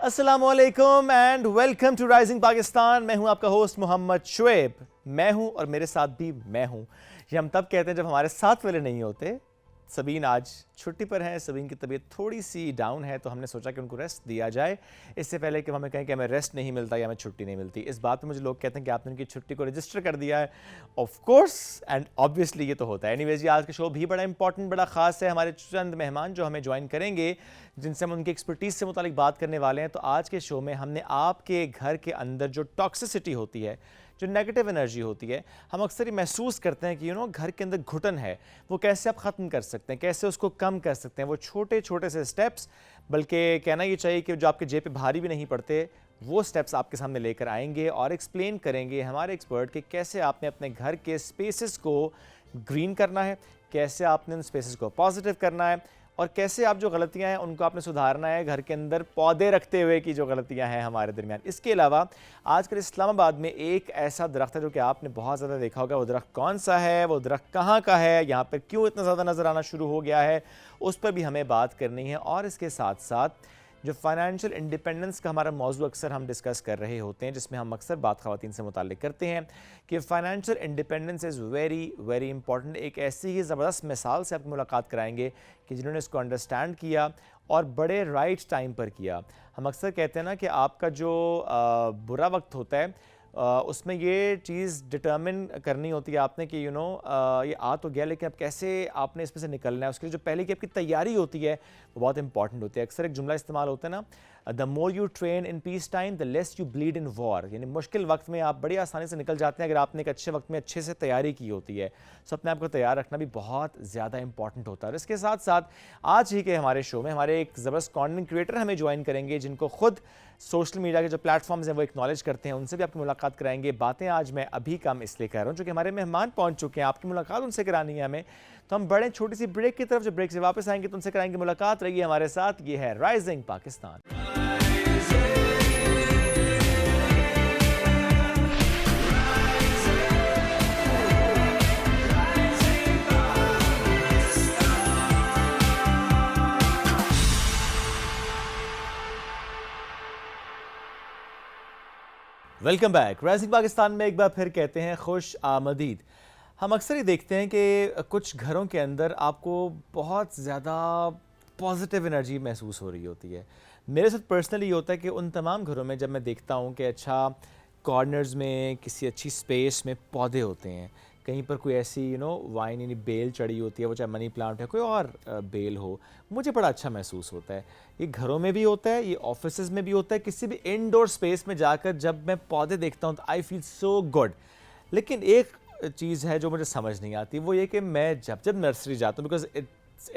अस्सलामुअलैकुम and welcome to rising Pakistan. मैं हूं आपका होस्ट मोहम्मद शुएब। मैं हूं और मेरे साथ भी मैं हूं। ये हम तब कहते हैं जब हमारे साथ वाले नहीं होते। सबीन आज छुट्टी पर हैं, सबीन की तबीयत थोड़ी सी डाउन है, तो हमने सोचा कि उनको रेस्ट दिया जाए इससे पहले कि हमें कहें कि हमें रेस्ट नहीं मिलता या हमें छुट्टी नहीं मिलती। इस बात पे मुझे लोग कहते हैं कि आपने उनकी छुट्टी को रजिस्टर कर दिया है। ऑफ कोर्स एंड ऑब्वियसली ये तो होता है। एनीवेज, ये आज का शो भी बड़ा इंपॉर्टेंट, बड़ा खास है। हमारे चंद मेहमान जो हमें ज्वाइन करेंगे, जिनसे हम उनकी एक्सपर्टीज से मुतालिक बात करने वाले हैं। तो आज के शो में हमने आपके घर के अंदर जो टॉक्सिसिटी होती है, जो नेगेटिव एनर्जी होती है, हम अक्सर ही महसूस करते हैं कि घर के अंदर घुटन है, वो कैसे आप ख़त्म कर सकते हैं, कैसे उसको कम कर सकते हैं। वो छोटे छोटे से स्टेप्स, बल्कि कहना ये चाहिए कि जो आपके जेब पे भारी भी नहीं पड़ते, वो स्टेप्स आपके सामने लेकर आएंगे और एक्सप्लेन करेंगे हमारे एक्सपर्ट कि कैसे आपने अपने घर के स्पेसेस को ग्रीन करना है, कैसे आपने उन स्पेसेस को पॉजिटिव करना है और कैसे आप जो गलतियां हैं उनको आपने सुधारना है घर के अंदर पौधे रखते हुए की जो गलतियां हैं हमारे दरमियान। इसके अलावा आजकल इस्लामाबाद में एक ऐसा दरख्त है जो कि आपने बहुत ज़्यादा देखा होगा। वो दरख्त कौन सा है, वो दरख्त कहाँ का है, यहाँ पर क्यों इतना ज़्यादा नज़र आना शुरू हो गया है, उस पर भी हमें बात करनी है। और इसके साथ साथ जो फाइनेंशियल इंडिपेंडेंस का हमारा मौजू अक्सर हम डिस्कस कर रहे होते हैं, जिसमें हम अक्सर बात ख़वातीन से मुताल्लिक करते हैं कि financial independence is very very important. एक ऐसी ही ज़बरदस्त मिसाल से आपकी मुलाकात कराएंगे कि जिन्होंने इसको अंडरस्टैंड किया और बड़े राइट टाइम पर किया। हम अक्सर कहते हैं ना कि आपका जो बुरा वक्त होता है उसमें ये चीज़ डिटर्मिन करनी होती है आपने कि ये आ तो गया, लेकिन अब कैसे आपने इसमें से निकलना है। उसके लिए जो पहले की आपकी तैयारी होती है वो बहुत इंपॉर्टेंट होती है। अक्सर एक जुमला इस्तेमाल होता है ना, the more you train in peace time the less you bleed in war. यानी मुश्किल वक्त में आप बड़ी आसानी से निकल जाते हैं अगर आपने एक अच्छे वक्त में अच्छे से तैयारी की होती है। सो अपने आप को तैयार रखना भी बहुत ज़्यादा इंपॉर्टेंट होता है। और इसके साथ साथ आज ही के हमारे शो में हमारे एक ज़बरदस्त कॉन्टेंट क्रिएटर हमें ज्वाइन करेंगे, जिनको खुद सोशल मीडिया के जो प्लेटफॉर्म्स हैं वो एक्नॉलेज करते हैं। उनसे भी आपकी मुलाकात कराएंगे। बातें आज मैं अभी कम इसलिए कह रहा हूँ, चूँकि हमारे मेहमान पहुँच चुके हैं, आपकी मुलाकात उनसे करानी है हमें। तो हम बड़े छोटी सी ब्रेक की तरफ, जो ब्रेक से वापस आएंगे तो उनसे कराएंगे मुलाकात। रहिए हमारे साथ। ये है rising Pakistan. Welcome back. Rising Pakistan में एक बार फिर कहते हैं खुश आमदीद। हम अक्सर ही देखते हैं कि कुछ घरों के अंदर आपको बहुत ज़्यादा पॉजिटिव एनर्जी महसूस हो रही होती है। मेरे साथ पर्सनली ये होता है कि उन तमाम घरों में जब मैं देखता हूँ कि अच्छा कॉर्नर्स में किसी अच्छी स्पेस में पौधे होते हैं, कहीं पर कोई ऐसी वाइन यानी बेल चढ़ी होती है, वो चाहे मनी प्लांट है कोई और बेल हो, मुझे बड़ा अच्छा महसूस होता है। ये घरों में भी होता है, ये ऑफिसेज में भी होता है, किसी भी इनडोर स्पेस में जाकर जब मैं पौधे देखता हूँ तो आई फील सो गुड। लेकिन एक चीज़ है जो मुझे समझ नहीं आती, वो ये कि मैं जब नर्सरी जाता हूँ, because it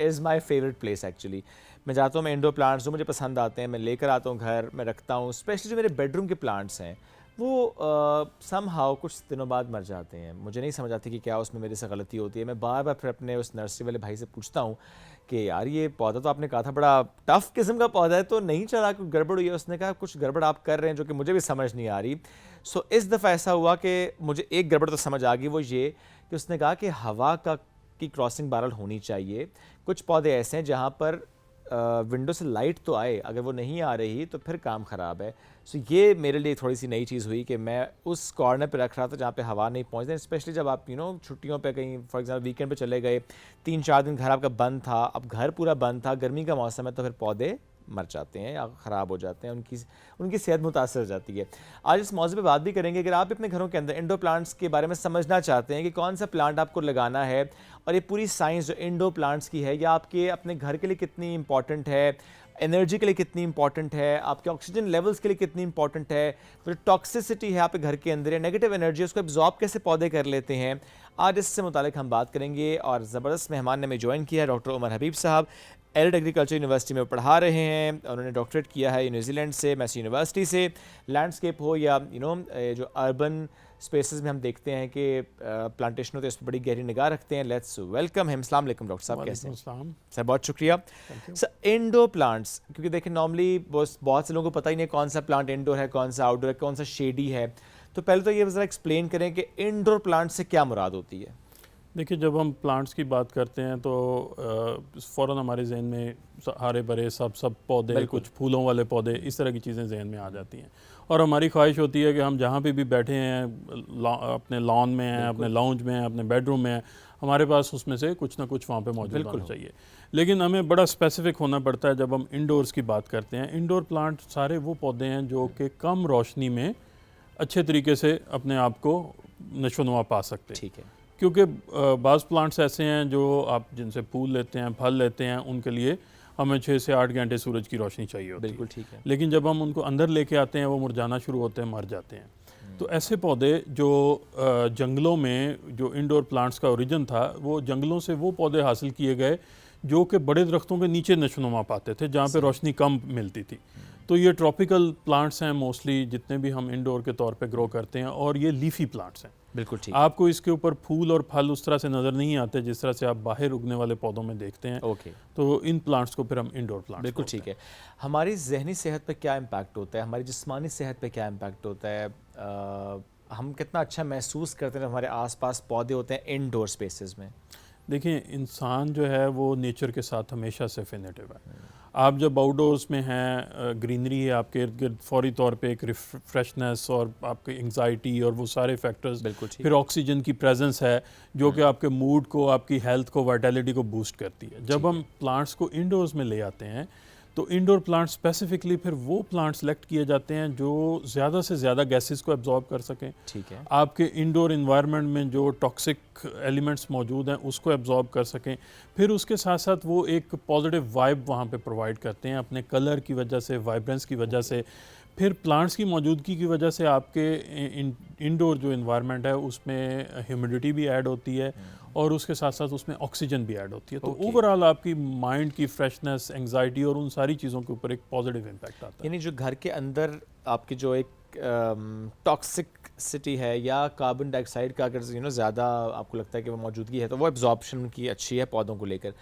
is my favourite place actually. मैं जाता हूँ, मैं इंडोर प्लांट्स जो मुझे पसंद आते हैं मैं लेकर आता हूँ घर, मैं रखता हूँ। स्पेशली जो मेरे बेडरूम के प्लांट्स हैं वो समहाउ कुछ दिनों बाद मर जाते हैं। मुझे नहीं समझ आती कि क्या उसमें मेरे से गलती होती है। मैं बार बार फिर अपने उस नर्सरी वाले भाई से पूछता हूँ कि यार ये पौधा तो आपने कहा था बड़ा टफ किस्म का पौधा है, तो नहीं चला, कुछ गड़बड़ हुई है। उसने कहा कुछ गड़बड़ आप कर रहे हैं जो कि मुझे भी समझ नहीं आ रही। सो इस दफ़ा ऐसा हुआ कि मुझे एक गड़बड़ तो समझ आ गई, वो ये कि उसने कहा कि हवा की क्रॉसिंग बहरहाल होनी चाहिए। कुछ पौधे ऐसे हैं जहाँ पर विंडो से लाइट तो आए, अगर वो नहीं आ रही तो फिर काम ख़राब है। सो ये मेरे लिए थोड़ी सी नई चीज़ हुई कि मैं उस कॉर्नर पे रख रहा था जहाँ पे हवा नहीं पहुँचती। स्पेशली जब आप छुट्टियों पे कहीं फॉर एग्जांपल वीकेंड पे चले गए, 3-4 दिन घर आपका बंद था, अब घर पूरा बंद था, गर्मी का मौसम है, तो फिर पौधे मर जाते हैं या ख़राब हो जाते हैं, उनकी सेहत मुतासर हो जाती है। आज इस मौजू पे बात भी करेंगे। अगर आप अपने घरों के अंदर इंडोर प्लांट्स के बारे में समझना चाहते हैं कि कौन सा प्लांट आपको लगाना है और ये पूरी साइंस जो इंडोर प्लांट्स की है, या आपके अपने घर के लिए कितनी इंपॉर्टेंट है, एनर्जी के लिए कितनी इंपॉर्टेंट है, आपके ऑक्सीजन लेवल्स के लिए कितनी इंपॉर्टेंट है, जो टॉक्सिसिटी है आपके घर के अंदर या नेगेटिव एनर्जी उसको एब्जॉर्ब कैसे पौधे कर लेते हैं, आज इससे मुतालिक हम बात करेंगे। और ज़बरदस्त मेहमान ने हमें ज्वाइन किया है, डॉक्टर उमर हबीब साहब। एरिड एग्रीकल्चर यूनिवर्सिटी में पढ़ा रहे हैं, उन्होंने डॉक्टरेट किया है न्यूजीलैंड से, मैसी यूनिवर्सिटी से। लैंडस्केप हो या जो अर्बन स्पेसेस में हम देखते हैं कि प्लांटेशन होते हैं, उस पर बड़ी गहरी निगाह रखते हैं। Let's welcome him. अस्सलाम वालेकुम डॉक्टर साहब, कैसे हैं? सर बहुत शुक्रिया। सर इंडोर प्लांट्स, क्योंकि देखिए नॉर्मली बहुत से लोगों को पता ही नहीं कौन सा प्लांट इंडोर है, कौन सा आउटडोर है, कौन सा शेडी है। तो पहले तो ये ज़रा एक्सप्लेन करें कि इंडोर प्लांट से क्या मुराद होती है। देखिए, जब हम प्लांट्स की बात करते हैं तो फ़ौरन हमारे जहन में हरे भरे सब पौधे, बिल्कुल। कुछ फूलों वाले पौधे, इस तरह की चीज़ें जहन में आ जाती हैं। और हमारी ख्वाहिश होती है कि हम जहाँ पे भी बैठे हैं, अपने लॉन में हैं, अपने बिल्कुल, लाउंज में हैं, अपने बेडरूम में हैं, हमारे पास उसमें से कुछ ना कुछ वहाँ पे मौजूद बिल्कुल होना हो। चाहिए। लेकिन हमें बड़ा स्पेसिफिक होना पड़ता है जब हम इंडोर्स की बात करते हैं। इंडोर प्लांट सारे वो पौधे हैं जो कि कम रोशनी में अच्छे तरीके से अपने आप को नशोनुमा पा सकते हैं। ठीक है, क्योंकि बाज़ प्लांट्स ऐसे हैं जो आप जिनसे फूल लेते हैं, फल लेते हैं, उनके लिए हमें 6 से 8 घंटे सूरज की रोशनी चाहिए होती है। बिल्कुल ठीक है। लेकिन जब हम उनको अंदर लेके आते हैं, वो मुरझाना शुरू होते हैं, मर जाते हैं। तो ऐसे पौधे जो जंगलों में, जो इंडोर प्लांट्स का ओरिजिन था, वो जंगलों से वो पौधे हासिल किए गए जो कि बड़े दरख्तों के नीचे नशोनुमा पाते थे, जहाँ पे सही। रोशनी कम मिलती थी। तो ये ट्रॉपिकल प्लांट्स हैं मोस्टली, जितने भी हम इंडोर के तौर पे ग्रो करते हैं, और ये लीफी प्लांट्स हैं। बिल्कुल ठीक है। आपको इसके ऊपर फूल और फल उस तरह से नज़र नहीं आते जिस तरह से आप बाहर उगने वाले पौधों में देखते हैं। ओके, तो इन प्लांट्स को फिर हम इंडोर प्लांट्स बिल्कुल बोलते ठीक हैं। है। हमारी ज़हनी सेहत पे क्या इम्पैक्ट होता है? हमारी जिस्मानी सेहत पे क्या इम्पैक्ट होता है? हम कितना अच्छा महसूस करते हैं जब हमारे आस-पास पौधे होते हैं इंडोर स्पेसेस में? देखिए, इंसान जो है वो नेचर के साथ हमेशा से फिनेटिव है। आप जब आउटडोर्स में हैं, ग्रीनरी है आपके इर्द गिर्द, फौरी तौर पे एक फ्रेशनेस और आपकी एंग्जाइटी और वो सारे फैक्टर्स, बिल्कुल ठीक। फिर ऑक्सीजन की प्रेजेंस है जो कि आपके मूड को, आपकी हेल्थ को, वाइटैलिटी को बूस्ट करती है। जब ठीक हम प्लांट्स को इंडोर्स में ले आते हैं तो इंडोर प्लांट्स स्पेसिफिकली फिर वो प्लांट्स सेलेक्ट किए जाते हैं जो ज़्यादा से ज़्यादा गैसेस को एब्जॉर्ब कर सकें, ठीक है, आपके इंडोर इन्वायरमेंट में जो टॉक्सिक एलिमेंट्स मौजूद हैं उसको एब्जॉर्ब कर सकें। फिर उसके साथ साथ वो एक पॉजिटिव वाइब वहाँ पे प्रोवाइड करते हैं अपने कलर की वजह से, वाइब्रेंस की वजह से। फिर प्लांट्स की मौजूदगी की वजह से आपके इंडोर जो इन्वायरमेंट है उसमें ह्यूमिडिटी भी ऐड होती है और उसके साथ साथ उसमें ऑक्सीजन भी ऐड होती है। तो ओके। ओवरऑल आपकी माइंड की फ्रेशनेस, एंग्जाइटी और उन सारी चीज़ों के ऊपर एक पॉजिटिव इम्पैक्ट आता है। यानी जो घर के अंदर आपकी जो एक टॉक्सिसिटी है या कार्बन डाइऑक्साइड का अगर ज़्यादा आपको लगता है कि वो मौजूदगी है तो वो एब्जॉर्प्शन की अच्छी है पौधों को लेकर।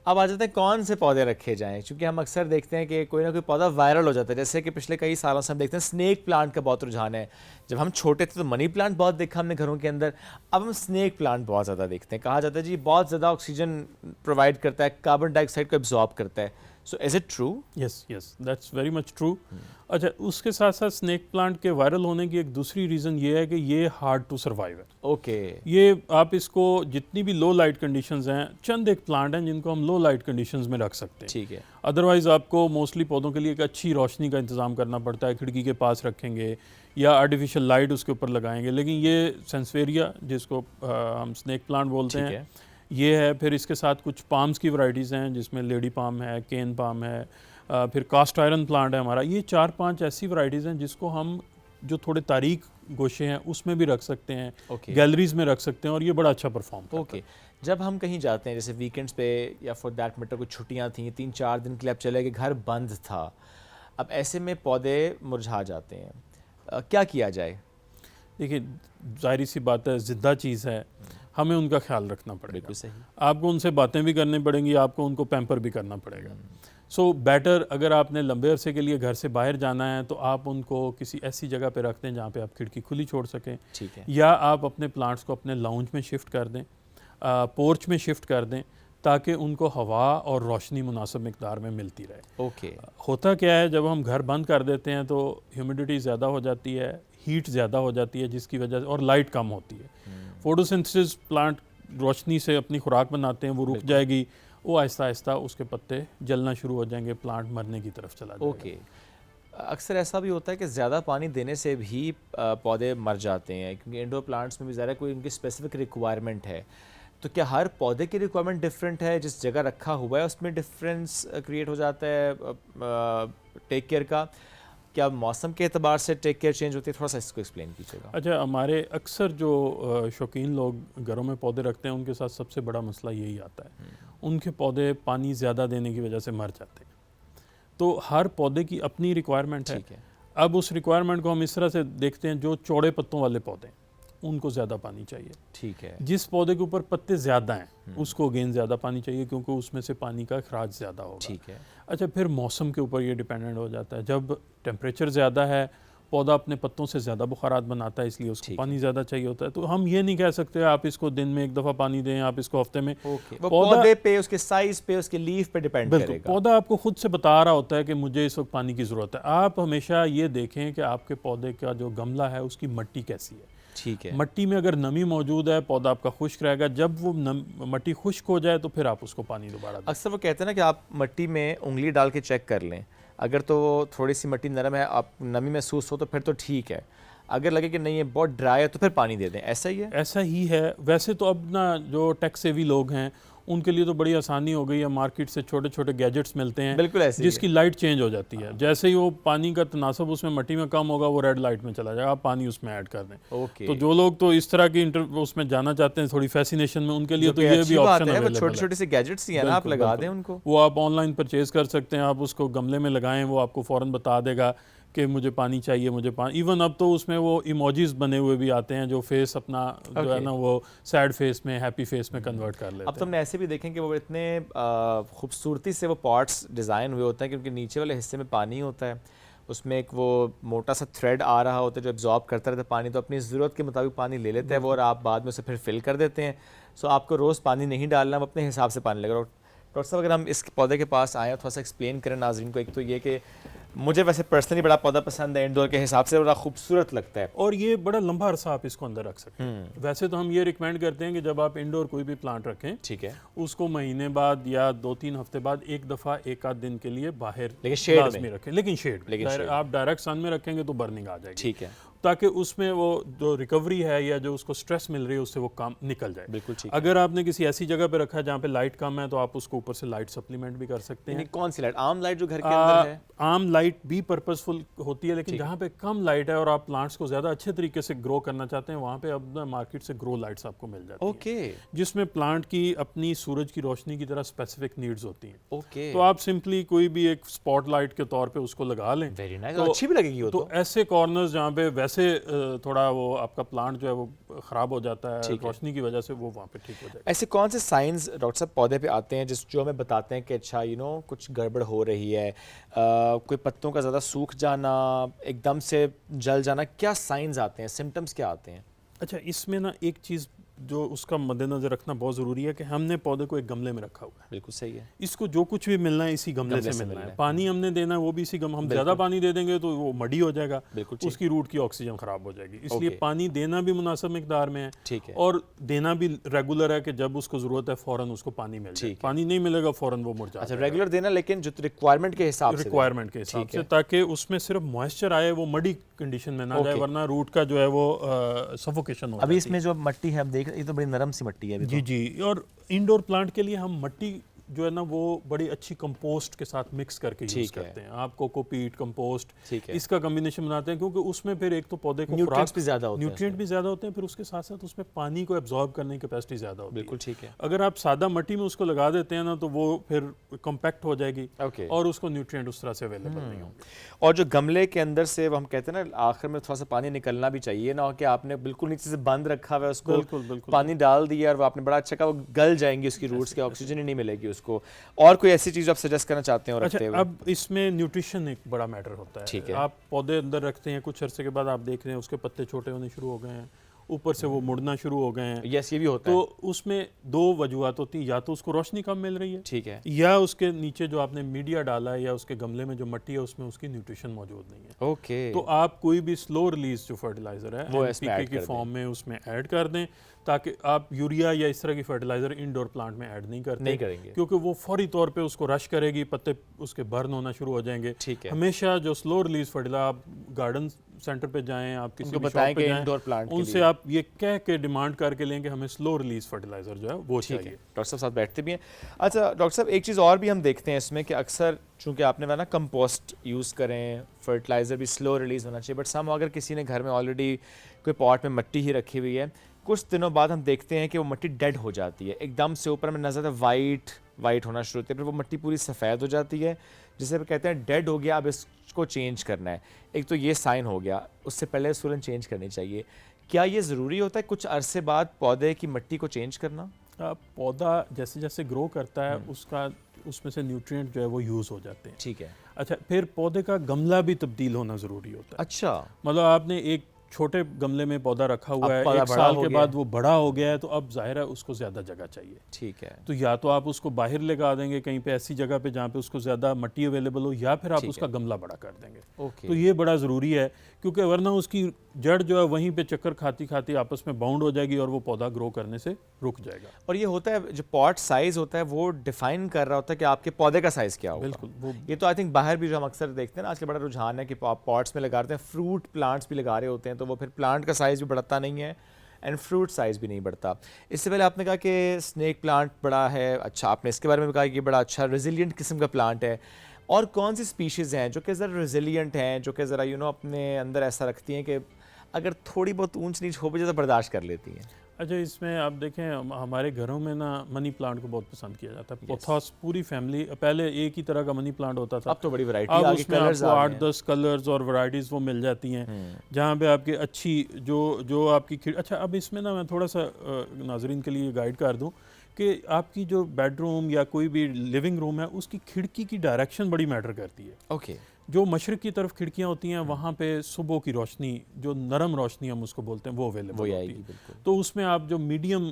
अब आ जाते हैं कौन से पौधे रखे जाएं, क्योंकि हम अक्सर देखते हैं कि कोई ना कोई पौधा वायरल हो जाता है, जैसे कि पिछले कई सालों से हम देखते हैं स्नेक प्लांट का बहुत रुझान है। जब हम छोटे थे तो मनी प्लांट बहुत देखा हमने घरों के अंदर, अब हम स्नेक प्लांट बहुत ज़्यादा देखते हैं। कहा जाता है जी बहुत ज़्यादा ऑक्सीजन प्रोवाइड करता है, कार्बन डाइऑक्साइड को एब्जॉर्ब करता है। So is it true? Yes yes, that's very much true. अच्छा, उसके साथ साथ स्नेक प्लांट के वायरल होने की एक दूसरी रीज़न ये है कि ये हार्ड टू सर्वाइव है। ओके, ये आप इसको जितनी भी लो लाइट कंडीशंस हैं, चंद एक प्लांट हैं जिनको हम लो लाइट कंडीशंस में रख सकते हैं। ठीक है, अदरवाइज़ आपको मोस्टली पौधों के लिए एक अच्छी रोशनी का इंतज़ाम करना पड़ता है, खिड़की के पास रखेंगे या आर्टिफिशियल लाइट उसके ऊपर लगाएंगे। लेकिन ये सेंसवेरिया जिसको हम स्नेक प्लांट बोलते ठीक हैं, है, ये है। फिर इसके साथ कुछ पाम्स की वैरायटीज़ हैं जिसमें लेडी पाम है, केन पाम है, फिर कास्ट आयरन प्लांट है हमारा। ये 4-5 ऐसी वैरायटीज़ हैं जिसको हम जो थोड़े तारीक गोशे हैं उसमें भी रख सकते हैं, ओके, गैलरीज में रख सकते हैं और ये बड़ा अच्छा परफॉर्म करता ओके। है। जब हम कहीं जाते हैं जैसे वीकेंड्स पे या फॉर दैट मैटर कुछ छुट्टियां थी, 3-4 दिन के लिए अब चले गए, घर बंद था, अब ऐसे में पौधे मुरझा जाते हैं, क्या किया जाए? देखिए, जाहिर सी बात है, ज़िंदा चीज़ है, हमें उनका ख्याल रखना पड़ेगा। बिल्कुल सही। आपको उनसे बातें भी करनी पड़ेंगी, आपको उनको पैम्पर भी करना पड़ेगा। सो बेटर, अगर आपने लंबे अरसे के लिए घर से बाहर जाना है तो आप उनको किसी ऐसी जगह पे रख दें जहाँ पे आप खिड़की खुली छोड़ सकें, ठीक है, या आप अपने प्लांट्स को अपने लाउंज में शिफ्ट कर दें, पोर्च में शिफ्ट कर दें, ताकि उनको हवा और रोशनी मुनासिब मिकदार में मिलती रहे। ओके, होता क्या है, जब हम घर बंद कर देते हैं तो ह्यूमिडिटी ज़्यादा हो जाती है, हीट ज़्यादा हो जाती है, जिसकी वजह से, और लाइट कम होती है। फोटोसिंथेसिस, प्लांट रोशनी से अपनी खुराक बनाते हैं, वो रुक बिल्कुल। जाएगी, वो आहिस्ता आहिस्ता उसके पत्ते जलना शुरू हो जाएंगे, प्लांट मरने की तरफ चला जाएगा। ओके। अक्सर ऐसा भी होता है कि ज़्यादा पानी देने से भी पौधे मर जाते हैं, क्योंकि इंडोर प्लांट्स में भी ज़रा कोई उनकी स्पेसिफिक रिक्वायरमेंट है। तो क्या हर पौधे की रिक्वायरमेंट डिफरेंट है, जिस जगह रखा हुआ है उसमें डिफरेंस क्रिएट हो जाता है टेक केयर का? क्या मौसम के एतबार से टेक केयर चेंज होती है? थोड़ा सा इसको एक्सप्लेन कीजिएगा। अच्छा, हमारे अक्सर जो शौकीन लोग घरों में पौधे रखते हैं उनके साथ सबसे बड़ा मसला यही आता है, उनके पौधे पानी ज़्यादा देने की वजह से मर जाते हैं। तो हर पौधे की अपनी रिक्वायरमेंट है। ठीक है, अब उस रिक्वायरमेंट को हम इस तरह से देखते हैं, जो चौड़े पत्तों वाले पौधे हैं उनको ज़्यादा पानी चाहिए। ठीक है, जिस पौधे के ऊपर पत्ते ज़्यादा हैं उसको अगेन ज़्यादा पानी चाहिए, क्योंकि उसमें से पानी का अखराज ज़्यादा होगा। ठीक है, अच्छा, फिर मौसम के ऊपर ये डिपेंडेंट हो जाता है। जब टेम्परेचर ज़्यादा है पौधा अपने पत्तों से ज़्यादा बुखारात बनाता है, इसलिए उसको पानी ज़्यादा चाहिए होता है। तो हम ये नहीं कह सकते आप इसको दिन में एक दफ़ा पानी दें, आप इसको हफ्ते में। वो पौधे पे, उसके साइज पे, उसके लीफ पे डिपेंड करेगा। पौधा आपको खुद से बता रहा होता है कि मुझे इस वक्त पानी की ज़रूरत है। आप हमेशा ये देखें कि आपके पौधे का जो गमला है उसकी मिट्टी कैसी है। ठीक है। मिट्टी में अगर नमी मौजूद है, पौधा आपका खुश्क रहेगा। जब वो मिट्टी खुश्क हो जाए तो फिर आप उसको पानी दोबारा दें। अक्सर वो कहते हैं ना कि आप मिट्टी में उंगली डाल के चेक कर लें, अगर तो थोड़ी सी मिट्टी नरम है, आप नमी महसूस हो तो फिर तो ठीक है, अगर लगे कि नहीं ये बहुत ड्राई है तो फिर पानी दे दें। ऐसा ही है? ऐसा ही है। वैसे तो अब ना जो टेक सेवी लोग हैं उनके लिए तो बड़ी आसानी हो गई है, मार्केट से छोटे छोटे गैजेट्स मिलते हैं, बिल्कुल ऐसे जिसकी लाइट चेंज हो जाती है। जैसे ही वो पानी का तनासब उसमें मिट्टी में कम होगा, वो रेड लाइट में चला जाएगा, आप पानी उसमें ऐड कर दें। तो जो लोग तो इस तरह की उसमें जाना चाहते हैं थोड़ी फैसिनेशन में, उनके लिए तो ये भी ऑप्शन अवेलेबल है। छोटे छोटे से गैजेट्स ही है ना, आप लगा दें उनको। वो आप ऑनलाइन परचेज कर सकते हैं, आप उसको गमले में लगाएं, वो आपको फ़ौरन बता देगा कि मुझे पानी चाहिए, मुझे पानी। इवन अब तो उसमें वो इमोजीज बने हुए भी आते हैं जो फेस अपना जो है ना वो सैड फेस में हैप्पी फेस में कन्वर्ट कर लेते हैं। अब तो हमने ऐसे भी देखें कि वो इतने खूबसूरती से वो पॉट्स डिज़ाइन हुए होते हैं, क्योंकि नीचे वाले हिस्से में पानी होता है, उसमें एक वो मोटा सा थ्रेड आ रहा होता है जो एब्जॉर्ब करता रहता है पानी, तो अपनी ज़रूरत के मुताबिक पानी ले लेता है वो, और आप बाद में उसे फिर फिल कर देते हैं। सो आपको रोज़ पानी नहीं डालना, आप अपने हिसाब से पानी लगेगा। डॉक्टर साहब, अगर हम इस पौधे के पास आएँ, थोड़ा सा एक्सप्लेन करें नाज़रीन को। एक तो ये कि मुझे वैसे पर्सनली बड़ा पौधा पसंद है, इंडोर के हिसाब से बड़ा खूबसूरत लगता है, और ये बड़ा लंबा अरसा आप इसको अंदर रख सकते हैं। वैसे तो हम ये रिकमेंड करते हैं कि जब आप इंडोर कोई भी प्लांट रखें, ठीक है, उसको महीने बाद या 2-3 हफ्ते बाद एक दफ़ा एक आध दिन के लिए बाहर लेकिन शेड में रखें। लेकिन शेड आप डायरेक्ट सन में रखेंगे तो बर्निंग आ जाएगी। ठीक है, ताकि उसमें वो जो रिकवरी है या जो उसको स्ट्रेस मिल रही है उससे वो काम निकल जाए। बिल्कुल ठीक। अगर आपने किसी ऐसी जगह पे रखा है जहाँ पे लाइट कम है तो आप उसको ऊपर से लाइट सप्लीमेंट भी कर सकते हैं। कौन सी लाइट? आम लाइट जो घर के अंदर है? आम लाइट भी पर्पसफुल होती है, लेकिन जहाँ पे कम लाइट है और आप प्लांट्स को ज़्यादा अच्छे तरीके से ग्रो करना चाहते हैं, वहाँ पे अब मार्केट से ग्रो लाइट्स आपको मिल जाती हैं, जिसमें प्लांट की अपनी सूरज की रोशनी की तरह स्पेसिफिक नीड्स होती हैं। तो आप सिंपली कोई भी एक स्पॉट लाइट के तौर पे उसको लगा लें। वेरी नाइस, अच्छी भी लगेगी वो। तो ऐसे कॉर्नर्स जहाँ पे वैसे थोड़ा वो आपका प्लांट जो है वो ख़राब हो जाता है रोशनी की वजह से, वो वहाँ पे ठीक हो जाएगा। ऐसे कौन से साइंस डॉक्टर साहब पौधे पे आते हैं जो हमें बताते हैं कि अच्छा कुछ गड़बड़ हो रही है, कोई पत्तों का ज़्यादा सूख जाना, एकदम से जल जाना, क्या साइंस आते हैं, सिम्टम्स क्या आते हैं? अच्छा, इसमें ना एक चीज़ जो उसका मद्देनजर रखना बहुत ज़रूरी है कि हमने पौधे को एक गमले में रखा हुआ है। बिल्कुल सही है। इसको जो कुछ भी मिलना है इसी गमले से मिलना है। पानी हमने देना है वो भी इसी हम ज़्यादा पानी दे देंगे तो वो मडी हो जाएगा, उसकी रूट की ऑक्सीजन ख़राब हो जाएगी। इसलिए पानी देना भी मुनासिब मिकदार में है, ठीक है, और देना भी रेगुलर है कि जब उसको ज़रूरत है फ़ौरन उसको पानी मिल जाए। पानी नहीं मिलेगा फ़ौरन वो मुरझा जाएगा। रेगुलर देना, लेकिन जो रिक्वायरमेंट के हिसाब से, ताकि उसमें सिर्फ मॉइस्चर आए, वो मडी कंडीशन में ना जाए, वरना रूट का जो है वो सफोकेशन हो। अभी इसमें जो मिट्टी है हम देख रहे हैं, ये तो बड़ी नरम सी मिट्टी है। जी, और इंडोर प्लांट के लिए हम मिट्टी जो है ना वो बड़ी अच्छी कंपोस्ट के साथ मिक्स करके यूज करते हैं। आप कोकोपीट, कंपोस्ट, इसका कॉम्बिनेशन बनाते हैं, क्योंकि उसमें फिर एक तो पौधे को न्यूट्रिएंट्स भी ज़्यादा होते हैं, फिर उसके साथ साथ उसमें पानी को एब्जॉर्ब करने की कैपेसिटी ज़्यादा होती है। बिल्कुल ठीक है। अगर आप सादा मिट्टी में उसको लगा देते हैं ना तो वो फिर कॉम्पैक्ट हो जाएगी और उसको न्यूट्रिएंट उस तरह से अवेलेबल नहीं होंगे। और जो गमले के अंदर से हम कहते हैं ना आखिर में थोड़ा सा पानी निकलना भी चाहिए, ना हो कि आपने बिल्कुल नीचे से बंद रखा हुआ है उसको, बिल्कुल पानी डाल दिया और वो आपने बड़ा अच्छा कहा, वो गल जाएंगी उसकी रूट्स के, ऑक्सीजन ही नहीं मिलेगी उसको। और कोई ऐसी चीज आप सजेस्ट करना चाहते हैं? और अच्छा, अब इसमें न्यूट्रिशन एक बड़ा मैटर होता है। ठीक है, आप पौधे अंदर रखते हैं, कुछ अरसे के बाद आप देख रहे हैं उसके पत्ते छोटे होने शुरू हो गए हैं, ऊपर से वो मुड़ना शुरू हो गए हैं। यस, ये भी होता है। तो उसमें दो वजूहत होती हैं, या तो उसको रोशनी कम मिल रही है, ठीक है, या उसके नीचे जो आपने मीडिया डाला है या उसके गमले में जो मिट्टी है उसमें उसकी न्यूट्रिशन मौजूद नहीं है। ओके, तो आप कोई भी स्लो रिलीज जो फर्टिलाइजर है वो NPK की फॉर्म में उसमें ऐड कर दें, ताकि आप यूरिया या इस तरह की फर्टिलाइजर इंडोर प्लांट में ऐड नहीं करेंगे, क्योंकि वो फौरी तौर पे उसको रश करेगी, पत्ते उसके बर्न होना शुरू हो जाएंगे। ठीक है, हमेशा जो स्लो रिलीज फर्टिलाइजर, आप गार्डन सेंटर पे जाएं, आप किसी भी बताएं शॉप पे जाएं, इंडोर प्लांट उनसे आप ये कह के डिमांड करके लेंगे हमें स्लो रिलीज फर्टिलाइजर जो है वो चाहिए। डॉक्टर साहब साथ बैठते भी हैं। अच्छा डॉक्टर साहब, एक चीज़ और भी हम देखते हैं इसमें कि अक्सर चूँकि आपने ना कंपोस्ट यूज़ करें, फर्टिलाइज़र भी स्लो रिलीज़ होना चाहिए, बट सम अगर किसी ने घर में ऑलरेडी कोई पॉट में मिट्टी ही रखी हुई है, कुछ दिनों बाद हम देखते हैं कि वो मिट्टी डेड हो जाती है, एकदम से ऊपर में नज़र वाइट होना शुरू होती है, फिर वो मिट्टी पूरी सफ़ेद हो जाती है, जिसे कहते हैं डेड हो गया, अब इसको चेंज करना है। एक तो ये साइन हो गया, उससे पहले सूरन चेंज करनी चाहिए। क्या ये ज़रूरी होता है कुछ अरसे बाद पौधे की मिट्टी को चेंज करना? पौधा जैसे जैसे ग्रो करता है उसका उसमें से न्यूट्रिएंट जो है वो यूज़ हो जाते हैं। ठीक है। अच्छा, फिर पौधे का गमला भी तब्दील होना ज़रूरी होता है। अच्छा। मतलब आपने एक छोटे गमले में पौधा रखा हुआ अब है, पौधा एक बड़ा साल हो के गया बाद है। वो बड़ा हो गया है, तो अब ज़ाहिर है उसको ज़्यादा जगह चाहिए। ठीक है। तो या तो आप उसको बाहर लगा देंगे कहीं पे ऐसी जगह पे जहाँ पे उसको ज़्यादा मट्टी अवेलेबल हो, या फिर आप ठीक उसका है। गमला बड़ा कर देंगे। ओके। तो ये बड़ा ज़रूरी है, क्योंकि वरना उसकी जड़ जो है वहीं पे चक्कर खाती खाती आपस में बाउंड हो जाएगी और वो पौधा ग्रो करने से रुक जाएगा। और ये होता है जो पॉट साइज होता है वो डिफाइन कर रहा होता है कि आपके पौधे का साइज क्या होगा। बिल्कुल, वो ये तो आई थिंक बाहर भी जो हम अक्सर देखते हैं ना, आजकल बड़ा रुझान है कि आप पॉट्स में लगा रहे हैं, फ्रूट प्लांट्स भी लगा रहे होते हैं, तो वो फिर प्लांट का साइज भी बढ़ता नहीं है एंड फ्रूट साइज भी नहीं बढ़ता। इससे पहले आपने कहा कि स्नेक प्लांट बड़ा है, अच्छा आपने इसके बारे में भी कहा कि ये बड़ा अच्छा रेजिलिएंट किस्म का प्लांट है। और कौन सी स्पीशीज़ हैं जो कि ज़रा रेजिलिएंट हैं, जो कि ज़रा अपने अंदर ऐसा रखती हैं कि अगर थोड़ी बहुत ऊंच नीच हो भी जाए तो बर्दाश्त कर लेती हैं? अच्छा, इसमें आप देखें हमारे घरों में ना मनी प्लांट को बहुत पसंद किया जाता है। Yes. पोथॉस पूरी फैमिली, पहले एक ही तरह का मनी प्लांट होता था, अब तो बड़ी वैरायटी अब आ गई, उसमें कलर्स आपको आ गए हैं। 8-10 कलर्स और वैरायटीज़ वो मिल जाती हैं, जहाँ पे आपकी अच्छी जो आपकी अच्छा, अब इसमें ना मैं थोड़ा सा नाजरीन के लिए गाइड कर दूं कि आपकी जो बेडरूम या कोई भी लिविंग रूम है उसकी खिड़की की डायरेक्शन बड़ी मैटर करती है। ओके। जो मशरक़ की तरफ खिड़कियाँ होती हैं वहाँ पे सुबह की रोशनी, जो नरम रोशनी हम उसको बोलते हैं, वो अवेलेबल वही होती आएगी है। बिल्कुल। तो उसमें आप जो मीडियम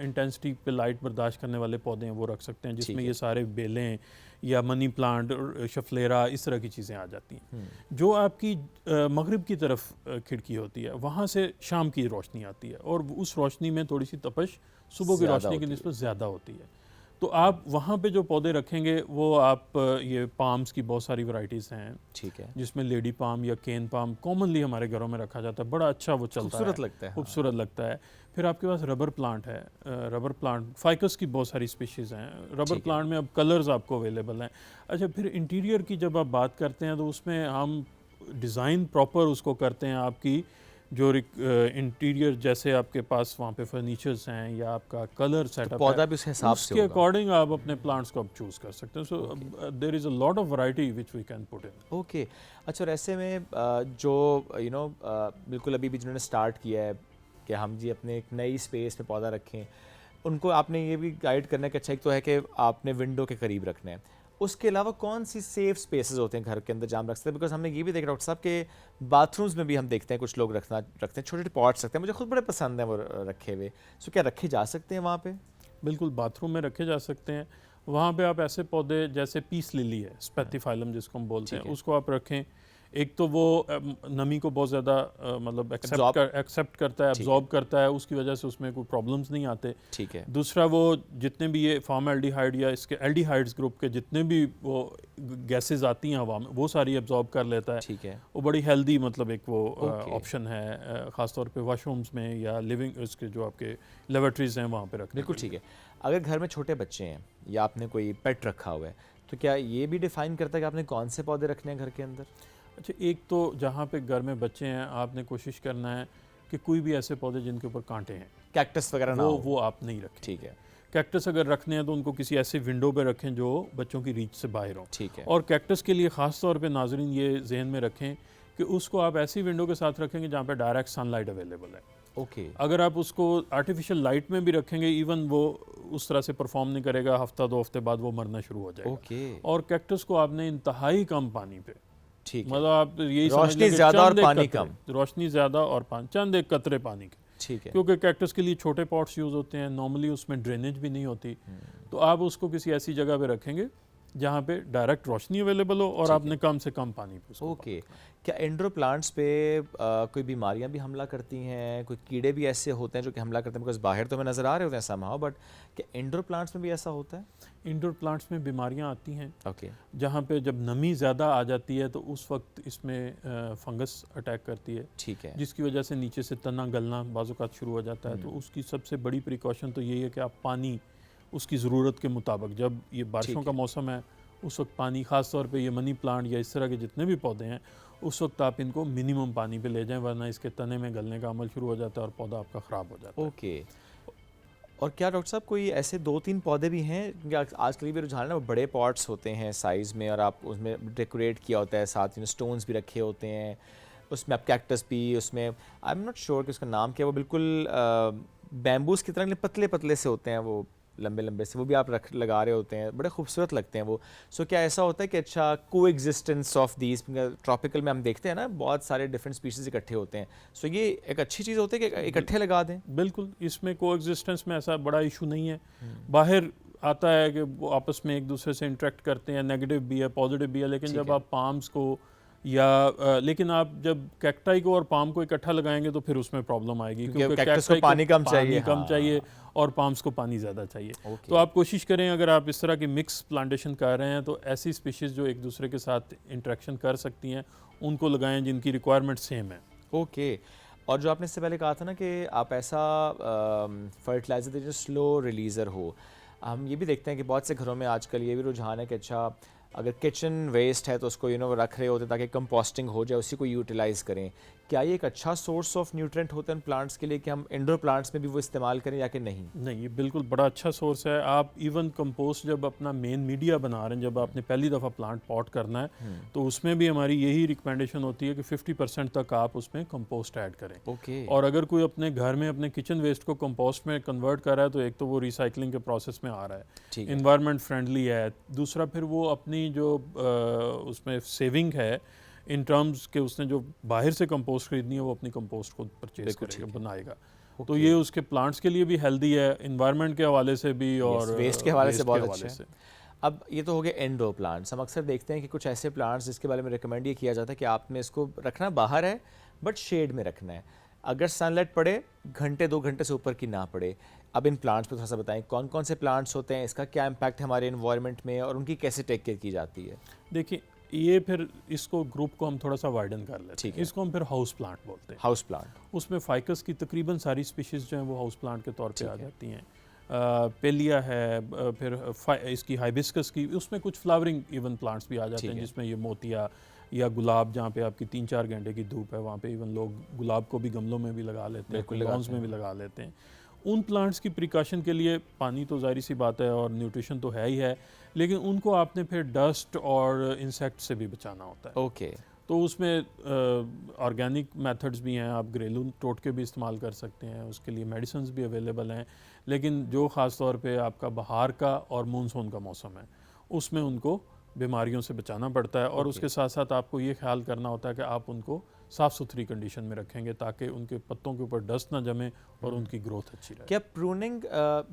इंटेंसिटी पे लाइट बर्दाश्त करने वाले पौधे हैं वो रख सकते हैं, जिसमें ठीक है। ये सारे बेलें या मनी प्लांट, शफलेरा, इस तरह की चीज़ें आ जाती हैं। जो आपकी मगरिब की तरफ खिड़की होती है, वहाँ से शाम की रोशनी आती है और उस रोशनी में थोड़ी सी तपश सुबह की ज़्यादा रोशनी की होती है। निस्बत ज़्यादा होती है। तो आप वहाँ पे जो पौधे रखेंगे वो आप ये पाम्स की बहुत सारी वैरायटीज़ हैं, ठीक है। जिसमें लेडी पाम या केन पाम कॉमनली हमारे घरों में रखा जाता है, बड़ा अच्छा वो चलता है, खूबसूरत लगता है। हाँ। खूबसूरत लगता है। फिर आपके पास रबर प्लांट है, रबर प्लांट फाइकस की बहुत सारी स्पीशीज़ हैं। रबर ठीक है। प्लांट में अब कलर्स आपको अवेलेबल हैं। अच्छा, फिर इंटीरियर की जब आप बात करते हैं तो उसमें हम डिज़ाइन प्रॉपर उसको करते हैं। आपकी जो इंटीरियर, जैसे आपके पास वहाँ पे फर्नीचर्स हैं या आपका कलर सेटअप पौधा है, भी उस हिसाब से उसके होगा। अकॉर्डिंग आप अपने प्लांट्स को आप चूज़ कर सकते हैं। So there is a lot of variety which we can put in. Okay. अच्छा, और ऐसे में जो बिल्कुल अभी भी जिन्होंने स्टार्ट किया है कि हम जी अपने एक नई स्पेस में पौधा रखें, उनको आपने ये भी गाइड करना कि अच्छा, एक तो है कि आपने विंडो के करीब रखना है, उसके अलावा कौन सी सेफ स्पेसेस होते हैं घर के अंदर जहाँ हम रख सकते हैं? बिकॉज हमने ये भी देखा डॉक्टर साहब के बाथरूम्स में भी हम देखते हैं कुछ लोग रखते हैं छोटे छोटे पॉट्स रखते हैं, मुझे खुद बड़े पसंद हैं वो रखे हुए। सो क्या रखे जा सकते हैं वहाँ पे? बिल्कुल, बाथरूम में रखे जा सकते हैं। वहाँ पे आप ऐसे पौधे जैसे पीस लिली है, स्पेथिफाइलम जिसको हम बोलते हैं, ठीक है। उसको आप रखें। एक तो वो नमी को बहुत ज़्यादा मतलब एक्सेप्ट करता है, ठीक है। एब्जॉर्ब करता है, उसकी वजह से उसमें कोई प्रॉब्लम्स नहीं आते। ठीक है। दूसरा, वो जितने भी ये फॉर्मल्डिहाइड या इसके एल्डिहाइड्स ग्रुप के जितने भी वो गैसेस आती हैं हवा में, वो सारी एब्जॉर्ब कर लेता है। ठीक है। वो बड़ी हेल्दी मतलब एक वो Okay. ऑप्शन है, ख़ासतौर पे वॉशरूम्स में या लिविंग उसके जो आपके लेबोरेटरीज हैं वहाँ पे रखने बिल्कुल के ठीक लिए। है। अगर घर में छोटे बच्चे हैं या आपने कोई पेट रखा हुआ है, तो क्या ये भी डिफाइन करता है कि आपने कौन से पौधे रखने हैं घर के अंदर? अच्छा, एक तो जहाँ पे घर में बच्चे हैं, आपने कोशिश करना है कि कोई भी ऐसे पौधे जिनके ऊपर कांटे हैं कैक्टस वगैरह ना हो। वो आप नहीं रखें। ठीक है। कैक्टस अगर रखने हैं तो उनको किसी ऐसी विंडो पे रखें जो बच्चों की रीच से बाहर हो। ठीक है। और कैक्टस के लिए ख़ास तौर पे नाजरीन ये जहन में रखें कि उसको आप ऐसी विंडो के साथ रखेंगे जहाँ पे डायरेक्ट सनलाइट अवेलेबल है। ओके। अगर आप उसको आर्टिफिशियल लाइट में भी रखेंगे, इवन वो उस तरह से परफॉर्म नहीं करेगा, हफ्ता 2 हफ्ते बाद वो मरना शुरू हो जाएगा। ओके। और कैक्टस को आपने इंतहाई कम पानी पे, ठीक है। मतलब आप यही समझ रोशनी लें कि ज़्यादा और चंद एक पानी कतरे, कम। रोशनी ज़्यादा और पानी, चंद एक कतरे पानी के। ठीक है। क्योंकि कैक्टस के लिए छोटे पॉट्स यूज़ होते हैं, नॉर्मली उसमें ड्रेनेज भी नहीं होती, तो आप उसको किसी ऐसी जगह पे रखेंगे जहाँ पे डायरेक्ट रोशनी अवेलेबल हो और आपने कम से कम पानी पे उसको ओके। क्या इंडोर प्लांट्स पे कोई बीमारियां भी हमला करती हैं? कोई कीड़े भी ऐसे होते हैं जो कि हमला करते हैं? बिकॉज बाहर तो हमें नज़र आ रहे होते हैं समहाउ, बट क्या इंडोर प्लांट्स में भी ऐसा होता है? इंडोर प्लांट्स में बीमारियां आती हैं ओके। जहाँ पे जब नमी ज़्यादा आ जाती है तो उस वक्त इसमें फंगस अटैक करती है, ठीक है। जिसकी वजह से नीचे से तना गलना बाज़-औक़ात शुरू हो जाता है। तो उसकी सबसे बड़ी प्रिकॉशन तो यही है कि आप पानी उसकी ज़रूरत के मुताबिक, जब ये बारिशों का मौसम है उस वक्त पानी, ख़ास तौर पे ये मनी प्लांट या इस तरह के जितने भी पौधे हैं, उस वक्त आप इनको मिनिमम पानी पे ले जाएं, वरना इसके तने में गलने का अमल शुरू हो जाता है और पौधा आपका ख़राब हो जाता है। ओके। और क्या डॉक्टर साहब कोई ऐसे 2-3 पौधे भी हैं, क्योंकि आजकल भी रुझान है ना, वो बड़े पॉट्स होते हैं साइज़ में और आप उसमें डेकोरेट किया होता है, साथ में स्टोन्स भी रखे होते हैं, उसमें आप कैक्टस भी, उसमें आई एम नॉट श्योर कि उसका नाम क्या है, वो बिल्कुल बैम्बूस की तरह पतले पतले से होते हैं वो, लंबे लंबे से, वो भी आप लगा रहे होते हैं, बड़े खूबसूरत लगते हैं वो। सो क्या ऐसा होता है कि अच्छा को एग्जिस्टेंस ऑफ दीज, ट्रॉपिकल में हम देखते हैं ना बहुत सारे डिफरेंट स्पीशीज़ इकट्ठे होते हैं, सो ये एक अच्छी चीज़ होती है कि इकट्ठे लगा दें? बिल्कुल, इसमें कोएग्जिस्टेंस में ऐसा बड़ा इशू नहीं है। बाहर आता है कि वो आपस में एक दूसरे से इंटरेक्ट करते हैं, नेगेटिव भी है पॉजिटिव भी है, लेकिन जब आप पाम्स को या लेकिन आप जब कैक्टाई को और पाम को इकट्ठा लगाएंगे तो फिर उसमें प्रॉब्लम आएगी, क्योंकि कैक्टस को पानी कम चाहिए और पाम्स को पानी ज़्यादा चाहिए। तो आप कोशिश करें, अगर आप इस तरह की मिक्स प्लांटेशन कर रहे हैं तो ऐसी स्पीशीज़ जो एक दूसरे के साथ इंटरेक्शन कर सकती हैं उनको लगाएं जिनकी रिक्वायरमेंट सेम है। ओके। और जो आपने इससे पहले कहा था ना कि आप ऐसा फर्टिलाइजर दीजिए जो स्लो रिलीज़र हो, हम ये भी देखते हैं कि बहुत से घरों में आजकल ये भी रुझान है कि अच्छा अगर किचन वेस्ट है तो उसको रख रहे होते हैं ताकि कंपोस्टिंग हो जाए, उसी को यूटिलाइज़ करें। क्या ये एक अच्छा सोर्स ऑफ न्यूट्रिएंट होता है प्लांट्स के लिए कि हम इंडोर प्लांट्स में भी वो इस्तेमाल करें या कि नहीं? नहीं, ये बिल्कुल बड़ा अच्छा सोर्स है। आप इवन कंपोस्ट जब अपना मेन मीडिया बना रहे हैं, जब आपने पहली दफ़ा प्लांट पॉट करना है तो उसमें भी हमारी यही रिकमेंडेशन होती है कि 50% तक आप उसमें कंपोस्ट ऐड करें। ओके। और अगर कोई अपने घर में अपने किचन वेस्ट को कंपोस्ट में कन्वर्ट कर रहा है तो एक तो वो रिसाइकलिंग के प्रोसेस में आ रहा है, इन्वायरमेंट फ्रेंडली है। दूसरा फिर वो अपनी जो उसमें सेविंग है इन टर्म्स के, उसने जो बाहर से कंपोस्ट खरीदनी है वो अपनी कंपोस्ट को परचेज करेगा, बनाएगा। तो ये उसके प्लांट्स के लिए भी हेल्दी है, इन्वायरमेंट के हवाले से भी और वेस्ट के हवाले से बहुत अच्छा है। अब ये तो हो गए इंडोर प्लांट्स। हम अक्सर देखते हैं कि कुछ ऐसे प्लांट्स जिसके बारे में रिकमेंड ये किया जाता है कि आपने इसको रखना बाहर है बट शेड में रखना है, अगर सनलाइट पड़े घंटे 2 घंटे से ऊपर की ना पड़े। अब इन प्लांट्स पर थोड़ा सा बताएं कौन कौन से प्लांट्स होते हैं, इसका क्या इम्पैक्ट है हमारे एनवायरनमेंट में और उनकी कैसे टेक केयर की जाती है? देखिए, ये फिर इसको ग्रुप को हम थोड़ा सा वाइडन कर लेते हैं। इसको हम फिर हाउस प्लांट बोलते हैं। हाउस प्लांट, उसमें फाइकस की तकरीबन सारी स्पीशीज़ जो हैं वो हाउस प्लांट के तौर पे आ जाती हैं। पेलिया है, फिर इसकी हाइबिस्कस की, उसमें कुछ फ्लावरिंग इवन प्लांट्स भी आ जाते हैं जिसमें ये मोतिया या गुलाब, जहाँ पे आपकी 3-4 घंटे की धूप है वहाँ पे इवन लोग गुलाब को भी गमलों में भी लगा लेते हैं, लॉन्स में भी लगा लेते हैं। उन प्लांट्स की प्रिकॉशन के लिए पानी तो जाहिर सी बात है और न्यूट्रिशन तो है ही है, लेकिन उनको आपने फिर डस्ट और इंसेक्ट से भी बचाना होता है। ओके। तो उसमें ऑर्गेनिक मेथड्स भी हैं, आप घरेलू टोटके भी इस्तेमाल कर सकते हैं, उसके लिए मेडिसिन्स भी अवेलेबल हैं। लेकिन जो ख़ास तौर पे आपका बहार का और मानसून का मौसम है उसमें उनको बीमारियों से बचाना पड़ता है। और उसके साथ साथ आपको ये ख्याल करना होता है कि आप उनको साफ़ सुथरी कंडीशन में रखेंगे ताकि उनके पत्तों के ऊपर डस्ट ना जमे और उनकी ग्रोथ अच्छी रहे। क्या प्रूनिंग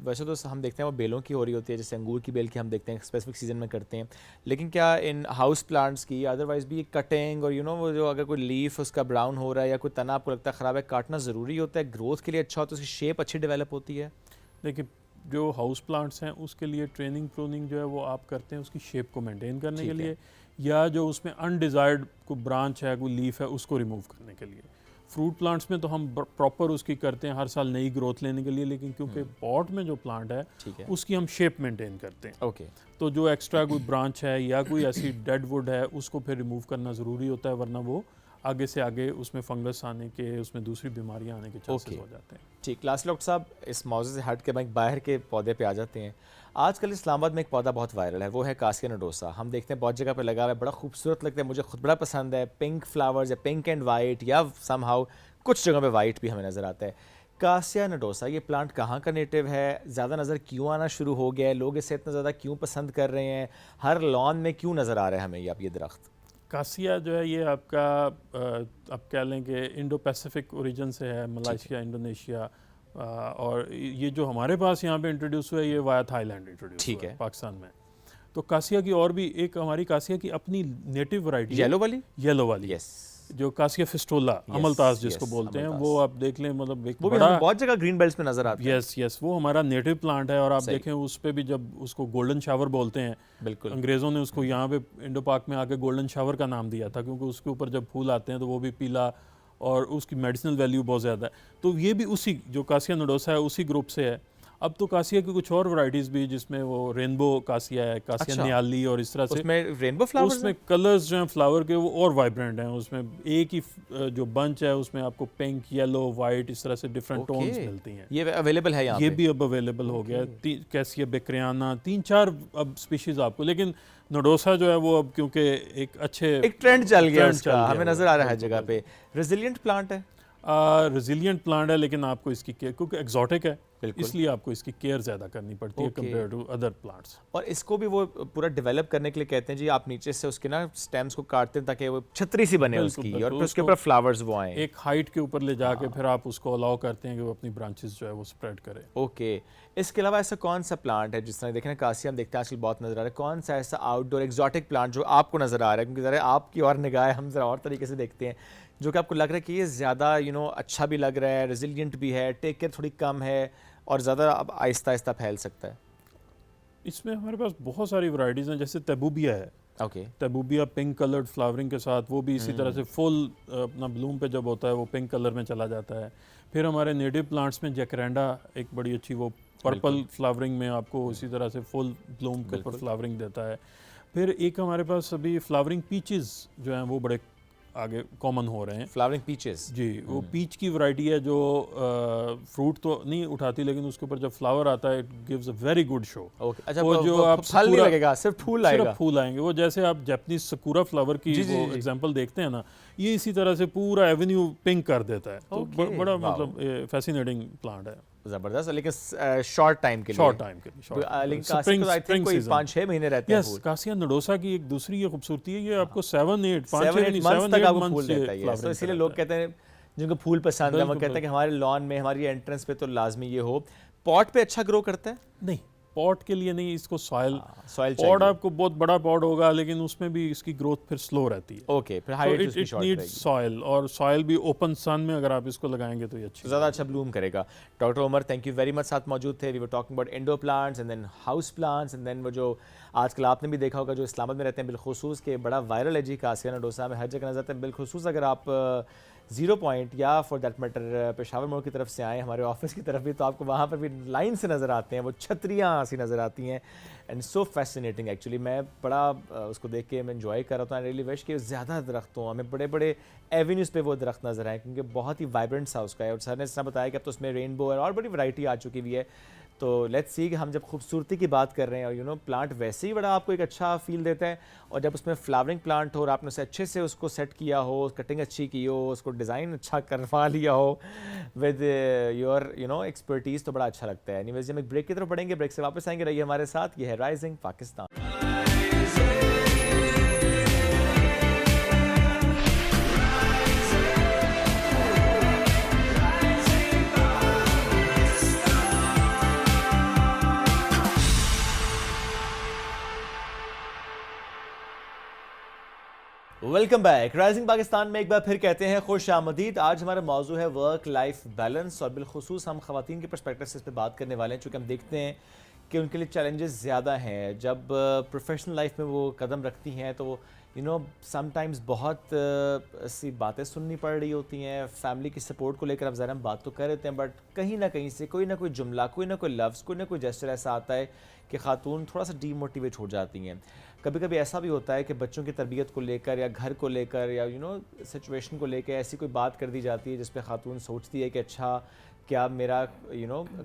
वैसे तो हम देखते हैं वो बेलों की हो रही होती है, जैसे अंगूर की बेल की हम देखते हैं स्पेसिफिक सीजन में करते हैं, लेकिन क्या इन हाउस प्लांट्स की अदरवाइज भी कटिंग और वो जो अगर कोई लीफ उसका ब्राउन हो रहा है या कोई तना आपको लगता है ख़राब है, काटना ज़रूरी होता है? ग्रोथ के लिए अच्छा होता है, उसकी शेप अच्छी डेवलप होती है? देखिए, जो हाउस प्लांट्स हैं उसके लिए ट्रेनिंग प्रूनिंग जो है वो आप करते हैं उसकी शेप को मेंटेन करने के लिए, या जो उसमें अनडिज़ायर्ड कोई ब्रांच है, कोई लीफ है, उसको रिमूव करने के लिए। फ्रूट प्लांट्स में तो हम प्रॉपर उसकी करते हैं हर साल नई ग्रोथ लेने के लिए, लेकिन क्योंकि पॉट में जो प्लांट है उसकी हम शेप मेंटेन करते हैं। ओके। तो जो एक्स्ट्रा कोई ब्रांच है या कोई ऐसी डेड वुड है उसको फिर रिमूव करना ज़रूरी होता है, वरना वो आगे से आगे उसमें फंगस आने के, उसमें दूसरी बीमारियां आने के चांसेस हो जाते हैं। ठीक। लास्ट डॉक्टर साहब, इस मौजूद से हट के मैं बाहर के पौधे पे आ जाते हैं। आजकल इस्लामाबाद में एक पौधा बहुत वायरल है, वो है कासिया नडोसा। हम देखते हैं बहुत जगह पे लगा हुआ है, बड़ा खूबसूरत लगता है, मुझे खुद बड़ा पसंद है। पिंक फ्लावर्स या पिंक एंड वाइट या समहाउ कुछ जगह पे वाइट भी हमें नज़र आता है। कासिया नडोसा ये प्लांट कहाँ का नेटिव है? ज़्यादा नज़र क्यों आना शुरू हो गया है? लोग इसे इतना ज़्यादा क्यों पसंद कर रहे हैं? हर लॉन में क्यों नज़र आ रहा है हमें ये दरख्त? कासिया जो है ये आपका आप कह लें कि इंडो पैसिफिक ओरिजिन से है, मलेशिया, इंडोनेशिया, और ये जो हमारे पास यहाँ पे इंट्रोड्यूस हुआ है ये वाया थाईलैंड इंट्रोड्यूस हुआ है पाकिस्तान में। तो कासिया की और भी एक हमारी कासिया की अपनी नेटिव वैरायटी येलो वाली यस, जो कासिया फिस्टोला, अमलतास जिसको बोलते हैं, वो आप देख लें, मतलब एक वो भी हमें बहुत जगह ग्रीन बेल्ट्स में नजर आता है। यस, वो हमारा नेटिव प्लांट है। और आप देखें उस पे भी, जब उसको गोल्डन शावर बोलते हैं, बिल्कुल अंग्रेज़ों ने उसको यहाँ पे इंडो पाक में आके गोल्डन शावर का नाम दिया था, क्योंकि उसके ऊपर जब फूल आते हैं तो वो भी पीला और उसकी मेडिसिनल वैल्यू बहुत ज़्यादा है। तो ये भी उसी जो कासिया नडोसा है उसी ग्रुप से है। अब तो कासिया की कुछ और वैरायटीज़ भी, जिसमें वो रेनबो कासिया है, कासिया नियाली, और इस तरह से उसमें रेनबो फ्लावर्स, उसमें कलर्स जो हैं फ्लावर के वो और वाइब्रेंट हैं। उसमें एक ही जो बंच है उसमें आपको पिंक, येलो, वाइट, इस तरह से डिफरेंट टोन्स मिलती हैं। ये अवेलेबल है यहाँ ये भी अब अवेलेबल हो गया है। कैसिया बेक्रियाना, 3-4 अब स्पीशीज़ आपको, लेकिन नडोसा जो है वो अब क्योंकि एक ट्रेंड चल गया उसका, हमें नज़र आ रहा है जगह पे। रेजिलिएंट प्लांट है, रेजिलिएंट प्लांट है, लेकिन आपको इसकी केयर, क्योंकि एक्जॉटिक है, बिल्कुल। इसलिए आपको इसकी केयर ज़्यादा करनी पड़ती है Okay. Compare to other plants. और इसको भी वो पूरा डेवलप करने के लिए कहते हैं जी आप नीचे से उसके ना स्टेम्स को काटते हैं ताकि वो छतरी सी बने बिल्कुल, उसकी, और बिल्कुल, फिर उसके उसको ऊपर फ्लावर्स वो आए। एक हाइट के ऊपर ले जाके फिर आप उसको अलाउ करते हैं कि वो अपनी ब्रांचेस जो है वो स्प्रेड करे। ओके। इसके अलावा ऐसा कौन सा प्लांट है जिस तरह देखें ना कासिया हम देखते हैं आजकल बहुत नज़र आ रहा है, कौन सा ऐसा आउटडोर एक्जॉटिक प्लांट जो आपको नज़र आ रहा है, क्योंकि ज़रा आपकी और निगाह है, हम ज़रा और तरीके से देखते हैं, जो कि आपको लग रहा है कि ये ज़्यादा अच्छा भी लग रहा है, रेजिलियंट भी है, टेक केयर थोड़ी कम है और ज़्यादा अब आहिस्ता आहिस्ता फैल सकता है? इसमें हमारे पास बहुत सारी वैरायटीज़ हैं, जैसे तबूबिया है। ओके। तबूबिया पिंक कलर्ड फ्लावरिंग के साथ, वो भी इसी तरह से फुल अपना ब्लूम पे जब होता है वो पिंक कलर में चला जाता है। फिर हमारे नेटिव प्लांट्स में जैकरेंडा एक बड़ी अच्छी, वो पर्पल फ्लावरिंग में आपको इसी तरह से फुल ब्लूम के ऊपर फ्लावरिंग देता है। फिर एक हमारे पास अभी फ्लावरिंग पीचेस जो हैं वो बड़े आगे कॉमन हो रहे हैं। फ्लावरिंग पीचेस जी, वो पीच की वैरायटी है जो फ्रूट तो नहीं उठाती, लेकिन उसके ऊपर जब फ्लावर आता है it gives a very good show. Okay. अच्छा, वो जो आप फल नहीं sakura- लगेगा, सिर्फ फूल आएगा। सिर्फ फूल आएंगे। वो जैसे आप जैपनीज सकूरा फ्लावर की जी, जी, वो जी। एग्जांपल देखते हैं ना, ये इसी तरह से पूरा एवेन्यू पिंक कर देता है। तो Okay, बड़ा wow. मतलब फैसिनेटिंग प्लांट है। जबरदस्त, लेकिन शॉर्ट टाइम के लिए। शॉर्ट टाइम के लिए, short time। लेकिन Spring- कासिया तो आई थिंक spring कोई season। 5-6 महीने रहते हैं यस, फूल। कासिया नडोसा की एक दूसरी ये खूबसूरती है, ये आपको 7-8 7-8 मंथ्स तक आपको फूल देता है ये। तो इसीलिए लोग कहते कहते हैं जिनको फूल पसंद है वो बिल्कुल, कहते हैं कि हमारे लॉन में, हमारी एंट्रेंस पे तो लाजमी ये हो। पॉट पे अच्छा ग्रो करता है? नहीं, पॉट के लिए नहीं, इसको सॉइल सॉइल पॉट चाहिए। आपको बहुत बड़ा पॉट होगा, लेकिन उसमें भी इसकी ग्रोथ फिर स्लो रहती है। ओके, फिर तो हाइट इट उसकी शॉर्ट नीड्स रहेगी, सॉइल, और सॉइल भी ओपन सन में अगर आप इसको लगाएंगे तो ये अच्छी तो ज़्यादा अच्छा ब्लूम करेगा। Doctor Umar, thank you very much, साथ मौजूद थे। We were talking about indoor plants and then house plants and then वो जो आजकल आपने भी देखा होगा जो इस्लामाबाद में रहते हैं बिलखुसूस के बड़ा वायरल है जी, कासिया नडोसा में हर जगह नजर आता है। बिलखुसूस अगर आप 0 पॉइंट या फॉर दैट मैटर पेशावर मोड़ की तरफ से आए हमारे ऑफिस की तरफ भी, तो आपको वहाँ पर भी लाइन से नज़र आते हैं, वो छतरियाँ सी नज़र आती हैं एंड सो फैसिनेटिंग। एक्चुअली मैं बड़ा उसको देख के मैं इन्जॉय कर रहा था। आई रियली विश कि ज़्यादा दरख्त हों, हमें बड़े बड़े एवेन्यूज़ पे वो दरख्त नज़र आए, क्योंकि बहुत ही वाइब्रेंट सा उसका है। और सर ने इस तरह बताया कि अब तो उसमें रेनबो है और बड़ी वैरायटी आ चुकी हुई है। तो लेट्स सी कि हम जब खूबसूरती की बात कर रहे हैं और प्लांट वैसे ही बड़ा आपको एक अच्छा फील देता है, और जब उसमें फ्लावरिंग प्लांट हो और आपने उसे अच्छे से उसको सेट किया हो, कटिंग अच्छी की हो, उसको डिज़ाइन अच्छा करवा लिया हो विद योर एक्सपर्टीज़, तो बड़ा अच्छा लगता है। एनीवेज हम एक ब्रेक की तरफ बढ़ेंगे, ब्रेक से वापस आएंगे, रहिए हमारे साथ। ये है rising Pakistan. Welcome back. Rising Pakistan में एक बार फिर कहते हैं खुश आमदीद। आज हमारा मौजू है वर्क लाइफ बैलेंस, और बिलखुसूस हम खवातीन के पर्सपेक्टिव से इस पर बात करने वाले हैं, चूँकि हम देखते हैं कि उनके लिए चैलेंजेस ज़्यादा हैं। जब प्रोफेशनल लाइफ में वो कदम रखती हैं तो समटाइम्स बहुत सी बातें सुननी पड़ रही होती हैं। फैमिली की सपोर्ट को लेकर अब ज़रा हम बात तो कर रहे हैं, बट कहीं ना कहीं से कोई ना कोई जुमला, कोई ना कोई लफ्ज़, कोई ना कोई जेस्चर ऐसा आता है कि खातून थोड़ा सा डीमोटिवेट हो जाती हैं। कभी कभी ऐसा भी होता है कि बच्चों की तरबियत को लेकर या घर को लेकर या सिचुएशन को लेकर ऐसी कोई बात कर दी जाती है जिस पे खातून सोचती है कि अच्छा क्या मेरा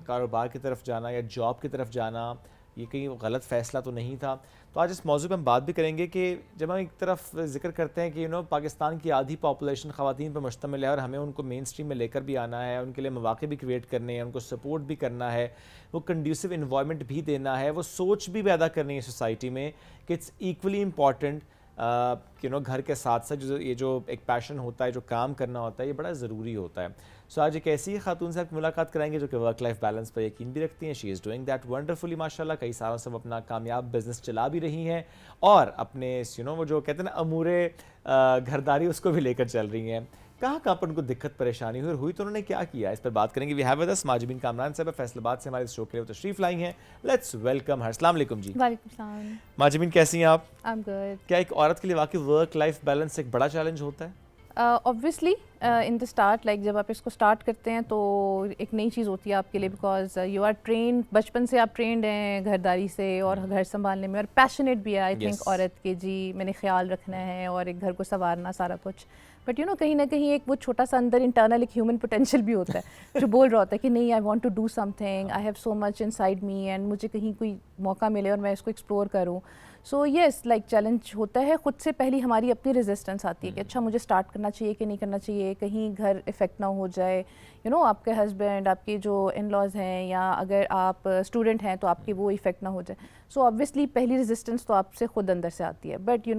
कारोबार की तरफ जाना या जॉब की तरफ जाना ये कहीं गलत फ़ैसला तो नहीं था। तो आज इस मौजू पे हम बात भी करेंगे कि जब हम एक तरफ जिक्र करते हैं कि पाकिस्तान की आधी पॉपुलेशन ख़वातीन पर मुश्तमिल है और हमें उनको मेन स्ट्रीम में लेकर भी आना है, उनके लिए मौक़े भी क्रिएट करने हैं, उनको सपोर्ट भी करना है, वो कंड्यूसिव इन्वायरमेंट भी देना है, वो सोच भी पैदा करनी है सोसाइटी में कि इट्स इक्वली इम्पॉर्टेंट घर के साथ साथ ये जो एक पैशन होता है, जो काम करना होता है, ये बड़ा ज़रूरी होता है। सो आज एक ऐसी खातून से आप मुलाकात कराएंगे जो कि वर्क लाइफ बैलेंस पर यकीन भी रखती हैं। She is doing that wonderfully माशाल्लाह। कई सालों से वो अपना कामयाब बिजनेस चला भी रही हैं और अपने वो जो कहते हैं ना अमूरे घरदारी उसको भी लेकर चल रही हैं। कहाँ कहाँ पर उनको दिक्कत परेशानी हुई और हुई तो उन्होंने क्या किया, इस पर बात करेंगे। We have with us Majibeen Kamran sahab Faisalabad से हमारे शो के लिए तशरीफ लाई हैं। लेट्स वेलकम हर। अस्सलाम वालेकुम जी। वालेकुम सलाम। माजिबीन कैसी हैं आप? I am good. क्या एक औरत के लिए वाकई वर्क लाइफ बैलेंस एक बड़ा चैलेंज होता है? Obviously in the start, like जब आप इसको स्टार्ट करते हैं तो एक नई चीज़ होती है आपके लिए, बिकॉज यू आर ट्रेंड, बचपन से आप ट्रेंड हैं घरदारी से और घर संभालने में, और पैशनेट भी है आई थिंक औरत के, जी मैंने ख्याल रखना है और एक घर को संवारना सारा कुछ। बट कहीं ना कहीं एक वो छोटा सा अंदर इंटरनल एक ह्यूमन पोटेंशियल भी होता है जो बोल रहा होता है कि नहीं, I want to do something, I have so much inside me, and मुझे कहीं कोई मौका मिले और मैं इसको एक्सप्लोर करूँ। सो येस लाइक चैलेंज होता है, खुद से पहली हमारी अपनी रेजिस्टेंस आती है कि अच्छा मुझे स्टार्ट करना चाहिए कि नहीं करना चाहिए, कहीं घर इफ़ेक्ट ना हो जाए, यू नो आपके हस्बैंड, आपके जो इन लॉज हैं, या अगर आप स्टूडेंट हैं तो आपकी वो इफ़ेक्ट ना हो जाए। सो ऑब्वियसली पहली रेजिस्टेंस तो आपसे खुद अंदर से आती है, बट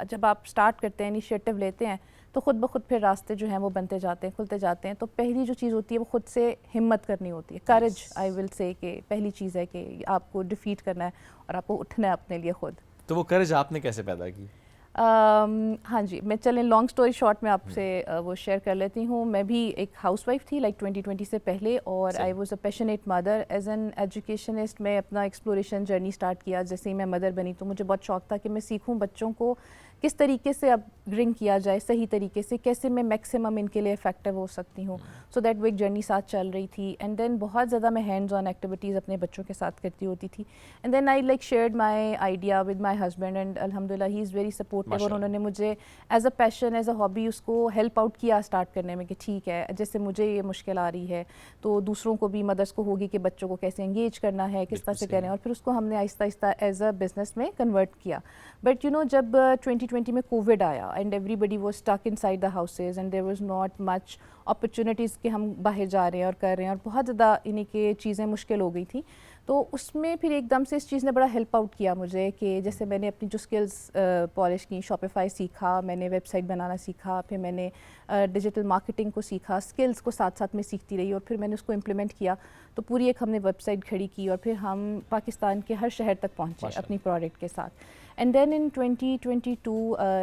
जब आप स्टार्ट करते हैं, इनिशिएटिव लेते हैं, तो खुद ब खुद फिर रास्ते जो हैं वो बनते जाते हैं, खुलते जाते हैं। तो पहली जो चीज़ होती है वो खुद से हिम्मत करनी होती है, करेज आई विल से, कि पहली चीज़ है कि आपको डिफीट करना है और आपको उठना है अपने लिए खुद। तो वो करेज आपने कैसे पैदा की? हाँ जी, मैं चलें लॉन्ग स्टोरी शॉर्ट में आपसे वो शेयर कर लेती हूँ। मैं भी एक हाउसवाइफ थी लाइक 2020 से पहले, और I was a passionate mother. As an educationist मैं अपना एक्सप्लोरेशन जर्नी स्टार्ट किया। जैसे ही मैं मदर बनी तो मुझे बहुत शौक था कि मैं सीखूँ बच्चों को किस तरीके से अपब्रिंग किया जाए सही तरीके से, कैसे मैं मैक्सिमम इनके लिए इफेक्टिव हो सकती हूँ। सो दैट वो एक जर्नी साथ चल रही थी। एंड देन बहुत ज़्यादा मैं हैंड्स ऑन एक्टिविटीज़ अपने बच्चों के साथ करती होती थी। And then I like shared my idea with my husband, and अल्हम्दुलिल्लाह ही इज़ वेरी सपोर्टिव, और उन्होंने मुझे as a passion, as a hobby उसको हेल्प आउट किया स्टार्ट करने में कि ठीक है, जैसे मुझे ये मुश्किल आ रही है तो दूसरों को भी, मदर्स को होगी कि बच्चों को कैसे एंगेज करना है, किस तरह से करें, और फिर उसको हमने आहिस्ता आहिस्ता एज अ बिजनेस में कन्वर्ट किया। बट यू नो जब 2020 में कोविड आया and everybody was stuck inside the houses and there was not much opportunities कि हम बाहर जा रहे हैं और कर रहे हैं, और बहुत ज़्यादा इन्हीं के चीज़ें मुश्किल हो गई थी। तो उसमें फिर एकदम से इस चीज़ ने बड़ा हेल्प आउट किया मुझे कि जैसे मैंने अपनी जो स्किल्स पॉलिश की, शॉपिफाई सीखा, मैंने वेबसाइट बनाना सीखा, फिर मैंने डिजिटल मार्केटिंग को सीखा, स्किल्स को साथ साथ में सीखती रही, और फिर मैंने उसको इम्प्लीमेंट किया। तो पूरी एक हमने वेबसाइट खड़ी की और फिर हम पाकिस्तान के हर शहर तक पहुँचे अपनी प्रोडक्ट के साथ। And then in 2022,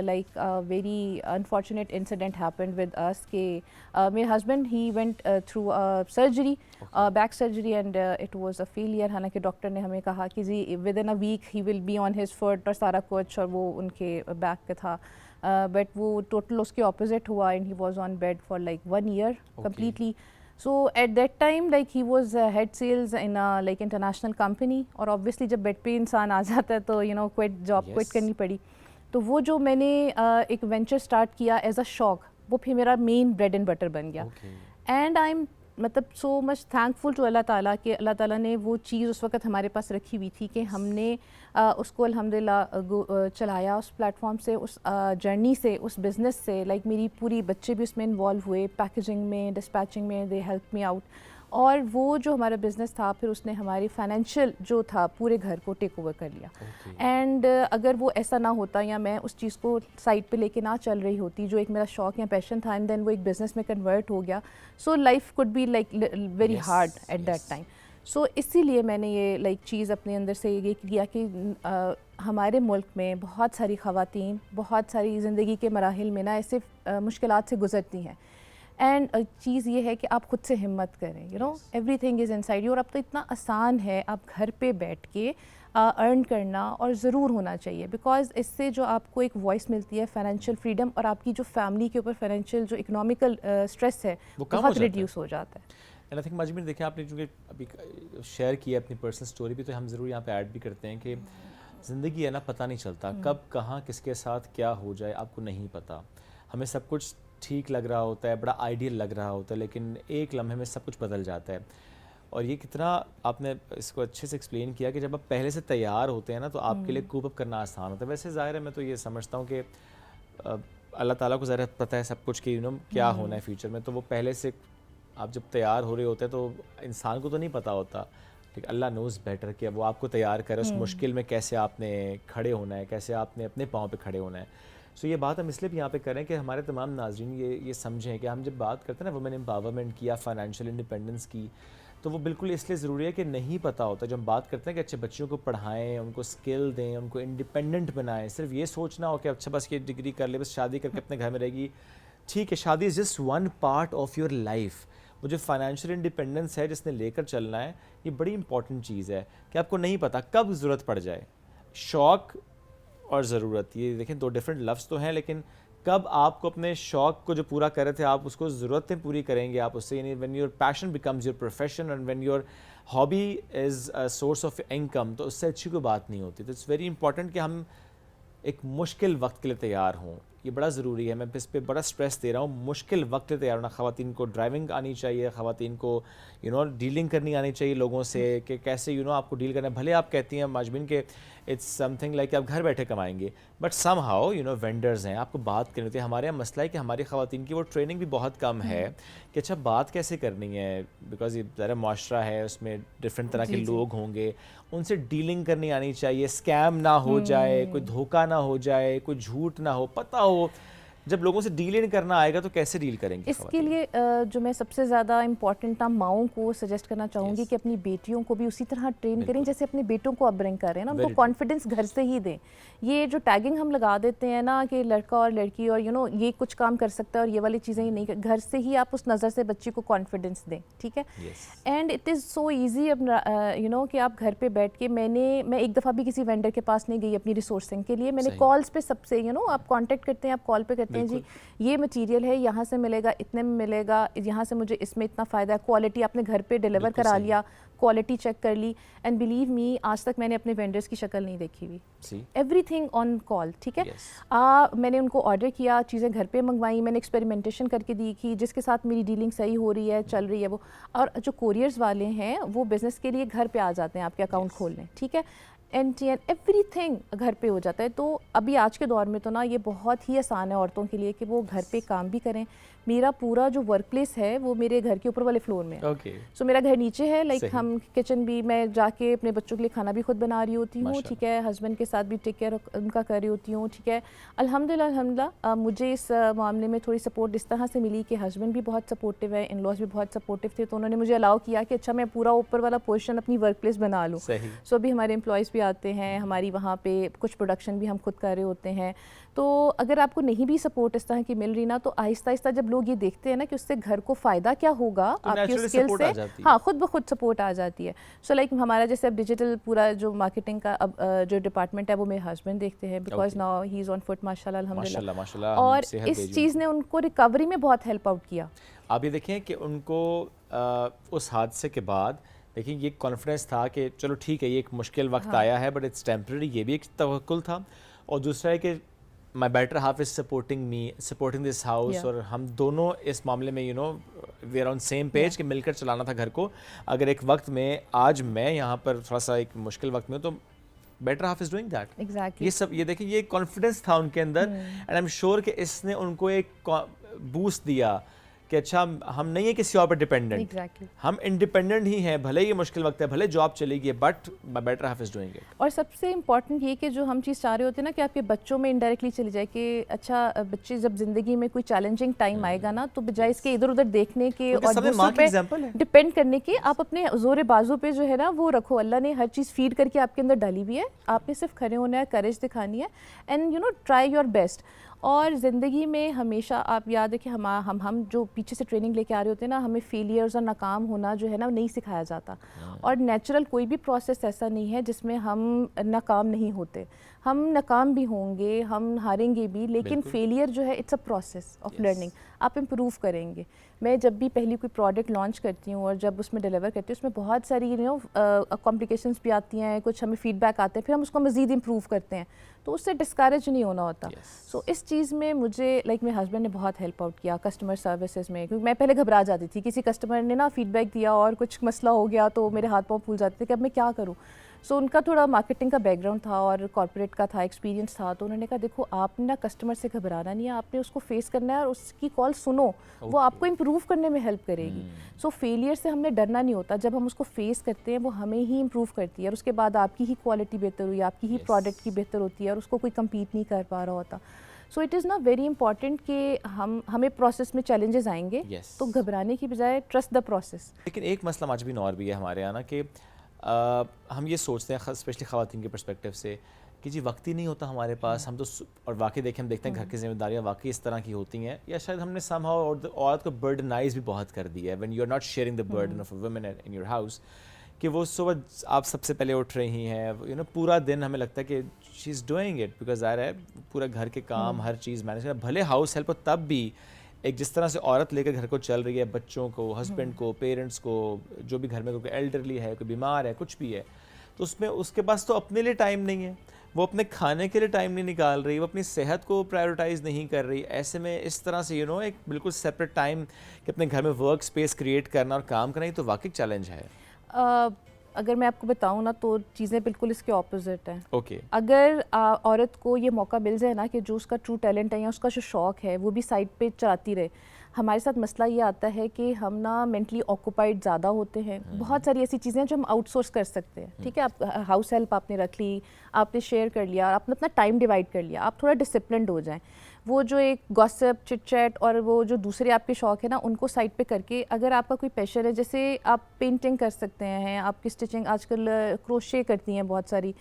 like a very unfortunate incident happened with us. My husband, he went through a surgery, back surgery, and it was a failure. हालांकि डॉक्टर ने हमें कहा कि जी within a week he will be on his foot और सारा कुछ, और वो उनके बैक पे था, बट वो टोटल उसके ऑपोजिट हुआ, and he was on bed for like 1 year completely. So at that time like he was head sales in a like international company, और obviously जब बेड पे इंसान आ जाता है तो you know quit job quit करनी पड़ी। तो वो जो मैंने एक वेंचर स्टार्ट किया एज अ शौक, वो फिर मेरा मेन ब्रेड एंड बटर बन गया। एंड आई एम मतलब so much thankful to Allah ताला कि अल्लाह ताला ने वो चीज़ उस वक्त हमारे पास रखी हुई थी कि हमने उसको अल्हम्दुलिल्लाह चलाया उस प्लेटफॉर्म से, उस जर्नी से, उस बिज़नेस से। लाइक मेरी पूरी बच्चे भी उसमें इन्वॉल्व हुए, पैकेजिंग में, डिस्पैचिंग में, दे हेल्प मी आउट। और वो जो हमारा बिज़नेस था फिर उसने हमारी फाइनेंशियल जो था पूरे घर को टेक ओवर कर लिया। एंड अगर वो ऐसा ना होता या मैं उस चीज़ को साइड पे लेके ना चल रही होती, जो एक मेरा शौक या पैशन था, एंड देन वो एक बिज़नेस में कन्वर्ट हो गया, so life could be like very hard at that time. So इसीलिए मैंने ये लाइक चीज़ अपने अंदर से ये किया कि हमारे मुल्क में बहुत सारी ख़वातीन बहुत सारी ज़िंदगी के मराहिल में ना ऐसे मुश्किलात से गुज़रती हैं। एंड चीज़ ये है कि आप खुद से हिम्मत करें, you know everything is inside you. और अब तो इतना आसान है, आप घर पे बैठ के अर्न करना, और ज़रूर होना चाहिए, बिकॉज इससे जो आपको एक वॉइस मिलती है, फाइनेंशियल फ्रीडम, और आपकी जो फैमिली के ऊपर फाइनेंशियल जो इकोनॉमिकल स्ट्रेस है वो बहुत रिड्यूस हो जाता है। एंड आई थिंक मजमीर देखिए आपने चूँकि अभी शेयर किया अपनी पर्सनल स्टोरी भी, तो हम ज़रूर यहाँ पे ऐड भी करते हैं कि ज़िंदगी है ना, पता नहीं चलता कब कहाँ किसके साथ क्या हो जाए, आपको नहीं पता। हमें सब कुछ ठीक लग रहा होता है, बड़ा आइडियल लग रहा होता है, लेकिन एक लम्हे में सब कुछ बदल जाता है। और ये कितना आपने इसको अच्छे से एक्सप्लेन किया कि जब आप पहले से तैयार होते हैं ना, तो आपके लिए कूप अप करना आसान होता है। वैसे ज़ाहिर है, मैं तो ये समझता हूँ कि अल्लाह ताला को ज़रा पता है सब कुछ कि यू नो क्या होना है फ्यूचर में, तो वो पहले से आप जब तैयार हो रहे होते हैं तो इंसान को तो नहीं पता होता, ठीक, अल्लाह नोज़ बेटर कि वो आपको तैयार करे उस मुश्किल में कैसे आपने खड़े होना है, कैसे आपने अपने पाँव पे खड़े होना है। सो ये बात हम इसलिए भी यहाँ पे करें कि हमारे तमाम नाज़रीन ये समझें कि हम जब बात करते हैं ना वुमेन एम्पावरमेंट की या फाइनेंशियल इंडिपेंडेंस की, तो वो बिल्कुल इसलिए ज़रूरी है कि नहीं पता होता। जब हम बात करते हैं कि अच्छे बच्चों को पढ़ाएं, उनको स्किल दें, उनको इंडिपेंडेंट बनाएं, सिर्फ ये सोचना हो कि अच्छा बस ये डिग्री कर ले, बस शादी करके अपने घर में रहेगी, ठीक है, शादी is just one part of your life. वो जो फाइनेंशियल इंडिपेंडेंस है जिसने लेकर चलना है, ये बड़ी इंपॉर्टेंट चीज़ है कि आपको नहीं पता कब ज़रूरत पड़ जाए। शौक़ और ज़रूरत, ये देखें दो डिफरेंट लफ्ज़ तो हैं, लेकिन कब आपको अपने शौक़ को जो पूरा कर रहे थे आप उसको ज़रूरतें पूरी करेंगे आप उससे, यानी when your passion becomes your profession and when your hobby is a source of income, तो उससे अच्छी कोई बात नहीं होती। तो इट्स वेरी इंपॉर्टेंट कि हम एक मुश्किल वक्त के लिए तैयार हों, ये बड़ा ज़रूरी है, मैं इस पे बड़ा स्ट्रेस दे रहा हूँ, मुश्किल वक्त तैयार होना, ख़वातीन को ड्राइविंग आनी चाहिए, ख़वातीन को डीलिंग करनी आनी चाहिए लोगों से, कि कैसे आपको डील करना है। भले आप कहती हैं माजबिन के इट्स समथिंग लाइक आप घर बैठे कमाएंगे, बट सम हाउ वेंडर्स हैं, आपको बात करनी होती है। हमारे यहाँ मसला है कि हमारी ख़वातीन की वो ट्रेनिंग भी बहुत कम है कि अच्छा बात कैसे करनी है, बिकॉज ये ज़रा माशरा है, उसमें डिफरेंट तरह के लोग होंगे, उनसे डीलिंग करनी आनी चाहिए, स्कैम ना हो जाए, कोई धोखा ना हो जाए, कोई झूठ ना हो, पता हो। जब लोगों से डील करना आएगा तो कैसे डील करेंगे? इसके लिए जो मैं सबसे ज़्यादा इम्पॉर्टेंट माओं को सजेस्ट करना चाहूँगी कि अपनी बेटियों को भी उसी तरह ट्रेन करें जैसे अपने बेटों को अपब्रिंग कर रहे हैं ना, उनको कॉन्फिडेंस घर से ही दें। ये जो टैगिंग हम लगा देते हैं ना कि लड़का और लड़की और ये कुछ काम कर सकता है और ये वाली चीज़ें ही नहीं, घर से ही आप उस नज़र से बच्ची को कॉन्फिडेंस दें, ठीक है। And it is so easy अब कि आप घर पे बैठ के मैं एक दफ़ा भी किसी वेंडर के पास नहीं गई अपनी रिसोर्सिंग के लिए, मैंने कॉल्स पे सबसे आप कॉन्टेक्ट करते हैं, आप कॉल पे करते हैं जी ये मटेरियल है, यहाँ से मिलेगा, इतने में मिलेगा, यहाँ से मुझे इसमें इतना फ़ायदा है, क्वालिटी आपने घर पे डिलीवर करा लिया, क्वालिटी चेक कर ली, एंड बिलीव मी आज तक मैंने अपने वेंडर्स की शक्ल नहीं देखी हुई, एवरीथिंग ऑन कॉल, ठीक है। मैंने उनको ऑर्डर किया, चीज़ें घर पे मंगवाई, मैंने एक्सपेरिमेंटेशन करके दी कि जिसके साथ मेरी डीलिंग सही हो रही है, चल रही है वो। और जो कोरियर्स वाले हैं वो बिज़नेस के लिए घर पे आ जाते हैं आपके अकाउंट खोलने, ठीक है, एवरीथिंग घर पे हो जाता है। तो अभी आज के दौर में तो ना ये बहुत ही आसान है औरतों के लिए कि वो घर पे काम भी करें। मेरा पूरा जो वर्क प्लेस है वो मेरे घर के ऊपर वाले फ्लोर में है, सो मेरा घर नीचे है, लाइक हम किचन भी मैं जाके अपने बच्चों के लिए खाना भी खुद बना रही होती हूँ, ठीक है, हस्बैंड के साथ भी टेक केयर उनका कर रही होती हूँ, ठीक है। अल्हम्दुलिल्लाह मुझे इस मामले में थोड़ी सपोर्ट इस तरह से मिली कि हस्बैंड भी बहुत सपोर्टिव है, इन लॉज भी बहुत सपोर्टिव थे, तो उन्होंने मुझे अलाउ किया कि अच्छा मैं पूरा ऊपर वाला पोर्शन अपनी वर्क प्लेस बना लूँ। सो अभी हमारे एम्प्लॉयज़ भी आते हैं, हमारी वहाँ पे कुछ प्रोडक्शन भी हम खुद कर रहे होते हैं। तो अगर आपको नहीं भी सपोर्ट इस तरह की मिल रही ना, तो आहिस्ता आहिस्ता जब लोग ये देखते हैं ना कि उससे घर को फ़ायदा क्या होगा आपकी स्किल से, हाँ खुद ब खुद सपोर्ट आ जाती है। सो लाइक हमारा जैसे अब डिजिटल पूरा जो मार्केटिंग का अब जो डिपार्टमेंट है वो मेरे हस्बैंड देखते हैं, because now he is on foot माशाल्लाह अल्हम्दुलिल्लाह, और इस चीज़ ने उनको रिकवरी में बहुत हेल्प आउट किया। आप ये देखें कि उनको उस हादसे के बाद देखिए ये कॉन्फिडेंस था कि चलो ठीक है ये एक मुश्किल वक्त आया है बट इट्स टेम्प्रेरी, ये भी एक तवक्कुल था, और दूसरा है कि my better half is supporting me, supporting this house, और हम दोनों इस मामले में we are on same page कि मिलकर चलाना था घर को। अगर एक वक्त में आज मैं यहाँ पर थोड़ा सा एक मुश्किल वक्त में हूँ तो better half is doing that. Exactly ये सब ये देखिए ये कॉन्फिडेंस था उनके अंदर, एंड आई एम श्योर कि इसने उनको एक बूस्ट दिया कि अच्छा हम नहीं है किसी और पर डिपेंडेंट, exactly. हम इंडिपेंडेंट ही हैं, भले ये मुश्किल वक्त है, भले जॉब चलेगी, but my better half is doing it. और सबसे इम्पॉर्टेंट ये कि जो हम चीज़ चाह रहे होते हैं ना कि आपके बच्चों में इनडायरेक्टली चली जाए कि अच्छा बच्चे जब जिंदगी में कोई चैलेंजिंग टाइम आएगा ना, तो बजाय इसके इधर उधर देखने के और दूसरों पे डिपेंड करने के, आप अपने जोर बाजू पे जो है ना वो रखो। अल्लाह ने हर चीज़ फीड करके आपके अंदर डाली हुई है, आपने सिर्फ खड़े होना है, करेज दिखानी है, एंड ट्राई योर बेस्ट। और ज़िंदगी में हमेशा आप याद है कि हम जो पीछे से ट्रेनिंग लेके आ रहे होते हैं ना, हमें फेलियर्स और नाकाम होना जो है ना नहीं सिखाया जाता, और नेचुरल कोई भी प्रोसेस ऐसा नहीं है जिसमें हम नाकाम नहीं होते, हम नाकाम भी होंगे, हम हारेंगे भी, लेकिन फेलियर जो है it's a process of learning, आप इम्प्रूव करेंगे। मैं जब भी पहली कोई प्रोडक्ट लॉन्च करती हूँ और जब उसमें डिलीवर करती हूँ, उसमें बहुत सारी कॉम्प्लिकेशंस भी आती हैं, कुछ हमें फीडबैक आते हैं, फिर हम उसको मज़ीद इम्प्रूव करते हैं, तो उससे डिस्करेज नहीं होना होता। सो इस चीज़ में मुझे मेरे हस्बैंड ने बहुत हेल्प आउट किया कस्टमर सर्विसेज में, क्योंकि मैं पहले घबरा जाती थी, किसी कस्टमर ने ना फीडबैक दिया और कुछ मसला हो गया तो मेरे हाथ पाँव फूल जाते थे कि अब मैं क्या करूँ। सो उनका थोड़ा मार्केटिंग का बैकग्राउंड था और कॉर्पोरेट का था, एक्सपीरियंस था, तो उन्होंने कहा देखो आपने ना कस्टमर से घबराना नहीं है, आपने उसको फेस करना है और उसकी कॉल सुनो, वो आपको इम्प्रूव करने में हेल्प करेगी। सो फेलियर से हमने डरना नहीं होता, जब हम उसको फेस करते हैं वो हमें ही इम्प्रूव करती है, और उसके बाद आपकी ही क्वालिटी बेहतर हुई, आपकी ही प्रोडक्ट की बेहतर होती है, और उसको कोई कम्पीट नहीं कर पा रहा होता। So it is not very important कि हमें प्रोसेस में चैलेंजेस आएंगे, तो घबराने की बजाय ट्रस्ट द प्रोसेस। लेकिन एक मसला आज भी और भी है हमारे यहाँ ना कि हम ये सोचते हैं स्पेशली ख़वातीन के पर्सपेक्टिव से कि जी वक्त ही नहीं होता हमारे पास, हम तो और वाकई हम देखते हैं घर की जिम्मेदारियाँ वाकई इस तरह की होती हैं, या शायद हमने समहाउ औरत को बर्डनाइज भी बहुत कर दिया है when you are not sharing the burden of a woman in your house, कि वो सुबह आप सबसे पहले उठ रही हैं, पूरा दिन हमें लगता है कि she is doing it because ज़ाहिर है पूरा घर के काम हर चीज़ मैनेज करना, भले हाउस हेल्प हो तब भी एक जिस तरह से औरत लेकर घर को चल रही है, बच्चों को, हस्बैंड को, पेरेंट्स को, जो भी घर में कोई एल्डरली है, कोई बीमार है, कुछ भी है, तो उसमें उसके पास तो अपने लिए टाइम नहीं है, वो अपने खाने के लिए टाइम नहीं निकाल रही, वो अपनी सेहत को प्रायोरिटाइज नहीं कर रही। ऐसे में इस तरह से एक बिल्कुल सेपरेट टाइम कि अपने घर में वर्क स्पेस क्रिएट करना और काम करना, ये तो वाकई चैलेंज है। अगर मैं आपको बताऊं ना तो चीज़ें बिल्कुल इसके ऑपोजिट हैं। ओके। अगर औरत को ये मौका मिल जाए ना कि जो उसका ट्रू टैलेंट है या उसका जो शौक है वो भी साइड पे चलाती रहे। हमारे साथ मसला ये आता है कि हम ना मेंटली ऑक्यूपाइड ज़्यादा होते हैं। बहुत सारी ऐसी चीज़ें हैं जो हम आउटसोर्स कर सकते हैं, ठीक है। आप हाउस हेल्प आपने रख ली, आपने शेयर कर लिया, आपने अपना टाइम डिवाइड कर लिया, आप थोड़ा डिसिप्लिन्ड हो जाएं। वो जो एक गॉसिप चिट चैट और वो जो दूसरे आपके शौक है ना उनको साइड पे करके, अगर आपका कोई पैशन है, जैसे आप पेंटिंग कर सकते हैं, आपकी स्टिचिंग, आजकल क्रोशे करती हैं बहुत सारी,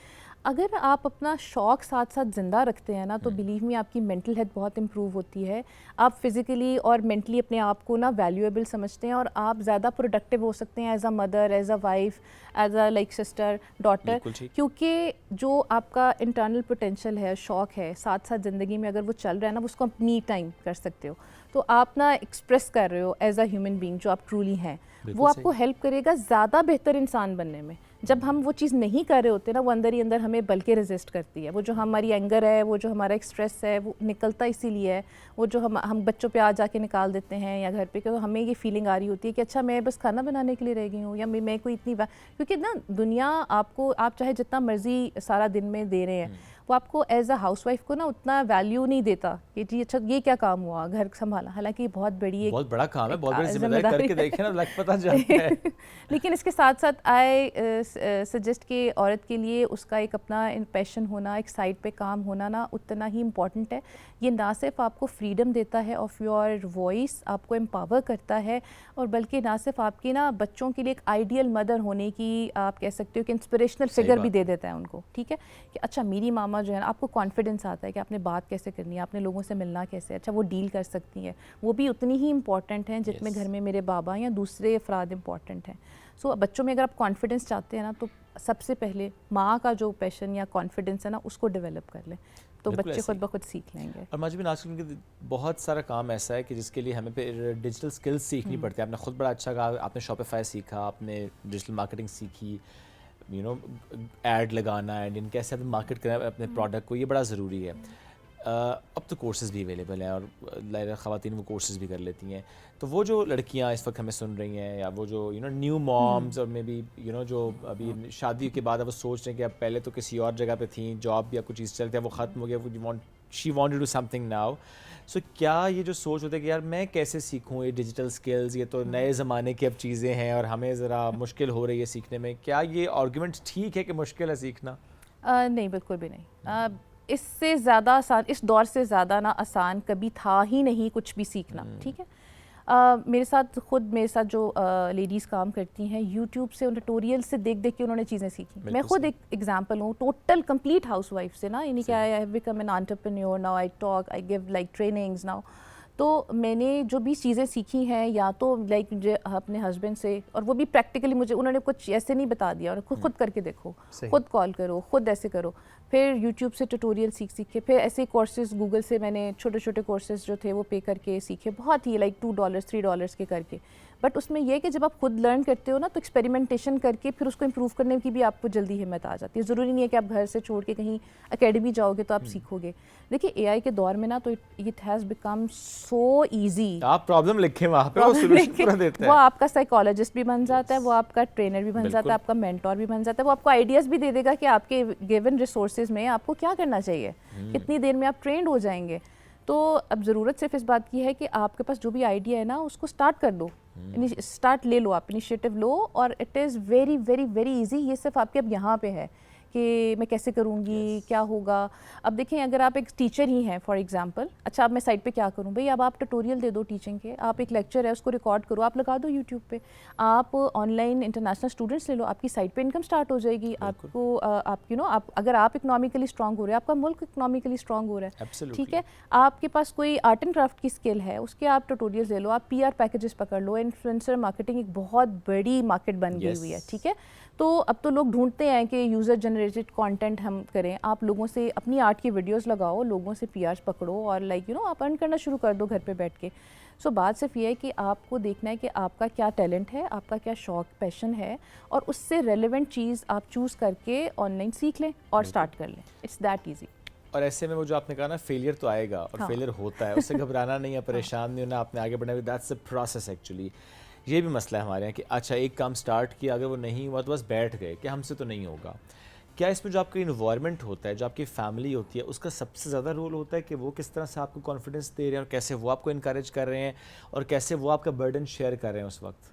अगर आप अपना शौक साथ साथ ज़िंदा रखते हैं ना तो बिलीव मी आपकी मेंटल हेल्थ बहुत इम्प्रूव होती है। आप फिज़िकली और मेंटली अपने आप को ना वैल्यूएबल समझते हैं और आप ज़्यादा प्रोडक्टिव हो सकते हैं as a mother, as a wife, as a like sister, daughter, क्योंकि जो आपका इंटरनल पोटेंशियल है, शौक है, साथ साथ ज़िंदगी में अगर वो चल रहा है ना, उसको आप मी टाइम कर सकते हो। तो आप ना एक्सप्रेस कर रहे हो एज अ ह्यूमन बीइंग जो आप ट्रूली हैं, वो आपको हेल्प करेगा ज़्यादा बेहतर इंसान बनने में। जब हम वो चीज़ नहीं कर रहे होते ना, वो अंदर ही अंदर हमें बल्कि रेजिस्ट करती है। वो जो हमारी एंगर है, वो जो हमारा एक स्ट्रेस है, वो निकलता इसीलिए है। वो जो हम बच्चों पे आ जाके निकाल देते हैं या घर पे, तो हमें ये फीलिंग आ रही होती है कि अच्छा मैं बस खाना बनाने के लिए रह गई हूँ, या मैं कोई इतनी क्योंकि ना दुनिया आपको, आप चाहे जितना मर्जी सारा दिन में दे रहे हैं, वो आपको एज अ हाउसवाइफ को ना उतना वैल्यू नहीं देता कि जी अच्छा ये क्या काम हुआ, घर संभाला। हालांकि बहुत बड़ा काम है, बहुत बड़ी जिम्मेदारी, करके देखें ना लग पता चलता है। लेकिन इसके साथ साथ आई सजेस्ट कि औरत के लिए उसका एक अपना पैशन होना, एक साइड पे काम होना ना उतना ही इम्पॉर्टेंट है। ये ना सिर्फ आपको फ्रीडम देता है ऑफ योर वॉइस, आपको एम्पावर करता है, और बल्कि ना सिर्फ आपकी ना बच्चों के लिए एक आइडियल मदर होने की, आप कह सकते हो कि इंस्पिरेशनल फिगर भी दे देता है उनको, ठीक है। कि अच्छा मेरी मामा जो है ना, आपको कॉन्फिडेंस आता है कि आपने बात कैसे करनी है, आपने लोगों से मिलना कैसे, अच्छा वो डील कर सकती हैं, वो भी उतनी ही इम्पॉर्टेंट हैं जितने घर में मेरे बाबा या दूसरे अफराद इम्पॉर्टेंट हैं। सो बच्चों में अगर आप कॉन्फिडेंस चाहते हैं ना, तो सबसे पहले माँ का जो पैशन या कॉन्फिडेंस है ना, उसको डेवलप कर लें, तो बच्चे खुद ब खुद सीख लेंगे। और मजबूर आजकल बहुत सारा काम ऐसा है कि जिसके लिए हमें फिर डिजिटल स्किल्स सीखनी पड़ती है। आपने खुद बड़ा अच्छा कहा, आपने शॉपिफाई सीखा, आपने डिजिटल मार्केटिंग सीखी, ऐड लगाना एंड कैसे आप मार्केट करें अपने प्रोडक्ट को, ये बड़ा ज़रूरी है। अब तो कोर्सेज़ भी अवेलेबल हैं और ख़वातीन वो कोर्सेज़ भी कर लेती हैं। तो वो जो लड़कियां इस वक्त हमें सुन रही हैं, या वो जो न्यू मॉम्स और मे बी जो अभी शादी के बाद अब वो सोच रहे हैं कि अब पहले तो किसी और जगह पे थी, जॉब या कुछ चीज़ चलती है, वो ख़त्म हो गया, she wanted to do something now. So क्या ये जो सोच होता है कि यार मैं कैसे सीखूं ये डिजिटल स्किल्स, ये तो नए ज़माने की अब चीज़ें हैं और हमें ज़रा मुश्किल हो रही है सीखने में, क्या ये आर्गूमेंट ठीक है कि मुश्किल है सीखना? नहीं, बिल्कुल भी नहीं। इससे ज़्यादा आसान, इस दौर से ज़्यादा ना आसान कभी था ही नहीं कुछ भी सीखना, ठीक है। मेरे साथ जो लेडीज़ काम करती हैं, यूट्यूब से, ट्यूटोरियल से देख देख के उन्होंने चीज़ें सीखी। मैं खुद एक एग्जांपल हूँ, टोटल कंप्लीट हाउसवाइफ से ना, यानी कि I have become an entrepreneur now, I talk, I give like trainings now. तो मैंने जो भी चीज़ें सीखी हैं, या तो लाइक अपने हस्बैंड से, और वो भी प्रैक्टिकली मुझे उन्होंने कुछ ऐसे नहीं बता दिया, और खुद करके देखो, खुद कॉल करो, खुद ऐसे करो। फिर यूट्यूब से ट्यूटोरियल सीख के, फिर ऐसे कोर्सेज गूगल से मैंने छोटे छोटे कोर्सेज जो थे वो पे करके सीखे, बहुत ही लाइक $2 $3 के करके। बट उसमें यह कि जब आप खुद लर्न करते हो ना, तो एक्सपेरिमेंटेशन करके फिर उसको इम्प्रूव करने की भी आपको जल्दी हिम्मत आ जाती है। ज़रूरी नहीं है कि आप घर से छोड़ के कहीं एकेडमी जाओगे तो आप सीखोगे। देखिए एआई के दौर में ना, तो it has become so easy. आप प्रॉब्लम लिखें वहाँ पे, वो सॉल्यूशन पूरा देता है। वो आपका साइकोलॉजिस्ट भी बन जाता है, वो आपका ट्रेनर भी बन जाता है, आपका मेंटोर भी बन जाता है, वो आपको आइडियाज़ भी दे देगा कि आपके गिवन रिसोर्सेज में आपको क्या करना चाहिए, कितनी देर में आप ट्रेंड हो जाएंगे। तो अब ज़रूरत सिर्फ इस बात की है कि आपके पास जो भी आइडिया है ना, उसको स्टार्ट कर दो, स्टार्ट ले लो, आप इनिशिएटिव लो, और it is very very very easy. ये सिर्फ आपके अब यहाँ पे है कि मैं कैसे करूँगी, क्या होगा। अब देखें, अगर आप एक टीचर ही हैं फॉर एग्जांपल, अच्छा अब मैं साइड पे क्या करूँ भाई, अब आप ट्यूटोरियल दे दो टीचिंग के, आप एक लेक्चर है उसको रिकॉर्ड करो, आप लगा दो यूट्यूब पे, आप ऑनलाइन इंटरनेशनल स्टूडेंट्स ले लो, आपकी साइड पे इनकम स्टार्ट हो जाएगी। आपको आप अगर आप इकोनॉमिकली स्ट्रॉन्ग हो रहे हैं, आपका मुल्क इकोनॉमिकली स्ट्रॉन्ग हो रहा है, ठीक है। आपके पास कोई आर्ट एंड क्राफ्ट की स्किल है, उसके आप ट्यूटोरियल्स ले लो, आप PR पैकेजेस पकड़ लो। इन्फ्लुएंसर मार्केटिंग एक बहुत बड़ी मार्केट बन गई हुई है, ठीक है। तो अब तो लोग ढूंढते हैं कि यूज़र जनरेटेड जनरेटेड कंटेंट हम करें, आप लोगों से अपनी आर्ट की वीडियोस लगाओ, लोगों से पीआर्स पकड़ो और लाइक आप अर्न करना शुरू कर दो घर पे बैठ के। सो बात सिर्फ ये है कि आपको देखना है कि आपका क्या टैलेंट है, आपका क्या शौक पैशन है, और उससे रेलिवेंट चीज़ आप चूज़ करके ऑनलाइन सीख लें और स्टार्ट कर लें। It's that easy. और ऐसे में वो जो आपने कहा ना, फेलियर तो आएगा और हाँ। फेलियर होता है, उससे घबराना नहीं है, परेशान नहीं होना, आपने आगे बढ़ना, दैट्स अ प्रोसेस एक्चुअली। ये भी मसला है हमारे यहाँ कि अच्छा एक काम स्टार्ट किया, अगर वो नहीं हुआ तो बस बैठ गए कि हमसे तो नहीं होगा। क्या इसमें जो आपका इन्वायरमेंट होता है, जो आपकी फैमिली होती है, उसका सबसे ज़्यादा रोल होता है कि वो किस तरह से आपको कॉन्फिडेंस दे रहे हैं और कैसे वो आपको इनकरेज कर रहे हैं और कैसे वो आपका बर्डन शेयर कर रहे हैं उस वक्त?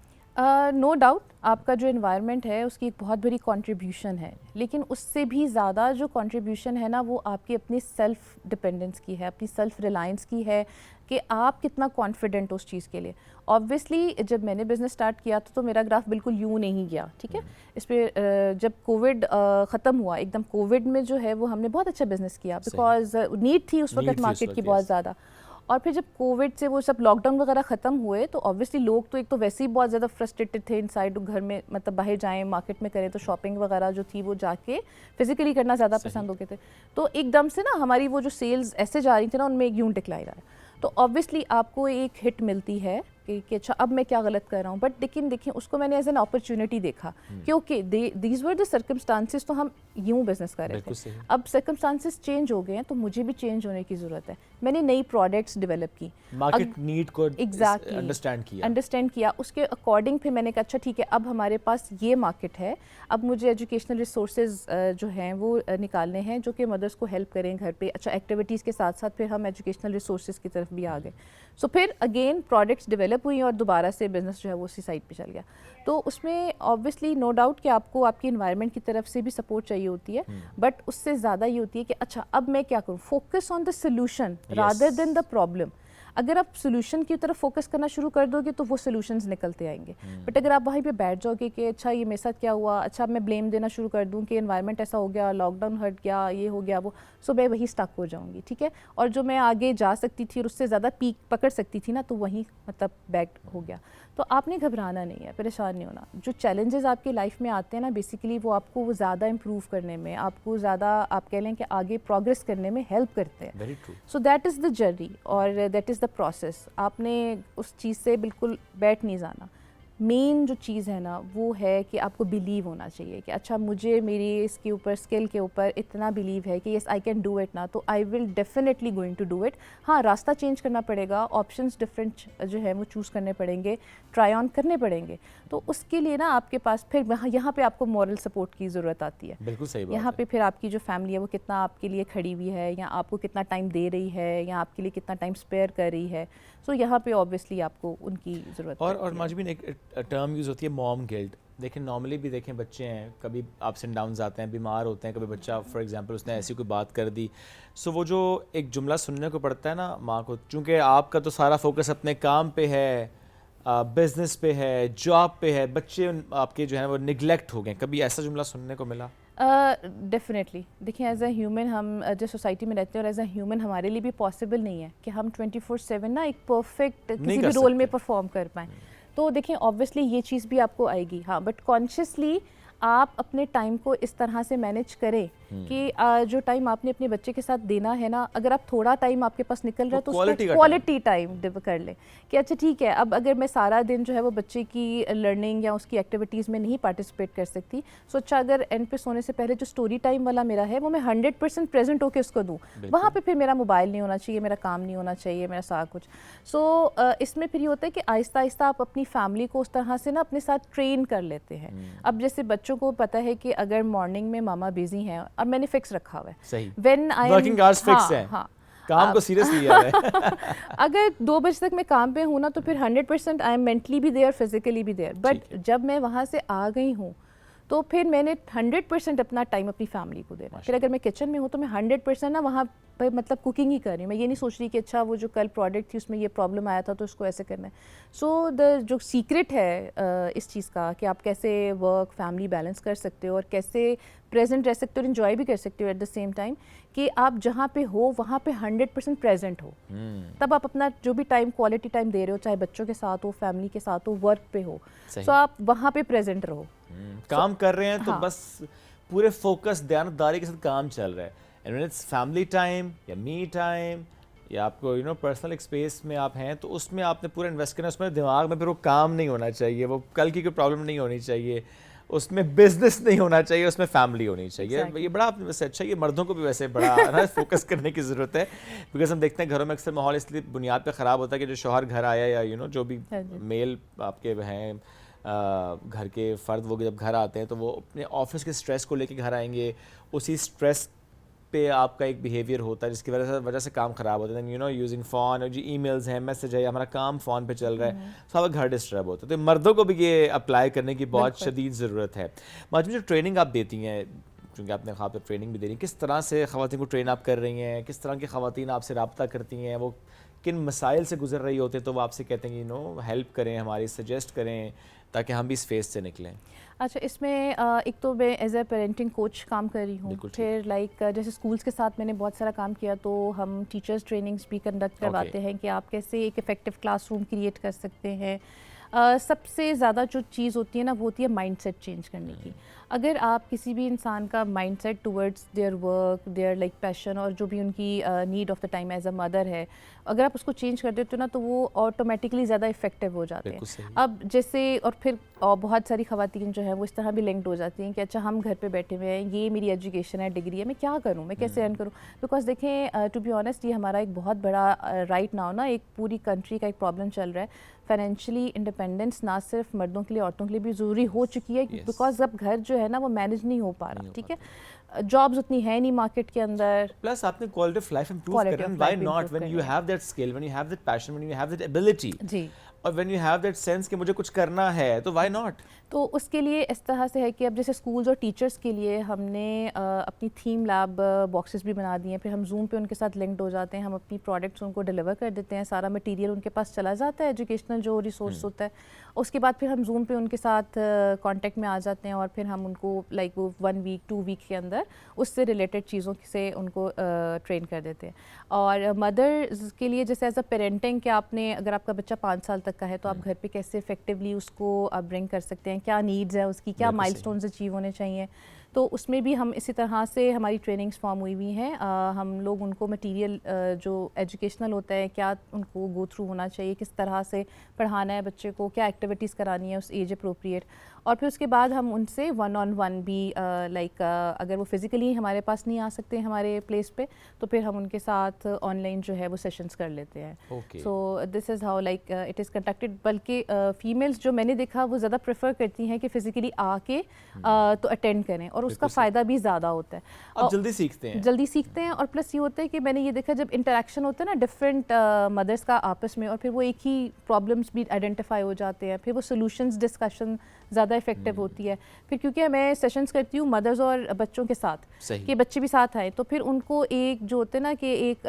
नो डाउट आपका जो एनवायरनमेंट है उसकी एक बहुत बड़ी कंट्रीब्यूशन है, लेकिन उससे भी ज़्यादा जो कंट्रीब्यूशन है ना वो आपकी अपनी सेल्फ डिपेंडेंस की है, अपनी सेल्फ रिलायंस की है कि आप कितना कॉन्फिडेंट हो उस चीज़ के लिए। ऑब्वियसली जब मैंने बिज़नेस स्टार्ट किया तो मेरा ग्राफ बिल्कुल यूँ नहीं गया, ठीक है। इस पर जब कोविड ख़त्म हुआ, एकदम कोविड में जो है वो हमने बहुत अच्छा बिज़नेस किया, बिकॉज नीड थी उस वक्त मार्केट की बहुत ज़्यादा। और फिर जब कोविड से वो सब लॉकडाउन वगैरह ख़त्म हुए तो ऑब्वियसली लोग तो एक तो वैसे ही बहुत ज़्यादा फ्रस्ट्रेटेड थे इनसाइड घर में, मतलब बाहर जाएं मार्केट में करें तो शॉपिंग वगैरह जो थी वो जाके फिजिकली करना ज़्यादा पसंद हो गए थे। तो एकदम से ना हमारी वो जो सेल्स ऐसे जा रही थी ना उनमें एक यूं डिक्लाइन आया, तो ऑब्वियसली आपको एक हिट मिलती है कि अच्छा अब मैं क्या गलत कर रहा हूँ। बट लेकिन देखिए उसको मैंने एज एन अपॉर्चुनिटी देखा कि okay these were the circumstances, तो हम यूँ बिजनेस कर रहे थे, अब सर्कमस्टांसिस चेंज हो गए हैं तो मुझे भी चेंज होने की ज़रूरत है। मैंने नई प्रोडक्ट्स डेवलप की, मार्केट नीड को एग्जैक्टली अंडरस्टैंड किया, उसके अकॉर्डिंग फिर मैंने कहा अच्छा ठीक है अब हमारे पास ये मार्केट है, अब मुझे एजुकेशनल रिसोर्सेज जो हैं वो निकालने हैं जो कि मदर्स को हेल्प करें घर पे। अच्छा एक्टिविटीज़ के साथ साथ फिर हम एजुकेशनल रिसोर्सेज की तरफ भी आ गए। सो फिर अगेन प्रोडक्ट्स डेवलप हुई और दोबारा से बिजनेस जो है वो उसी साइड पे चल गया। तो उसमें ऑब्वियसली नो डाउट कि आपको आपकी इन्वायरमेंट की तरफ से भी सपोर्ट चाहिए होती है, बट उससे ज़्यादा ये होती है कि अच्छा अब मैं क्या करूँ, focus on the solution rather than the problem. अगर आप सोल्यूशन की तरफ फोकस करना शुरू कर दोगे तो वो सोल्यूशंस निकलते आएंगे। बट अगर आप वहीं पे बैठ जाओगे कि अच्छा ये मेरे साथ क्या हुआ, अच्छा मैं ब्लेम देना शुरू कर दूं कि एनवायरनमेंट ऐसा हो गया, लॉकडाउन हट गया, ये हो गया वो, सो मैं वहीं स्टक हो जाऊंगी, ठीक है। और जो मैं आगे जा सकती थी और उससे ज़्यादा पीक पकड़ सकती थी ना, तो वहीं मतलब बैक हो गया। तो आपने घबराना नहीं है, परेशान नहीं होना। जो चैलेंजेस आपकी लाइफ में आते हैं ना, बेसिकली वो आपको वो ज़्यादा इंप्रूव करने में, आपको ज़्यादा आप कह लें कि आगे प्रोग्रेस करने में हेल्प करते हैं। Very true. So that is the journey और दैट इज़ द प्रोसेस। आपने उस चीज़ से बिल्कुल बैठ नहीं जाना। मेन जो चीज़ है ना वो है कि आपको बिलीव होना चाहिए कि अच्छा मुझे मेरी इसके ऊपर स्किल के ऊपर इतना बिलीव है कि yes I can do it ना, तो I will definitely going to do it. हाँ, रास्ता चेंज करना पड़ेगा, ऑप्शंस डिफरेंट जो है वो चूज़ करने पड़ेंगे, ट्राई ऑन करने पड़ेंगे। तो उसके लिए ना आपके पास फिर यहाँ पे आपको मॉरल सपोर्ट की ज़रूरत आती है। बिल्कुल सही बात यहाँ है। पे फिर आपकी जो फैमिली है वो कितना आपके लिए खड़ी हुई है, या आपको कितना टाइम दे रही है, या आपके लिए कितना टाइम स्पेयर कर रही है। सो यहाँ पे ऑब्वियसली आपको उनकी ज़रूरत और माजबीन एक टर्म यूज़ होती है मॉम गिल्ट। देखें नॉर्मली भी देखें बच्चे हैं, कभी अप्स एंड डाउन्स आते हैं, बीमार होते हैं, कभी बच्चा फॉर एग्जांपल उसने ऐसी कोई बात कर दी, सो वो जो एक जुमला सुनने को पड़ता है ना माँ को, चूँकि आपका तो सारा फोकस अपने काम पे है, बिजनेस पे है, जॉब पे है, बच्चे आपके जो है वो निगलेक्ट हो गए, कभी ऐसा जुमला सुनने को मिला? डेफिनेटली देखिए एज अ ह्यूमन हम जिस सोसाइटी में रहते हैं और एज अ ह्यूमन हमारे लिए भी पॉसिबल नहीं है कि हम 24/7 ना एक परफेक्ट किसी भी रोल में परफॉर्म कर पाएँ। तो देखिए ऑब्वियसली ये चीज़ भी आपको आएगी, हाँ, बट कॉन्शियसली आप अपने टाइम को इस तरह से मैनेज करें कि जो टाइम आपने अपने बच्चे के साथ देना है ना, अगर आप थोड़ा टाइम आपके पास निकल रहा है तो उसको क्वालिटी टाइम कर लें कि अच्छा ठीक है अब अगर मैं सारा दिन जो है वो बच्चे की लर्निंग या उसकी एक्टिविटीज़ में नहीं पार्टिसिपेट कर सकती, सो अच्छा अगर एंड पे सोने से पहले जो स्टोरी टाइम वाला मेरा है वो मैं 100% प्रेजेंट होकर उसको दूँ। वहाँ पर फिर मेरा मोबाइल नहीं होना चाहिए, मेरा काम नहीं होना चाहिए, मेरा सारा कुछ। सो इसमें फिर ये होता है कि आहिस्ता आहिस्ता आप अपनी फैमिली को उस तरह से ना अपने साथ ट्रेन कर लेते हैं। अब जैसे बच्चों को पता है कि अगर मॉर्निंग में मामा बिजी हैं, अब मैंने फिक्स रखा हुआ है, सही, when I working hours fix है, हाँ, काम को सीरियस लिया है। अगर 2 बजे तक मैं काम पे हूँ ना तो फिर 100% आई एम मेंटली भी देयर, फिजिकली भी देयर। बट जब मैं वहाँ से आ गई हूँ तो फिर मैंने 100% अपना टाइम अपनी फैमिली को देना। फिर अगर मैं किचन में हूँ तो मैं 100% ना वहाँ पर मतलब कुकिंग ही कर रही हूँ। मैं ये नहीं सोच रही कि अच्छा वो जो कल प्रोडक्ट थी उसमें ये प्रॉब्लम आया था तो उसको ऐसे करना है। सो द जो सीक्रेट है इस चीज़ का कि आप कैसे वर्क फैमिली बैलेंस कर सकते हो और कैसे प्रेजेंट रह सकते हो और इन्जॉय भी कर सकते हो एट द सेम टाइम, कि आप जहाँ पे हो वहाँ पे 100% प्रेजेंट हो। तब आप अपना जो भी टाइम क्वालिटी टाइम दे रहे हो, चाहे बच्चों के साथ हो, फैमिली के साथ हो, वर्क पे हो, सो आप वहाँ पे प्रेजेंट रहो। काम कर रहे हैं तो हाँ। बस पूरे फोकस दयानतदारी के साथ काम चल रहा है, and when it's family time या मी टाइम या आपको पर्सनल स्पेस में आप हैं, तो उसमें आपने पूरा इन्वेस्ट करना है, उसमें दिमाग में फिर वो काम नहीं होना चाहिए, वो कल की कोई प्रॉब्लम नहीं होनी चाहिए, उसमें बिजनेस नहीं होना चाहिए, उसमें फैमिली होनी चाहिए। ये बड़ा आपने वैसे अच्छा, ये मर्दों को भी वैसे बड़ा ना फोकस करने की ज़रूरत है, बिकॉज हम देखते हैं घरों में अक्सर माहौल इसलिए बुनियाद पे ख़राब होता है कि जो शौहर घर आया या जो भी मेल आपके हैं घर के फ़र्द, वो जब घर आते हैं तो वो अपने ऑफिस के स्ट्रेस को लेके घर आएंगे, उसी स्ट्रेस पे आपका एक बिहेवियर होता है जिसकी वजह से काम ख़राब होता है, यूजिंग फ़ोन और जो ईमेल्स हैं, मैसेज है, हमारा काम फ़ोन पे चल रहा है, तो आपका घर डिस्टर्ब होता है। तो मर्दों को भी ये अप्लाई करने की बहुत शदीद ज़रूरत है। माजूम जो ट्रेनिंग आप देती हैं, क्योंकि आपने ख़ास तौर ट्रेनिंग भी दे रही हैं, किस तरह से ख़वातीन को ट्रेन आप कर रही हैं, किस तरह की ख़वातीन आपसे रब्ता करती हैं, वो किन मसाइल से गुजर रही होते हैं, तो वो आपसे कहते हैं कि हेल्प करें हमारी, सजेस्ट करें ताकि हम भी इस फेस से निकलें? अच्छा, इसमें एक तो मैं एज ए पेरेंटिंग कोच काम कर रही हूँ, फिर जैसे स्कूल्स के साथ मैंने बहुत सारा काम किया, तो हम टीचर्स ट्रेनिंग्स भी कंडक्ट करवाते हैं कि आप कैसे एक इफ़ेक्टिव क्लासरूम क्रिएट कर सकते हैं। सबसे ज़्यादा जो चीज़ होती है ना, वो होती है माइंडसेट चेंज करने की। अगर आप किसी भी इंसान का mindset towards their work, their like passion और जो भी उनकी need of the time as a mother है, अगर आप उसको चेंज कर देते हो ना, तो वो ऑटोमेटिकली ज़्यादा इफेक्टिव हो जाते हैं। अब जैसे और फिर बहुत सारी ख़वातीन जो है वो इस तरह भी लिंक्ड हो जाती हैं कि अच्छा हम घर पे बैठे हुए हैं, ये मेरी एजुकेशन है, डिग्री है, मैं क्या करूँ, मैं कैसे अर्न करूँ। बिकॉज देखें, टू बी ऑनेस्ट, ये हमारा एक बहुत बड़ा राइट नाउ ना एक पूरी कंट्री का एक प्रॉब्लम चल रहा है। फाइनेंशियली इंडिपेंडेंस ना सिर्फ मर्दों के लिए, औरतों के लिए भी ज़रूरी हो चुकी है, बिकॉज अब घर जो है ना वो मैनेज नहीं हो पा रहा, ठीक है, जॉब्स उतनी है नहीं मार्केट के अंदर, प्लस आपने क्वालिटी ऑफ लाइफ इंप्रूव करना, why not, when you have that skill, when you have that passion, when you have that ability जी, और when you have that sense कि मुझे कुछ करना है, तो व्हाई नॉट। तो उसके लिए इस तरह से है कि अब जैसे स्कूल्स और टीचर्स के लिए हमने अपनी थीम लैब बॉक्सेस भी बना दिए हैं, फिर हम जूम पे उनके साथ लिंक्ड हो जाते हैं, हम अपनी प्रोडक्ट्स उनको डिलीवर कर देते हैं, सारा मटेरियल उनके पास चला जाता है, एजुकेशनल जो रिसोर्स होता है, उसके बाद फिर हम जूम पे उनके साथ कांटेक्ट में आ जाते हैं और फिर हम उनको लाइक वो 1 वीक 2 वीक के अंदर उससे रिलेटेड चीज़ों से उनको ट्रेन कर देते हैं। और मदर्स के लिए जैसे एज अ पेरेंटिंग, कि आपने अगर आपका बच्चा 5 साल तक का है तो आप घर पे कैसे इफेक्टिवली उसको ब्रिंग कर सकते हैं, क्या नीड्स है उसकी, क्या माइलस्टोन्स अचीव होने चाहिए, तो उसमें भी हम इसी तरह से हमारी ट्रेनिंग्स फॉर्म हुई हुई हैं। हम लोग उनको मटेरियल जो एजुकेशनल होता है, क्या उनको गो थ्रू होना चाहिए, किस तरह से पढ़ाना है बच्चे को, क्या एक्टिविटीज़ करानी है उस एज अप्रोप्रिएट, और फिर उसके बाद हम उनसे 1-on-1 भी लाइक अगर वो फिज़िकली हमारे पास नहीं आ सकते हमारे प्लेस पे, तो फिर हम उनके साथ ऑनलाइन जो है वो सेशंस कर लेते हैं। So this is how like it is conducted. बल्कि फीमेल्स जो मैंने देखा वो ज़्यादा प्रेफर करती हैं कि फ़िज़िकली आके तो अटेंड करें, और उसका फ़ायदा भी ज़्यादा होता है, और जल्दी सीखते हैं। और प्लस ये होता है कि मैंने ये देखा जब इंटरेक्शन होता है ना डिफरेंट मदर्स का आपस में, और फिर वो एक ही प्रॉब्लम्स भी आइडेंटिफाई हो जाते हैं, फिर वो सोल्यूशंस डिस्कशन ज़्यादा इफेक्टिव होती है। फिर क्योंकि मैं सेशंस करती हूँ मदर्स और बच्चों के साथ, कि बच्चे भी साथ आए, तो फिर उनको एक जो होता है ना कि एक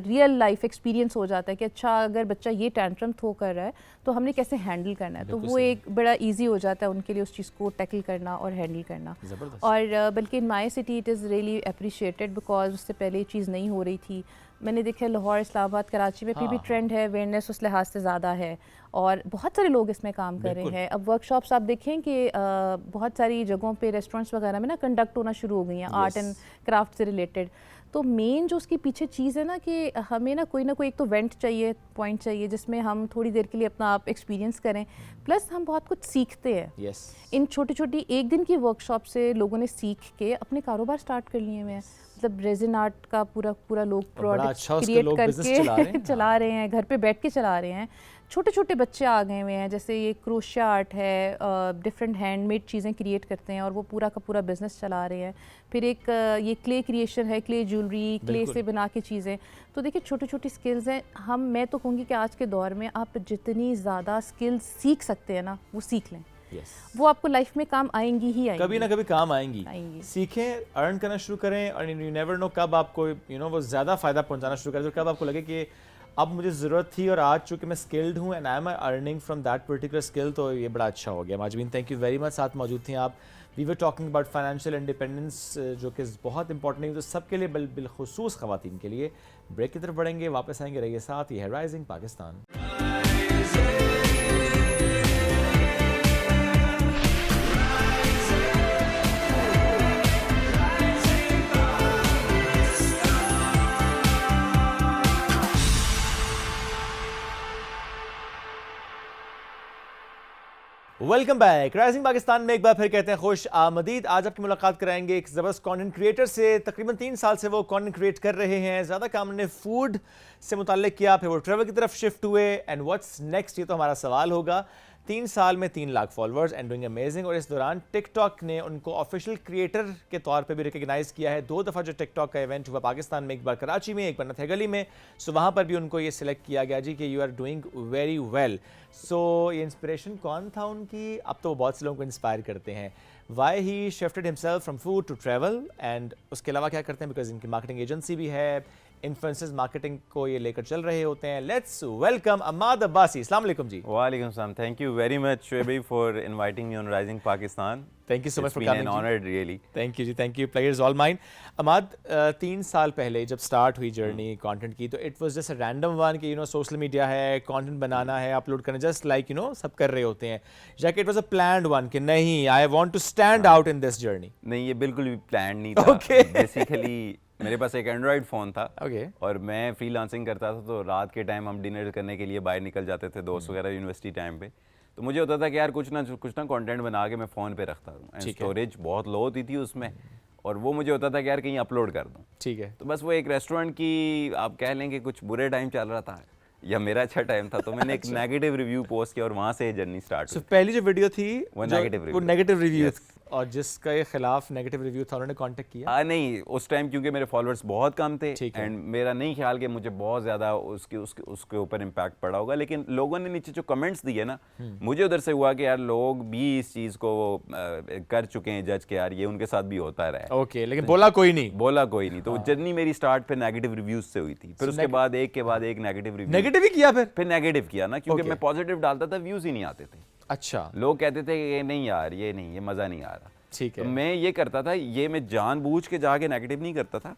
रियल लाइफ एक्सपीरियंस हो जाता है कि अच्छा अगर बच्चा ये टेंट्रम थ्रो कर रहा है तो हमने कैसे हैंडल करना है, तो वो एक बड़ा ईजी हो जाता है उनके लिए उस चीज़ को टैकल करना और हैंडल करना। और बल्कि in my city it is really appreciated, because उससे पहले ये चीज़ नहीं हो रही थी। मैंने देखा लाहौर, इस्लामाबाद, कराची में फिर भी ट्रेंड है, अवेयरनेस उस लिहाज से ज़्यादा है और बहुत सारे लोग इसमें काम कर रहे हैं। अब वर्कशॉप्स आप देखें कि बहुत सारी जगहों पे रेस्टोरेंट्स वगैरह में ना कंडक्ट होना शुरू हो गई हैं आर्ट एंड क्राफ्ट से रिलेटेड। तो मेन जो उसकी पीछे चीज़ है ना कि हमें ना कोई एक तो वेंट चाहिए, पॉइंट चाहिए जिसमें हम थोड़ी देर के लिए अपना आप एक्सपीरियंस करें, प्लस हम बहुत कुछ सीखते हैं। इन छोटी छोटी एक दिन की वर्कशॉप से लोगों ने सीख के अपने कारोबार स्टार्ट कर लिए हुए हैं। मतलब रेजिन आर्ट का पूरा लोग प्रोडक्ट क्रिएट करके चला रहे हैं, घर पे बैठ के चला रहे हैं। छोटे छोटे बच्चे आ गए हुए हैं, जैसे ये क्रोशिया आर्ट है, डिफरेंट हैंडमेड चीज़ें क्रिएट करते हैं और वो पूरा का पूरा बिजनेस चला रहे हैं। फिर एक ये क्ले क्रिएशन है, क्ले ज्वेलरी, क्ले से बना के चीज़ें। तो देखिए छोटी छोटी स्किल्स हैं। मैं तो कहूँगी कि आज के दौर में आप जितनी ज़्यादा स्किल्स सीख सकते हैं ना वो सीख लें। वो आपको लाइफ में काम आएंगी ही आएंगी, कभी ना कभी काम आएंगी। सीखें, अर्न करना शुरू करें और यू नेवर नो कब आपको वो ज़्यादा फ़ायदा पहुंचाना शुरू करें, तो कब आपको लगे कि अब मुझे ज़रूरत थी और आज चूँकि मैं स्किल्ड हूँ and I am earning from that particular skill, तो ये बड़ा अच्छा हो गया। Majmeen, thank you very much, साथ मौजूद थी आप। We were talking about financial independence, जो कि बहुत इंपॉर्टेंट है तो सबके लिए, बिलखुसूस ख़वातीन के लिए। ब्रेक की तरफ बढ़ेंगे, वापस आएंगे, रहिए साथ। ये है rising Pakistan. Welcome back. Rising Pakistan में एक बार फिर कहते हैं खुश आमदीद। आज आपकी मुलाकात कराएंगे एक ज़बरदस्त कंटेंट क्रिएटर से। तकरीबन 3 साल से वो कंटेंट क्रिएट कर रहे हैं। ज़्यादा काम उन्होंने फूड से मुताल्लिक किया, फिर वो ट्रैवल की तरफ शिफ्ट हुए। एंड व्हाट्स नेक्स्ट, ये तो हमारा सवाल होगा। 3 साल में 3 lakh followers and doing amazing. और इस दौरान टिकटॉक ने उनको ऑफिशियल क्रिएटर के तौर पे भी रिकग्नाइज किया है। 2 दफ़ा जो टिकटॉक का इवेंट हुआ पाकिस्तान में, एक बार कराची में, एक बार नथे गली में, सो वहाँ पर भी उनको ये सिलेक्ट किया गया जी कि you are doing very well. So ये इंस्पिरेशन कौन था उनकी? अब तो वो बहुत से लोगों को इंस्पायर करते हैं। Why he shifted himself from food to travel, and उसके अलावा क्या करते हैं, बिकॉज इनकी मार्केटिंग एजेंसी भी है, इन्फ्लुएंसर्स मार्केटिंग को ये लेकर चल रहे होते हैं। Let's welcome Ammad Abbasi. अस्सलाम वालेकुम जी। वालेकुम सलाम। Thank you very much Shoaib for inviting me on Rising Pakistan. Thank you so much for It's been coming. an honor really। Thank you जी, thank you. Players all mine. Ammad, 3 साल पहले जब स्टार्ट हुई जर्नी कंटेंट की, तो it was just a random one कि social media है, content बनाना है, अपलोड करना, जस्ट लाइक सब कर रहे होते हैं, या कि it was a planned one कि नहीं, I want to stand out in this journey? नहीं, ये बिल्कुल भी प्लान नहीं था। Okay। बेसिकली मेरे पास एक एंड्रॉयड फ़ोन था। Okay। और मैं फ्रीलांसिंग करता था, तो रात के टाइम हम डिनर करने के लिए बाहर निकल जाते थे दोस्त वगैरह यूनिवर्सिटी टाइम पे। तो मुझे होता था कि यार कुछ ना कंटेंट बना के मैं फ़ोन पे रखता हूँ। एंड स्टोरेज बहुत लो होती थी उसमें, और वो मुझे होता था कि यार कहीं अपलोड कर दूँ। ठीक है। तो बस वो एक रेस्टोरेंट की, आप कह लें कि कुछ बुरे टाइम चल रहा था या मेरा अच्छा टाइम था, तो मैंने एक नेगेटिव रिव्यू पोस्ट किया और वहाँ से जर्नी स्टार्ट सो हुई। पहली जो वीडियो थी वो जो- negative वो review। Negative review, Yes। और जिसका खिलाफ नेगेटिव रिव्यू था उन्होंने कांटेक्ट किया? नहीं, उस टाइम क्योंकि मेरे फॉलोअर्स बहुत कम थे ठीक है। एंड मेरा नहीं ख्याल कि मुझे बहुत ज़्यादा उसके ऊपर इम्पैक्ट पड़ा होगा, लेकिन लोगों ने नीचे जो कमेंट्स दिए ना, मुझे उधर से हुआ कि यार लोग भी इस चीज़ को कर चुके हैं जज के, यार ये उनके साथ भी होता रहा है। ओके, लेकिन बोला कोई नहीं? बोला कोई नहीं। तो जर्नी मेरी स्टार्ट पे नेगेटिव रिव्यूज से हुई थी, फिर उसके बाद एक के बाद एक नेगेटिव रिव्यू। नेगेटिव ही किया फिर नेगेटिव किया ना, क्योंकि Okay। मैं पॉजिटिव डालता था, व्यूज़ ही नहीं आते थे। अच्छा, लोग कहते थे कि नहीं यार ये नहीं, ये मज़ा नहीं आ रहा। ठीक तो है। मैं ये करता था, ये मैं जानबूझ के जाके नेगेटिव नहीं करता था।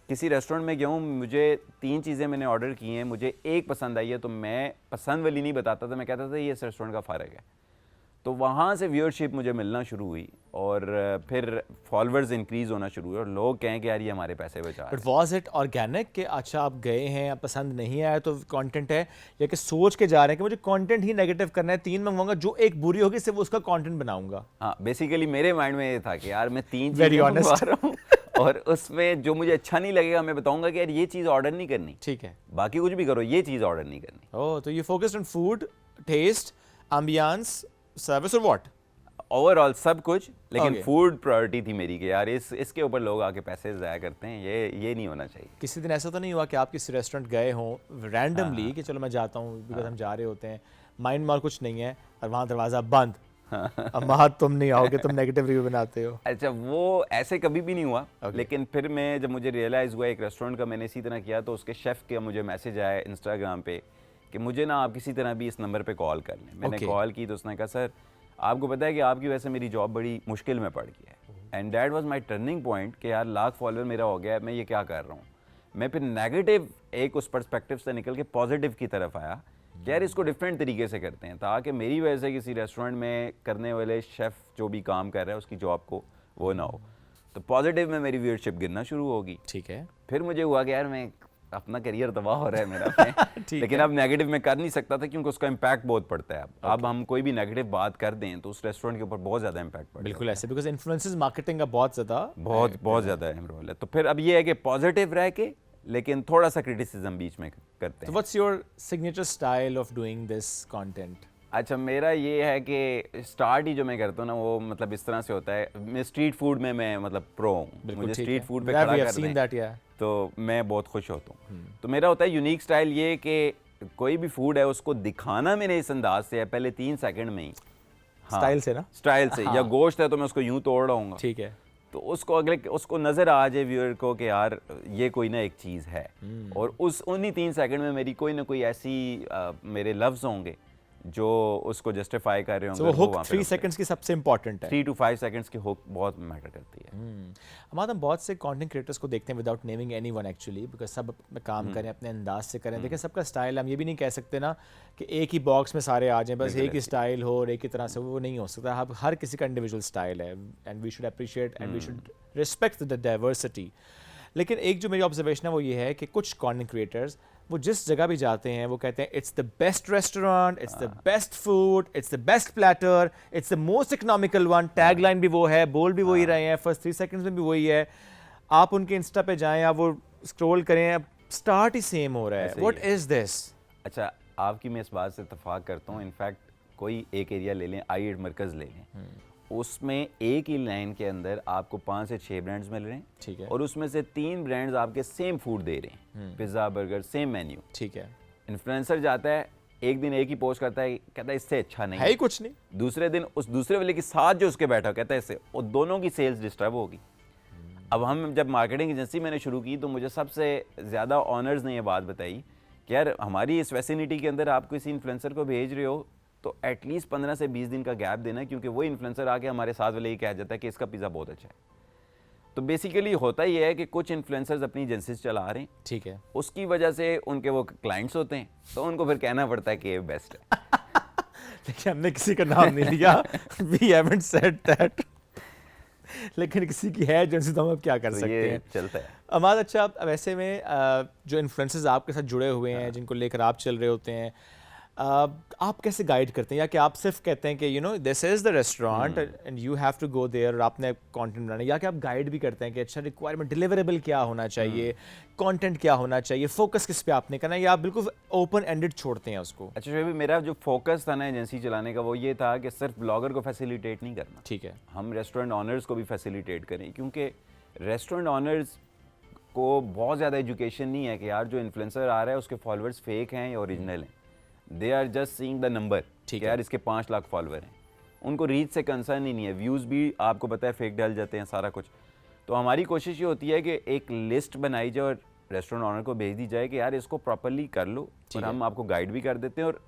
किसी रेस्टोरेंट में गया हूँ, मुझे 3 चीज़ें मैंने ऑर्डर की हैं, मुझे एक पसंद आई है, तो मैं पसंद वाली नहीं बताता था, मैं कहता था ये इस रेस्टोरेंट का फ़र्क है। तो वहाँ से व्यूअरशिप मुझे मिलना शुरू हुई, और फिर फॉलोअर्स इंक्रीज़ होना शुरू हुए, और लोग कहें कि यार ये हमारे पैसे बचा रहे बट वॉज इट ऑर्गेनिक कि अच्छा आप गए हैं, आप पसंद नहीं आया तो कंटेंट है, या कि सोच के जा रहे हैं कि मुझे कंटेंट ही नेगेटिव करना है, 3 मंगवाऊंगा, जो एक बुरी होगी सिर्फ उसका कंटेंट बनाऊंगा? हाँ, बेसिकली मेरे माइंड में ये था कि यार मैं 3 Very चीज़ें honest। मंगवा रहा हूँ और उसमें जो मुझे अच्छा नहीं लगेगा मैं बताऊंगा कि यार ये चीज़ ऑर्डर नहीं करनी, ठीक है। बाकी कुछ भी करो, ये चीज़ ऑर्डर नहीं करनी। ओह, तो you focused on food, taste, ambience, service और व्हाट? ओवरऑल सब कुछ, लेकिन Okay। फूड प्रायोरिटी थी मेरी कि यार इसके ऊपर लोग आके पैसे ज़ाया करते हैं, ये नहीं होना चाहिए। किसी दिन ऐसा तो नहीं हुआ कि आप किसी रेस्टोरेंट गए हों रैंडमली कि चलो मैं जाता हूँ, बिकॉज हम जा रहे होते हैं, माइंड में और कुछ नहीं है, और वहाँ दरवाज़ा बंद, अम्मा तुम नहीं आओगे, तुम नेगेटिव रिव्यू बनाते हो? अच्छा, वो ऐसे कभी भी नहीं हुआ। Okay। लेकिन फिर मैं जब मुझे रियलाइज़ हुआ एक रेस्टोरेंट का मैंने इसी तरह किया, तो उसके शेफ़ का मुझे मैसेज आया इंस्टाग्राम पे कि मुझे ना आप किसी तरह भी इस नंबर पे कॉल कर लें। मैंने Okay। कॉल की तो उसने कहा सर आपको पता है कि आपकी वजह से मेरी जॉब बड़ी मुश्किल में पड़ गई है, and that was my turning point कि यार लाख फॉलोअर मेरा हो गया है, मैं ये क्या कर रहा हूँ। मैं फिर नेगेटिव एक उस पर्सपेक्टिव से निकल के पॉजिटिव की तरफ आया कि यार इसको डिफरेंट तरीके से करते हैं, ताकि मेरी वजह से किसी रेस्टोरेंट में करने वाले शेफ़ जो भी काम कर रहा है उसकी जॉब को वो ना हो। तो पॉजिटिव में मेरी व्यूअरशिप गिरना शुरू होगी। ठीक है। फिर मुझे हुआ कि यार मैं अपना करियर तबाह हो रहा है मेरा में। लेकिन अब नेगेटिव में कर नहीं सकता था, क्योंकि उसका इम्पैक्ट बहुत पड़ता है। अब हम कोई भी नेगेटिव बात कर दें तो उस रेस्टोरेंट के ऊपर बहुत ज़्यादा इम्पैक्ट पड़ता है। बिल्कुल ऐसे, बिकॉज इन्फ्लुएंसर्स मार्केटिंग का बहुत ज़्यादा अहम रोल है। तो फिर अब ये है कि पॉजिटिव रह के लेकिन थोड़ा सा क्रिटिसिज्म बीच में करते तो हैं। What's your signature style of doing this content? अच्छा, मेरा ये है कि स्टार्ट ही जो मैं करता हूँ ना, वो मतलब इस तरह से होता है, मैं स्ट्रीट फूड में मैं मतलब प्रो हूँ। मुझे स्ट्रीट फूड पे खड़ा कर दें तो मैं बहुत खुश होता हूँ। तो मेरा होता है यूनिक स्टाइल ये कि कोई भी फूड है उसको दिखाना मैंने इस अंदाज से है, पहले 3 सेकंड में ही। स्टाइल से ना? स्टाइल से। या गोश्त है तो मैं उसको यूं तोड़ रहा हूँ, ठीक है, तो उसको नज़र आ जाए व्यूअर को कि यार ये कोई ना एक चीज़ है। और उन्हीं 3 सेकंड में मेरी कोई ना कोई ऐसी मेरे लफ्ज़ होंगे जो उसको जस्टिफाई कर रहे होंगे। वो हुक 3 सेकंड्स की सबसे इंपॉर्टेंट है। 3 to 5 सेकंड्स की हुक बहुत मैटर करती है। हमारे हम बहुत से कंटेंट क्रिएटर्स को देखते हैं without naming anyone actually, because सब अपना काम करें, अपने अंदाज से करें। देखिए सबका स्टाइल, हम ये भी नहीं कह सकते ना कि एक ही बॉक्स में सारे आ जाएं, बस एक ही स्टाइल हो और एक ही तरह से, वो नहीं हो सकता। अब हर किसी का इंडिविजुअल स्टाइल है, and we should appreciate and we should respect the diversity. लेकिन एक जो मेरी ऑब्जर्वेशन है वो ये है कि कुछ कंटेंट क्रिएटर्स वो जिस जगह भी जाते हैं वो कहते हैं it's the best restaurant, it's the best food, it's the best platter, it's the most economical one. Tag line भी वो है, बोल भी वही रहे हैं, फर्स्ट 3 सेकंड्स में भी वही है। आप उनके इंस्टा पे जाएं, आप वो स्क्रॉल करें, स्टार्ट ही सेम हो रहा है। What is this? अच्छा, आपकी मैं इस बात से इत्तेफाक करता हूँ। इनफैक्ट कोई एक एरिया ले लें, आई मरकज़ ले लें, उसमें एक ही लाइन के अंदर आपको 5 से 6 ब्रांड्स मिल रहे हैं, ठीक है, और उसमें से 3 ब्रांड्स आपके सेम फूड दे रहे हैं, पिज़्ज़ा, बर्गर, सेम मेन्यू। ठीक है, इन्फ्लुएंसर जाता है, एक दिन एक ही पोस्ट करता है, कहता है इससे अच्छा नहीं है ही कुछ नहीं। दूसरे दिन उस दूसरे वाले के साथ जो उसके बैठा कहता है इससे, और दोनों की सेल्स डिस्टर्ब होगी। अब हम जब मार्केटिंग एजेंसी मैंने शुरू की तो मुझे सबसे ज़्यादा ऑनर्स ने ये बात बताई कि यार हमारी इस वैसिनिटी के अंदर आप किसी इन्फ्लुएंसर को भेज रहे हो तो एटलीस्ट 15 से 20 दिन का गैप देना, क्योंकि वो इन्फ्लुएंसर आके हमारे साथ वाले ही कह जाता है कि इसका पिज़्ज़ा बहुत अच्छा है। तो बेसिकली होता ही है कि कुछ इन्फ्लुएंसर्स अपनी एजेंसीज चला रहे हैं, ठीक है, उसकी वजह से उनके वो क्लाइंट्स होते हैं, तो उनको फिर कहना पड़ता है कि ये बेस्ट है। देखिए हमने किसी का नाम नहीं लिया, वी हैवंट सेड दैट, लेकिन किसी की है एजेंसी तो हम अब क्या कर तो सकते ये हैं। चलता है। अमाद, अच्छा अब वैसे में जो इन्फ्लुएंसर्स आपके साथ जुड़े हुए हैं, जिनको लेकर आप चल रहे होते हैं, आप कैसे गाइड करते हैं, या कि आप सिर्फ कहते हैं कि you know this is the restaurant and you have to go there और आपने कंटेंट बनाना, या कि आप गाइड भी करते हैं कि अच्छा रिक्वायरमेंट डिलीवरेबल क्या होना चाहिए, कंटेंट क्या होना चाहिए, फोकस किस पे आपने करना है, या आप बिल्कुल ओपन एंडेड छोड़ते हैं उसको? अच्छा शोएब, मेरा जो फोकस था ना एजेंसी चलाने का वो ये था कि सिर्फ ब्लॉगर को फैसिलिटेट नहीं करना, ठीक है, हम रेस्टोरेंट ऑनर्स को भी फैसिलिटेट करें, क्योंकि रेस्टोरेंट ऑनर्स को बहुत ज़्यादा एजुकेशन नहीं है कि यार जो इन्फ्लुएंसर आ रहा है उसके फॉलोअर्स फेक हैं या ओरिजिनल हैं। They are just seeing the number, ठीक है यार इसके 5 लाख फॉलोअर हैं, उनको रीच से कंसर्न ही नहीं है। व्यूज़ भी आपको पता है फेक डल जाते हैं सारा कुछ। तो हमारी कोशिश ये होती है कि एक लिस्ट बनाई जाए और रेस्टोरेंट ऑनर को भेज दी जाए कि यार इसको प्रॉपर्ली कर लो, और हम आपको गाइड भी कर देते हैं, और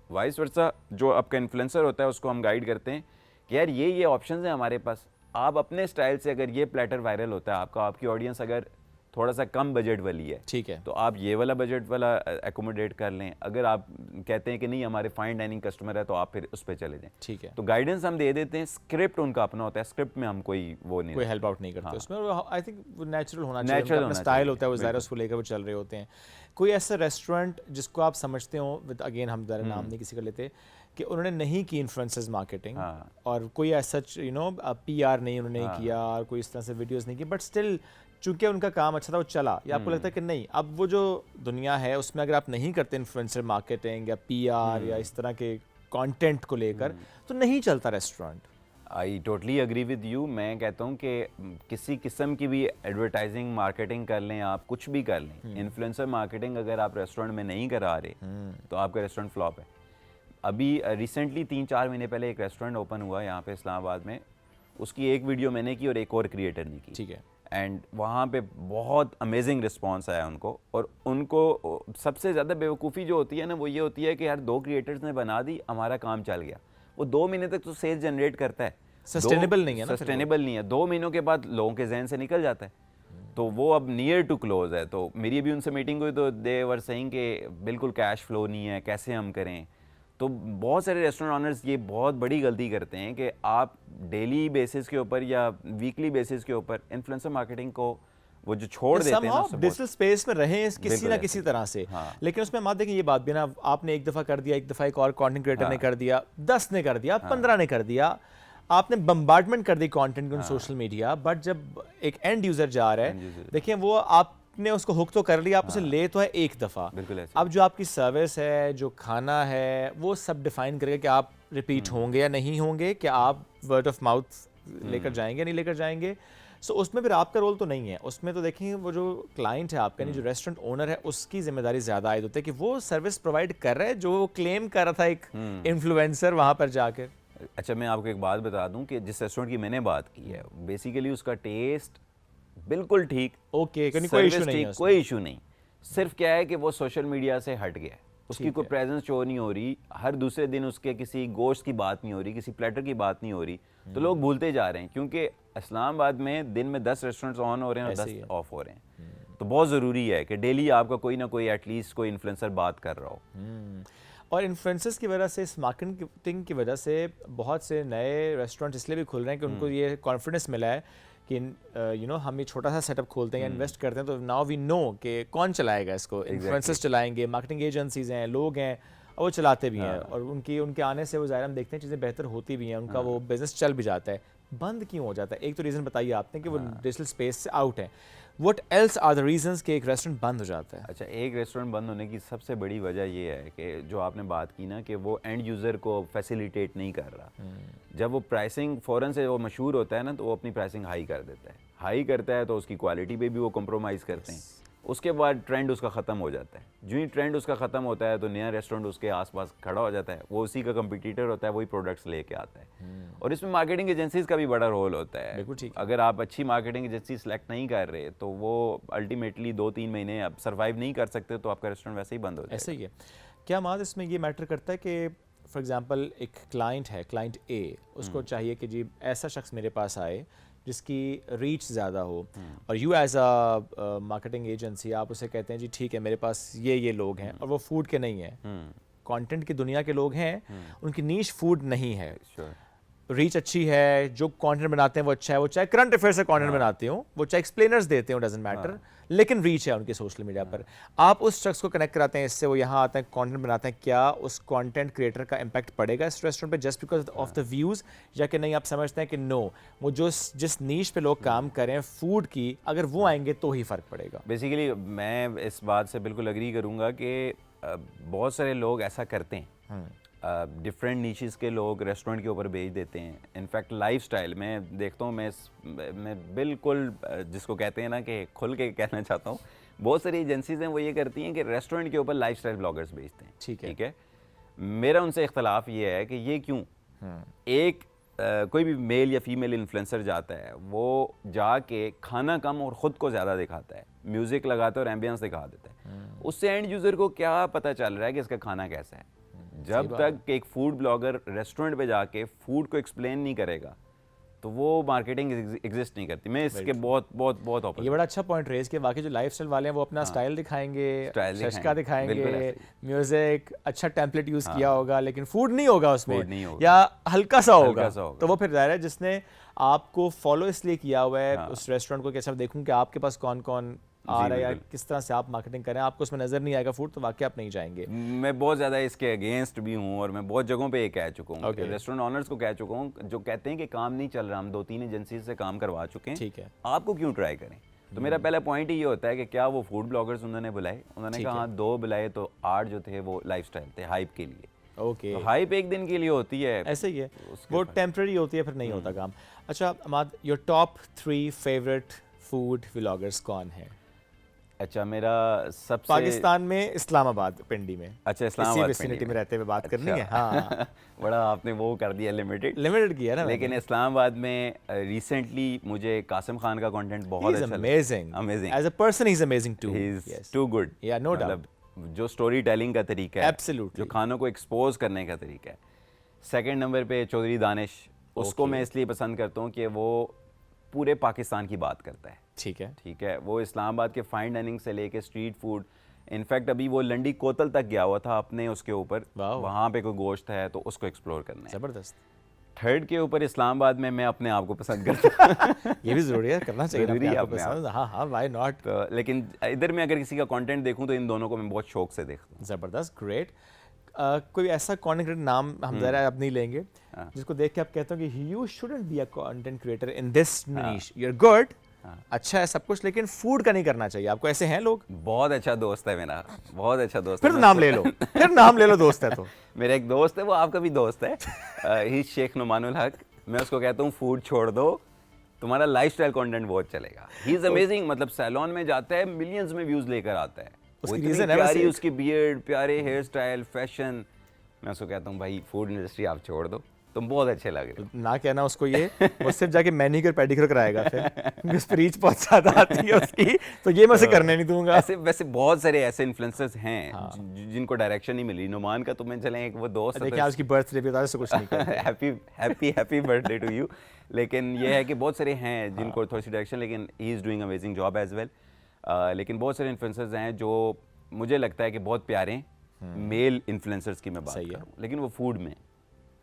वाइस वर्सा जो आपका इन्फ्लुएंसर होता है उसको हम गाइड करते हैं कि यार ये ऑप्शंस हैं हमारे पास, आप अपने स्टाइल से अगर ये प्लेटर वायरल होता है आपका, आपकी ऑडियंस अगर थोड़ा सा कम बजट वाली है, ठीक है, तो आप ये वाला बजट वाला एकोमोडेट कर लें। अगर आप कहते हैं कि नहीं हमारे फाइन डाइनिंग कस्टमर है तो आप फिर उस पर चले जाएं, ठीक है। तो गाइडेंस हम दे देते हैं, स्क्रिप्ट उनका अपना होता है, स्क्रिप्ट में हम कोई वो नहीं कोई हेल्प आउट नहीं करते हाँ। उसमें, और आई थिंक वो नेचुरल होना Natural चाहिए, अपना होना स्टाइल चाहिए, होता है वो ज़ाहिर है, बिल्कुल। उसको लेकर वो चल रहे होते हैं। कोई ऐसा रेस्टोरेंट जिसको आप समझते हो, विद अगेन हम ज़रा नाम नहीं किसी का लेते, कि उन्होंने नहीं की इन्फ्लुएंसर्स मार्केटिंग, हाँ। और कोई ऐसा यू नो PR नहीं उन्होंने किया, और कोई इस तरह से वीडियोस नहीं की, बट स्टिल चूंकि उनका काम अच्छा था वो चला, या आपको लगता है कि नहीं अब वो जो दुनिया है उसमें अगर आप नहीं करते इन्फ्लुएंसर मार्केटिंग या PR या इस तरह के कंटेंट को लेकर, तो नहीं चलता restaurant? I totally agree with you. मैं कहता हूँ कि किसी किस्म की भी एडवर्टाइजिंग मार्केटिंग कर लें, आप कुछ भी कर लें, इन्फ्लुएंसर मार्केटिंग अगर आप रेस्टोरेंट में नहीं करा रहे तो आपका रेस्टोरेंट फ्लॉप है। अभी रिसेंटली 3-4 महीने पहले एक रेस्टोरेंट ओपन हुआ यहाँ पे इस्लामाबाद में, उसकी एक वीडियो मैंने की और एक और क्रिएटर ने की, ठीक है, एंड वहाँ पे बहुत अमेजिंग रिस्पांस आया उनको। और उनको सबसे ज़्यादा बेवकूफ़ी जो होती है ना वो ये होती है कि यार 2 क्रिएटर्स ने बना दी, हमारा काम चल गया, वो 2 महीने तक तो सेल्स जनरेट करता है, सस्टेनेबल नहीं है ना, सस्टेनेबल नहीं है, 2 महीनों के बाद लोगों के जहन से निकल जाता है, तो वो अब नियर टू क्लोज है। तो मेरी अभी उनसे मीटिंग हुई तो दे वर सेइंग कि बिल्कुल कैश फ्लो नहीं है, कैसे हम करें। तो बहुत सारे रेस्टोरेंट ऑनर्स ये बहुत बड़ी गलती करते हैं कि आप डेली बेसिस के ऊपर या वीकली बेसिस के ऊपर इन्फ्लुएंसर मार्केटिंग को वो जो छोड़ देते हैं ना, डिजिटल स्पेस में रहे किसी बिल्कुल ना ऐसे। किसी तरह से। हाँ। लेकिन उसमें मात देखिए ये बात भी ना, आपने एक दफ़ा कर दिया, एक दफ़ा एक और कंटेंट क्रिएटर ने कर दिया, 10 ने कर दिया, 15 ने कर दिया, आपने बम्बार्डमेंट कर दी कंटेंट को सोशल मीडिया, बट जब एक एंड यूजर जा रहा है, देखिए वो आपने उसको हुक तो कर लिया, आप उसे ले तो है एक दफ़ा, बिल्कुल ऐसे। अब जो आपकी सर्विस है, जो खाना है, वो सब डिफाइन करेगा कि आप रिपीट होंगे या नहीं होंगे, कि आप वर्ड ऑफ माउथ लेकर जाएंगे नहीं लेकर जाएंगे। सो उसमें फिर आपका रोल तो नहीं है, उसमें तो देखेंगे वो जो क्लाइंट है आपका, यानी जो रेस्टोरेंट ओनर है, उसकी जिम्मेदारी ज़्यादा आयद होती है कि वो सर्विस प्रोवाइड कर रहा है जो वो क्लेम कर रहा था एक इन्फ्लुएंसर वहाँ पर जाकर। अच्छा, मैं आपको एक बात बता दूं कि जिस रेस्टोरेंट की मैंने बात की है, बेसिकली उसका टेस्ट बिल्कुल ठीक, ओके, कोई सर्विस इशू नहीं है ठीक, उसमें। कोई इशू नहीं, सिर्फ क्या है कि वो सोशल मीडिया से हट गया है, उसकी कोई प्रेजेंस शो नहीं हो रही, हर दूसरे दिन उसके किसी गोश्त की बात नहीं हो रही, किसी प्लेटर की बात नहीं हो रही, तो लोग भूलते जा रहे हैं, क्योंकि इस्लामाबाद में दिन में 10 रेस्टोरेंट्स ऑन हो रहे हैं और 10 ऑफ हो रहे हैं। तो बहुत ज़रूरी है कि डेली आपका कोई ना कोई एटलीस्ट कोई इन्फ्लुएंसर बात कर रहा हो। और इन्फ्लुएंसर्स की वजह से, इस मार्केटिंग की वजह से बहुत से नए रेस्टोरेंट इसलिए भी खुल रहे हैं कि उनको ये कॉन्फिडेंस मिला है कि हम ये छोटा सा सेटअप खोलते हैं या इन्वेस्ट करते हैं, तो नाउ वी नो कि कौन चलाएगा इसको। इन्फ्लुएंसर्स चलाएंगे, मार्केटिंग एजेंसीज हैं, लोग हैं और वो चलाते भी हैं, और उनके आने से वो ज़ाहिर हम देखते हैं चीज़ें बेहतर होती भी हैं, उनका वो बिजनेस चल भी जाता है। बंद क्यों हो जाता है? एक तो रीज़न बताइए आपने कि वो डिजिटल स्पेस से आउट है। What else are the reasons कि एक रेस्टोरेंट बंद हो जाता है? अच्छा, एक रेस्टोरेंट बंद होने की सबसे बड़ी वजह ये है कि जो आपने बात की ना कि वो एंड यूज़र को फैसिलिटेट नहीं कर रहा। जब वो प्राइसिंग फ़ौरन से वो मशहूर होता है ना, तो वो अपनी प्राइसिंग हाई कर देता है। हाई करता है तो उसकी क्वालिटी पे भी वो कॉम्प्रोमाइज़ करते हैं। उसके बाद ट्रेंड उसका ख़त्म हो जाता है। जो ही ट्रेंड उसका ख़त्म होता है तो नया रेस्टोरेंट उसके आसपास खड़ा हो जाता है, वो उसी का कंपटीटर होता है, वही प्रोडक्ट्स लेके आता है। और इसमें मार्केटिंग एजेंसीज़ का भी बड़ा रोल होता है। बिल्कुल ठीक। अगर आप अच्छी मार्केटिंग एजेंसी सेलेक्ट नहीं कर रहे तो वो अल्टीमेटली 2-3 महीने अब सर्वाइव नहीं कर सकते, तो आपका रेस्टोरेंट वैसे ही बंद हो जाएगा। ऐसे ही है क्या माद? इसमें ये मैटर करता है कि फॉर एग्जांपल एक क्लाइंट है, क्लाइंट ए, उसको चाहिए कि जी ऐसा शख्स मेरे पास आए जिसकी रीच ज़्यादा हो, और you as a marketing agency आप उसे कहते हैं जी ठीक है मेरे पास ये लोग हैं, और वो फूड के नहीं हैं, कंटेंट की दुनिया के लोग हैं, उनकी नीश फूड नहीं है, रीच अच्छी है, जो कंटेंट बनाते हैं वो अच्छा है, वो चाहे करंट अफेयर से कंटेंट बनाते हो, वो चाहे एक्सप्लेनर्स देते हो, डजंट मैटर, लेकिन रीच है उनकी सोशल मीडिया पर। आप उस शख्स को कनेक्ट कराते हैं, इससे वो यहाँ आते हैं, कंटेंट बनाते हैं, क्या उस कंटेंट क्रिएटर का इंपैक्ट पड़ेगा इस रेस्टोरेंट पे just because of the views, या कि नहीं आप समझते हैं कि नो, वो जो जिस नीश पे लोग काम करें फूड की, अगर वो आएंगे तो ही फ़र्क पड़ेगा? बेसिकली मैं इस बात से बिल्कुल एग्री करूँगा कि बहुत सारे लोग ऐसा करते हैं। डिफरेंट नीचेस के लोग रेस्टोरेंट के ऊपर भेज देते हैं। इनफैक्ट लाइफस्टाइल मैं देखता हूँ, मैं बिल्कुल जिसको कहते हैं ना कि खुल के कहना चाहता हूँ, बहुत सारी एजेंसीज हैं वो ये करती हैं कि रेस्टोरेंट के ऊपर लाइफस्टाइल ब्लॉगर्स भेजते हैं। ठीक है, मेरा उनसे इख्तलाफ ये है कि ये क्यों? एक कोई भी मेल या फीमेल इन्फ्लुएंसर जाता है, वो जाके खाना कम और ख़ुद को ज़्यादा दिखाता है, म्यूज़िक लगाता है और एम्बियंस दिखा देता है। उससे एंड यूज़र को क्या पता चल रहा है कि इसका खाना कैसा है? जब तक एक फूड ब्लॉगर रेस्टोरेंट पे जाके फूड को एक्सप्लेन नहीं करेगा तो वो मार्केटिंग एग्जिस्ट नहीं करती। मैं इसके बहुत ऑपोजिट। ये बड़ा अच्छा पॉइंट रेज कि बाकी जो लाइफस्टाइल वाले हैं वो अपना स्टाइल दिखाएंगे, शशका दिखाएंगे, म्यूजिक, अच्छा टेम्पलेट यूज किया होगा, लेकिन फूड नहीं होगा उसमें, या हल्का सा होगा। तो वो फिर जाहिर है जिसने आपको फॉलो इसलिए किया हुआ है उस रेस्टोरेंट को, कैसा देखूं कि आपके पास कौन कौन आ रहा है या किस तरह से आप मार्केटिंग करें, आपको उसमें नजर नहीं आएगा फूड तो वाकई आप नहीं जाएंगे। मैं बहुत ज़्यादा इसके अगेंस्ट भी हूँ और मैं बहुत जगहों पे ये कह चुका हूँ, रेस्टोरेंट ऑनर्स को कह चुका हूँ जो कहते हैं कि काम नहीं चल रहा, हम 2-3 एजेंसी से काम करवा चुके हैं, ठीक है, आपको क्यों ट्राई करें? तो मेरा पहला पॉइंट ही ये होता है कि क्या वो फूड ब्लॉगर्स उन्होंने बुलाए? उन्होंने कहा 2 बुलाए, तो 8 जो थे वो लाइफस्टाइल थे, हाइप के लिए। ओके, तो हाइप एक दिन के लिए होती है, ऐसे ही है, वो टेम्परेरी होती है, फिर नहीं होता काम। अच्छा Amad, your top 3 favourite food vloggers कौन है? अच्छा, मेरा सबसे पाकिस्तान में इस्लामाबाद पिंडी में। अच्छा, इस्लामाबाद विसिनिटी में रहते हुए बात करनी है। हाँ बड़ा आपने वो कर दिया, लिमिटेड किया ना। लेकिन इस्लामाबाद में रिसेंटली मुझे कासिम खान का कंटेंट बहुत अच्छा लगा। Amazing as a person, he is amazing too, he is too good, yeah no doubt. जो स्टोरी टेलिंग का तरीका है, एब्सोल्युटली, जो खानों को एक्सपोज करने का तरीका है। सेकंड नंबर पे चौधरी दानिश, उसको मैं इसलिए पसंद करता हूँ कि वो पूरे पाकिस्तान की बात करता है। ठीक है, वो इस्लामाबाद के फाइन डाइनिंग से लेके स्ट्रीट फूड, इनफैक्ट अभी वो लंडी कोतल तक गया हुआ था अपने उसके ऊपर, वहाँ पे कोई गोश्त है तो उसको एक्सप्लोर करना है। ज़बरदस्त। थर्ड के ऊपर इस्लामाबाद में मैं अपने आप को पसंद करता हूँ। ये भी ज़रूरी है, करना चाहिए ज़रूरी है अपने आप। हाँ व्हाई नॉट। तो लेकिन इधर में अगर किसी का कंटेंट देखूँ तो इन दोनों को मैं बहुत शौक से देखता हूँ। ज़बरदस्त, ग्रेट। कोई ऐसा कंटेंट क्रिएटर नाम हम ज़रा अब नहीं लेंगे जिसको देख के आप कहते हो कि you shouldn't be a content creator in this niche, you are good, अच्छा है सब कुछ, लेकिन फूड का नहीं करना चाहिए आपको? ऐसे हैं लोग? बहुत अच्छा दोस्त है मेरा, बहुत अच्छा दोस्त फिर है। तो नाम ले लो, फिर नाम ले लो, दोस्त है तो। मेरा एक दोस्त है, वो आपका भी दोस्त है, ही शेख नुमानुल हक। मैं उसको कहता हूँ फूड छोड़ दो, तुम्हारा लाइफस्टाइल कंटेंट बहुत चलेगा। ही इज अमेजिंग, मतलब सैलून में जाता है, मिलियंस में व्यूज लेकर आता है। उसकी रीजन है प्यारी उसकी बियर्ड, प्यारे हेयर स्टाइल, फैशन। मैं उसको कहता हूँ भाई फूड इंडस्ट्री आप छोड़ दो, तुम बहुत अच्छे लग रहे हो। ना कहना उसको ये, वो सिर्फ जाके मैनीक्योर पेडिक्योर कराएगा फिर, उस पर रीच बहुत ज़्यादा आती है उसकी, तो ये मैं उसे करने नहीं दूंगा। वैसे बहुत सारे ऐसे इन्फ्लुएंसर्स हैं जिनको डायरेक्शन नहीं मिली। नुमान का तो मैं चलें एक वो दोस्त है, देखिए उसकी बर्थडे पे तो कुछ नहीं कहते। Happy birthday to you. लेकिन ये है कि बहुत सारे हैं जिनको थोड़ी सी डायरेक्शन, लेकिन he is doing amazing job as well. लेकिन बहुत सारे इन्फ्लुएंसर्स हैं जो मुझे लगता है कि बहुत प्यारे हैं, मेल इन्फ्लुएंसर्स की मैं बात कर रहा हूँ, लेकिन वो फूड में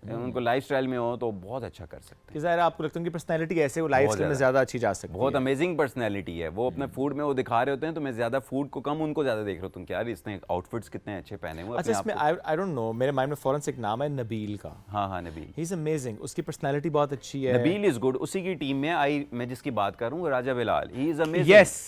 उनको लाइफस्टाइल में हो तो बहुत अच्छा कर सकते हैं। कि ज़ाहिर है आपको लगता है उनकी पर्सनैलिटी ऐसे वो लाइफ स्टाइल में ज़्यादा अच्छी जा सकती बहुत है। अमेजिंग पर्सनैलिटी है वो। अपने फूड में वो दिखा रहे होते हैं तो मैं ज़्यादा फूड को कम उनको ज़्यादा देख रहा हूँ कि यार इसने आउटफिट्स कितने अच्छे पहने हुए अच्छा, अपने इसमें आप आई डोंट नो, मेरे माइंड में फ़ौरन से एक नाम है नबील का। को। हाँ हाँ, नबील। ही इज़ अमेजिंग, उसकी पर्सनैलिटी बहुत अच्छी है। Nabeel is good. उसी की टीम में मैं जिसकी बात कर रहा हूँ Raja Bilal, he is amazing. Yes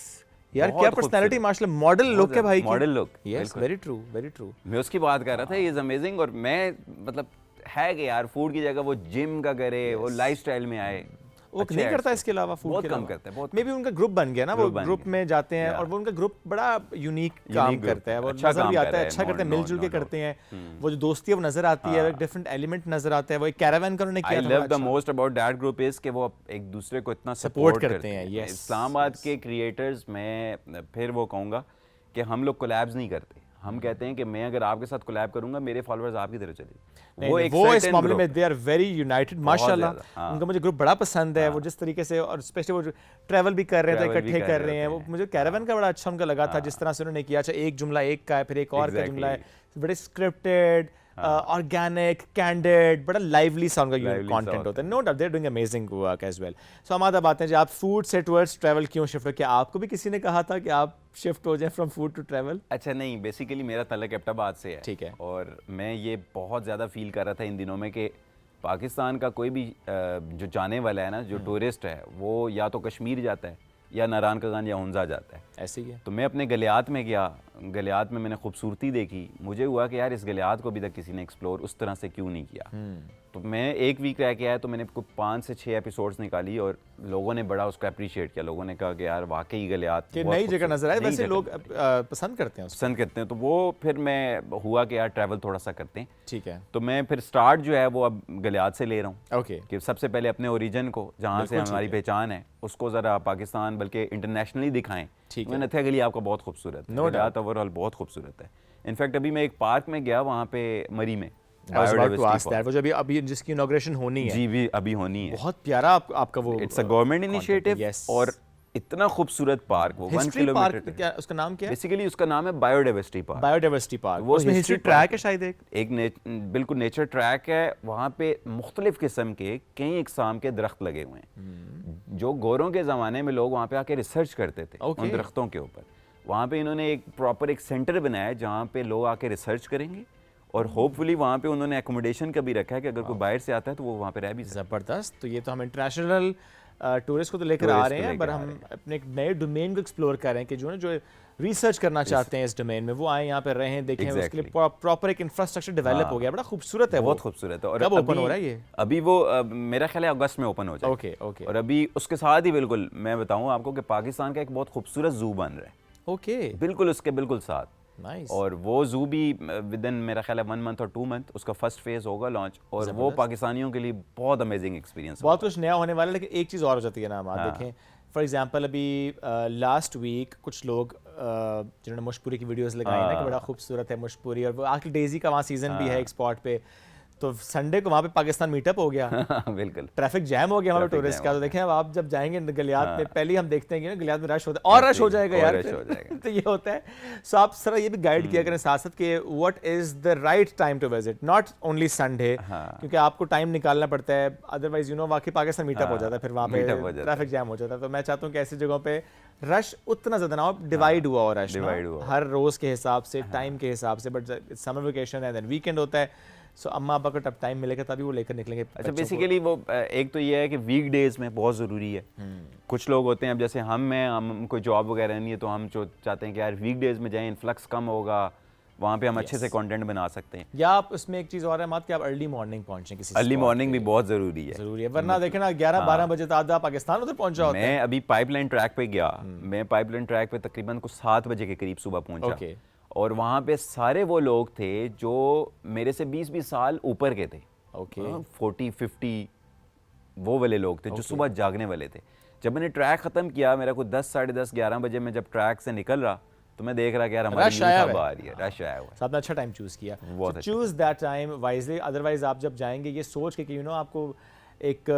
यार, क्या बहुत पर्सनैलिटी खूबसूरत। माशाल्लाह, मॉडल लुक है भाई की। Model look. Yes, very true, very true. मैं उसकी बात कर रहा था, ही इज अमेजिंग। और मैं मतलब है कि यार फूड की जगह वो जिम का करे, वो लाइफस्टाइल में आए। वो नहीं करता इसके अलावा फूड बहुत के कम अलावा? करता है, बहुत मे बी उनका ग्रुप बन गया ना, वो ग्रुप बन ग्रुप गया। में जाते हैं Yeah. और वो उनका ग्रुप बड़ा यूनिक काम group, करता है। वो अच्छा नजर काम भी कर आता रहा है, है, अच्छा करते हैं, no मिलजुल के doubt. करते हैं। वो जो दोस्ती है वो नजर आती है, एक डिफरेंट एलिमेंट नजर आता है। वो एक कैरावान का उन्होंने आई किया था, लव बड़ा द अच्छा। Most about that group is कि वो एक दूसरे को इतना Support सपोर्ट करते करते हैं, हैं। yes, इस्लामाबाद के क्रिएटर्स, मैं फिर वो कहूँगा कि हम लोग कोलैब्स नहीं करते। हम कहते हैं कि मैं अगर आपके साथ कोलैब करूंगा, मेरे फॉलोअर्स आपकी तरफ चले। वो इस certain मामले group में दे आर वेरी यूनाइटेड माशाल्लाह। ज़्यादा, हाँ। उनका मुझे ग्रुप बड़ा पसंद है। वो जिस तरीके से, और स्पेशली वो ट्रैवल भी कर रहे हैं तो Travel भी इकट्ठे कर कर रहे रहे हैं। होते वो हैं। मुझे कैरावान का बड़ा अच्छा उनका लगा था, जिस तरह से उन्होंने किया। अच्छा, एक जुमला एक का है, फिर एक और का जुमला है, बड़े स्क्रिप्टेड, ऑर्गेनिक, कैंडिड, बड़ा लाइवली सा उनका Lively सा कंटेंट होता होता है। No doubt they are doing amazing work as well. So हम आते हैं जी, आप फूड से टुवर्ड्स ट्रैवल क्यों शिफ्ट हो? क्या आपको भी किसी ने कहा था कि आप शिफ्ट हो जाएं फ्रॉम फूड टू ट्रैवल? अच्छा नहीं, बेसिकली मेरा तल्लक एबटाबाद से है। ठीक है। और मैं ये बहुत ज़्यादा फील कर रहा था इन दिनों में कि पाकिस्तान का कोई भी जो जाने वाला है ना, जो टूरिस्ट है, वो या तो कश्मीर जाता है या नारायण कागान या हुंजा जाता है। ऐसे ही है। तो मैं अपने गलियात में गया, गलियात में मैंने खूबसूरती देखी। मुझे हुआ कि यार इस गलियात को अभी तक किसी ने एक्सप्लोर उस तरह से क्यों नहीं किया। तो मैं एक वीक रह के आया तो मैंने कुछ 5 से 6 एपिसोड्स निकाली और लोगों ने बड़ा उसको अप्रिशिएट किया। लोगों ने कहा कि यार वाकई गलियात कि बहुत नई जगह खूबसूरत, नजर आए। नई वैसे जगह लोग नजर आई। पसंद करते हैं उसको। पसंद करते हैं। तो वो फिर मैं हुआ कि यार ट्रैवल थोड़ा सा करते हैं। ठीक है, तो मैं फिर स्टार्ट जो है वो अब गलियात से ले रहा हूँ ओके। कि सबसे पहले अपने ओरिजिन को, जहाँ से बिल्कुल हमारी ठीक है। पहचान है, उसको ज़रा पाकिस्तान बल्कि इंटरनेशनली दिखाएं। ठीक मैं है। नथिया गली आपका बहुत खूबसूरत है, No गलियात ओवरऑल बहुत खूबसूरत है। इनफैक्ट अभी मैं एक पार्क में गया, वहाँ पे मरी में I was about to biodiversity ask that, वो जो अभी जिसकी इनॉग्रेशन होनी है, जी भी अभी होनी है। बहुत प्यारा आपका वो it's a government content, initiative yes. और इतना खूबसूरत पार्क, वो 1 हिस्ट्री पार्क, किलोमीटर। क्या उसका नाम क्या है? बेसिकली उसका नाम है बायोडाइवर्सिटी पार्क। Biodiversity park. वो उसमें हिस्ट्री history ट्रैक park है शायद एक। बिल्कुल नेचर ट्रैक है। वहाँ पे मुख्तलिफ किस्म के कई इकसाम के दरख्त लगे हुए हैं, जो गोरों के ज़माने में लोग वहाँ पे आके रिसर्च करते थे उन दरख्तों के ऊपर। वहाँ पे इन्होंने एक प्रॉपर एक सेंटर बनाया है जहाँ पे लोग आके रिसर्च करेंगे और होपफुली वहाँ पे उन्होंने एकोमोडेशन का भी रखा है कि अगर कोई बाहर से आता है तो वो वहाँ पे रह भी सकता ज़बरदस्त। तो ये तो हम इंटरनेशनल टूरिस्ट को तो लेकर आ Tourist रहे को हैं, लेकर पर आ हम रहे हैं। अपने एक नए डोमेन को एक्सप्लोर कर रहे हैं कि जो रिसर्च करना चाहते हैं इस डोमेन में, वो आए यहाँ पे रहें, देखें। उसके लिए प्रॉपर एक इंफ्रास्ट्रक्चर डेवलप हो गया, बड़ा खूबसूरत है। बहुत वो खूबसूरत है। और कब ओपन अभी- हो रहा है ये? अभी वो मेरा ख्याल है अगस्त में ओपन हो जाएगा। ओके ओके और अभी उसके साथ ही बिल्कुल मैं बताऊँ आपको कि पाकिस्तान का एक बहुत खूबसूरत जू बन रहा है, ओके, बिल्कुल उसके बिल्कुल साथ। नाइस। और वो जू भी विद इन मेरा ख्याल है 1 मंथ और 2 मंथ उसका फर्स्ट फेज होगा लॉन्च। और वो पाकिस्तानियों के लिए बहुत अमेजिंग एक्सपीरियंस बहुत कुछ नया होने वाला है। लेकिन एक चीज़ और हो जाती है ना, हम आप देखें फॉर एग्जांपल अभी लास्ट वीक कुछ लोग जिन्होंने मुशपुरी की वीडियोस लगाई ना कि बड़ा खूबसूरत है मुशपुरी, और वो आखिर डेजी का वहाँ सीजन भी है एक स्पॉट पे, तो संडे को वहाँ पे पाकिस्तान मीटअप हो गया। बिल्कुल ट्रैफिक जैम हो गया हमारे Traffic टूरिस्ट jam का। हो तो देखें अब आप जब जाएंगे गलियात में, पहले ही हम देखते हैं कि ना गलियात में रश होता है और रश हो जाएगा और यार rush फिर। हो जाएगा। तो ये होता है। सो आप सर ये भी गाइड किया करें साथ साथ कि what is the right time to visit, not only Sunday, क्योंकि आपको टाइम निकालना पड़ता है, अदरवाइज यू नो वाकई पाकिस्तान मीटअप हो जाता है, फिर वहाँ पे ट्रैफिक जैम हो जाता है। तो मैं चाहता हूँ कि ऐसी जगहों पे रश उतना ज़्यादा ना हो, डिवाइड हुआ हो रश, divide हुआ। हर रोज़ के हिसाब से, टाइम के हिसाब से। बट समर वेकेशन है, देन वीकेंड होता है, सो अम्मा अब्बा को तब टाइम मिलेगा तभी वो लेकर निकलेंगे। अच्छा बेसिकली वो एक तो ये है कि वीक डेज में बहुत ज़रूरी है। कुछ लोग होते हैं, अब जैसे हम कोई जॉब वगैरह नहीं है तो हम चाहते हैं कि यार वीक डेज में जाएं, इन्फ्लक्स कम होगा, वहाँ पे हम अच्छे से कंटेंट बना सकते हैं। या आप उसमें एक चीज़ और है मात कि आप अर्ली मॉर्निंग पहुंचें किसी अर्ली मॉर्निंग भी बहुत ज़रूरी है। जरूरी है, वरना देखें ना 11-12 बजे तो आधा पाकिस्तान उधर पहुंचा होता है। मैं अभी पाइपलाइन ट्रैक पे गया, मैं पाइपलाइन ट्रैक पे तकरीबन कुछ 7 बजे के करीब सुबह पहुंचा। Okay. और वहाँ पे सारे वो लोग थे जो मेरे से 20-20 साल ऊपर के थे। ओके 40-50 वो वाले लोग थे जो सुबह जागने वाले थे। जब मैंने ट्रैक ख़त्म किया, मेरा कुछ 10, साढ़े 10, 11 बजे में जब ट्रैक से निकल रहा तो मैं देख रहा कि यार हमारी रश आया यूथ अब हुआ आ है। रही है, रश आया हुआ है। आपने अच्छा टाइम चूज किया। बहुत अच्छा। Choose that time wisely, otherwise आप जब जाएंगे ये सोच के कि यू नो आपको एक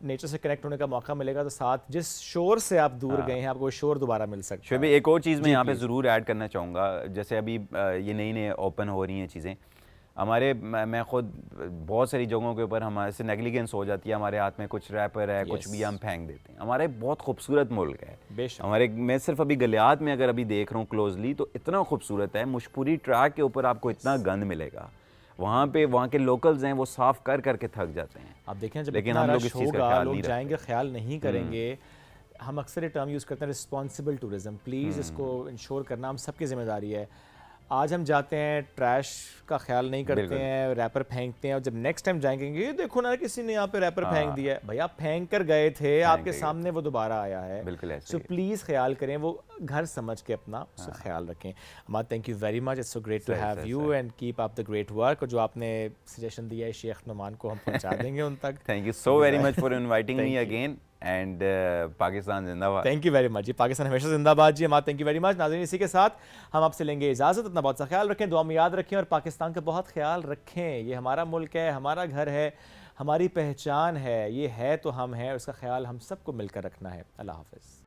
नेचर से कनेक्ट होने का मौका मिलेगा, तो साथ जिस शोर से आप दूर गए हैं आपको शोर दोबारा मिल सकता है। शोबे एक और चीज़ मैं यहाँ पे ज़रूर ऐड करना चाहूँगा, जैसे अभी ये नई नई ओपन हो रही हैं चीज़ें, हमारे मैं खुद बहुत सारी जगहों के ऊपर हमारे से नेग्लिजेंस हो जाती है, हमारे हाथ में कुछ रैपर है, कुछ भी हम फेंक देते हैं। हमारे बहुत खूबसूरत मुल्क है बेशक। हमारे, मैं सिर्फ अभी गलियात में अगर अभी देख रहा हूँ क्लोजली तो इतना खूबसूरत है। मुशपुरी ट्रैक के ऊपर आपको इतना गंद मिलेगा, वहाँ पे वहाँ के लोकल्स हैं वो साफ कर करके थक जाते हैं। आप देखें जब लेकिन इतना हम लोग रश इस चीज़ का होगा, ख्याल लोग नहीं जाएंगे, रखते। ख्याल नहीं करेंगे। हम अक्सर ये टर्म यूज़ करते हैं रिस्पॉन्सिबल टूरिज्म, प्लीज़ इसको इंश्योर करना हम सबकी जिम्मेदारी है। आज हम जाते हैं, ट्रैश का ख्याल नहीं करते हैं, रैपर फेंकते हैं, और जब नेक्स्ट टाइम जाएंगे ये देखो ना किसी ने यहाँ पे रैपर फेंक दिया है। भैया फेंक कर गए थे, आपके सामने वो दोबारा आया है। बिल्कुल ऐसे सो प्लीज़ ख्याल करें, वो घर समझ के अपना उसका ख्याल रखें। Amma thank you very much, it's so great to have you and keep up the great work. जो आपने सजेशन दिया है शेख नुमान को हम पहुँचा देंगे उन तक। Thank you so very much for inviting me again and Pakistan जिंदाबाद। थैंक यू वेरी मच जी, पाकिस्तान हमेशा जिंदाबाद जी। हमारा थैंक यू वेरी मच। नाज़रीन इसी के साथ हम आपसे लेंगे इजाज़त। अपना बहुत सा ख्याल रखें, दुआ में याद रखें और पाकिस्तान का बहुत ख्याल रखें। ये हमारा मुल्क है, हमारा घर है, हमारी पहचान है, ये है तो हम हैं, उसका ख्याल हम सबको मिलकर रखना है। अल्लाह हाफ़िज़।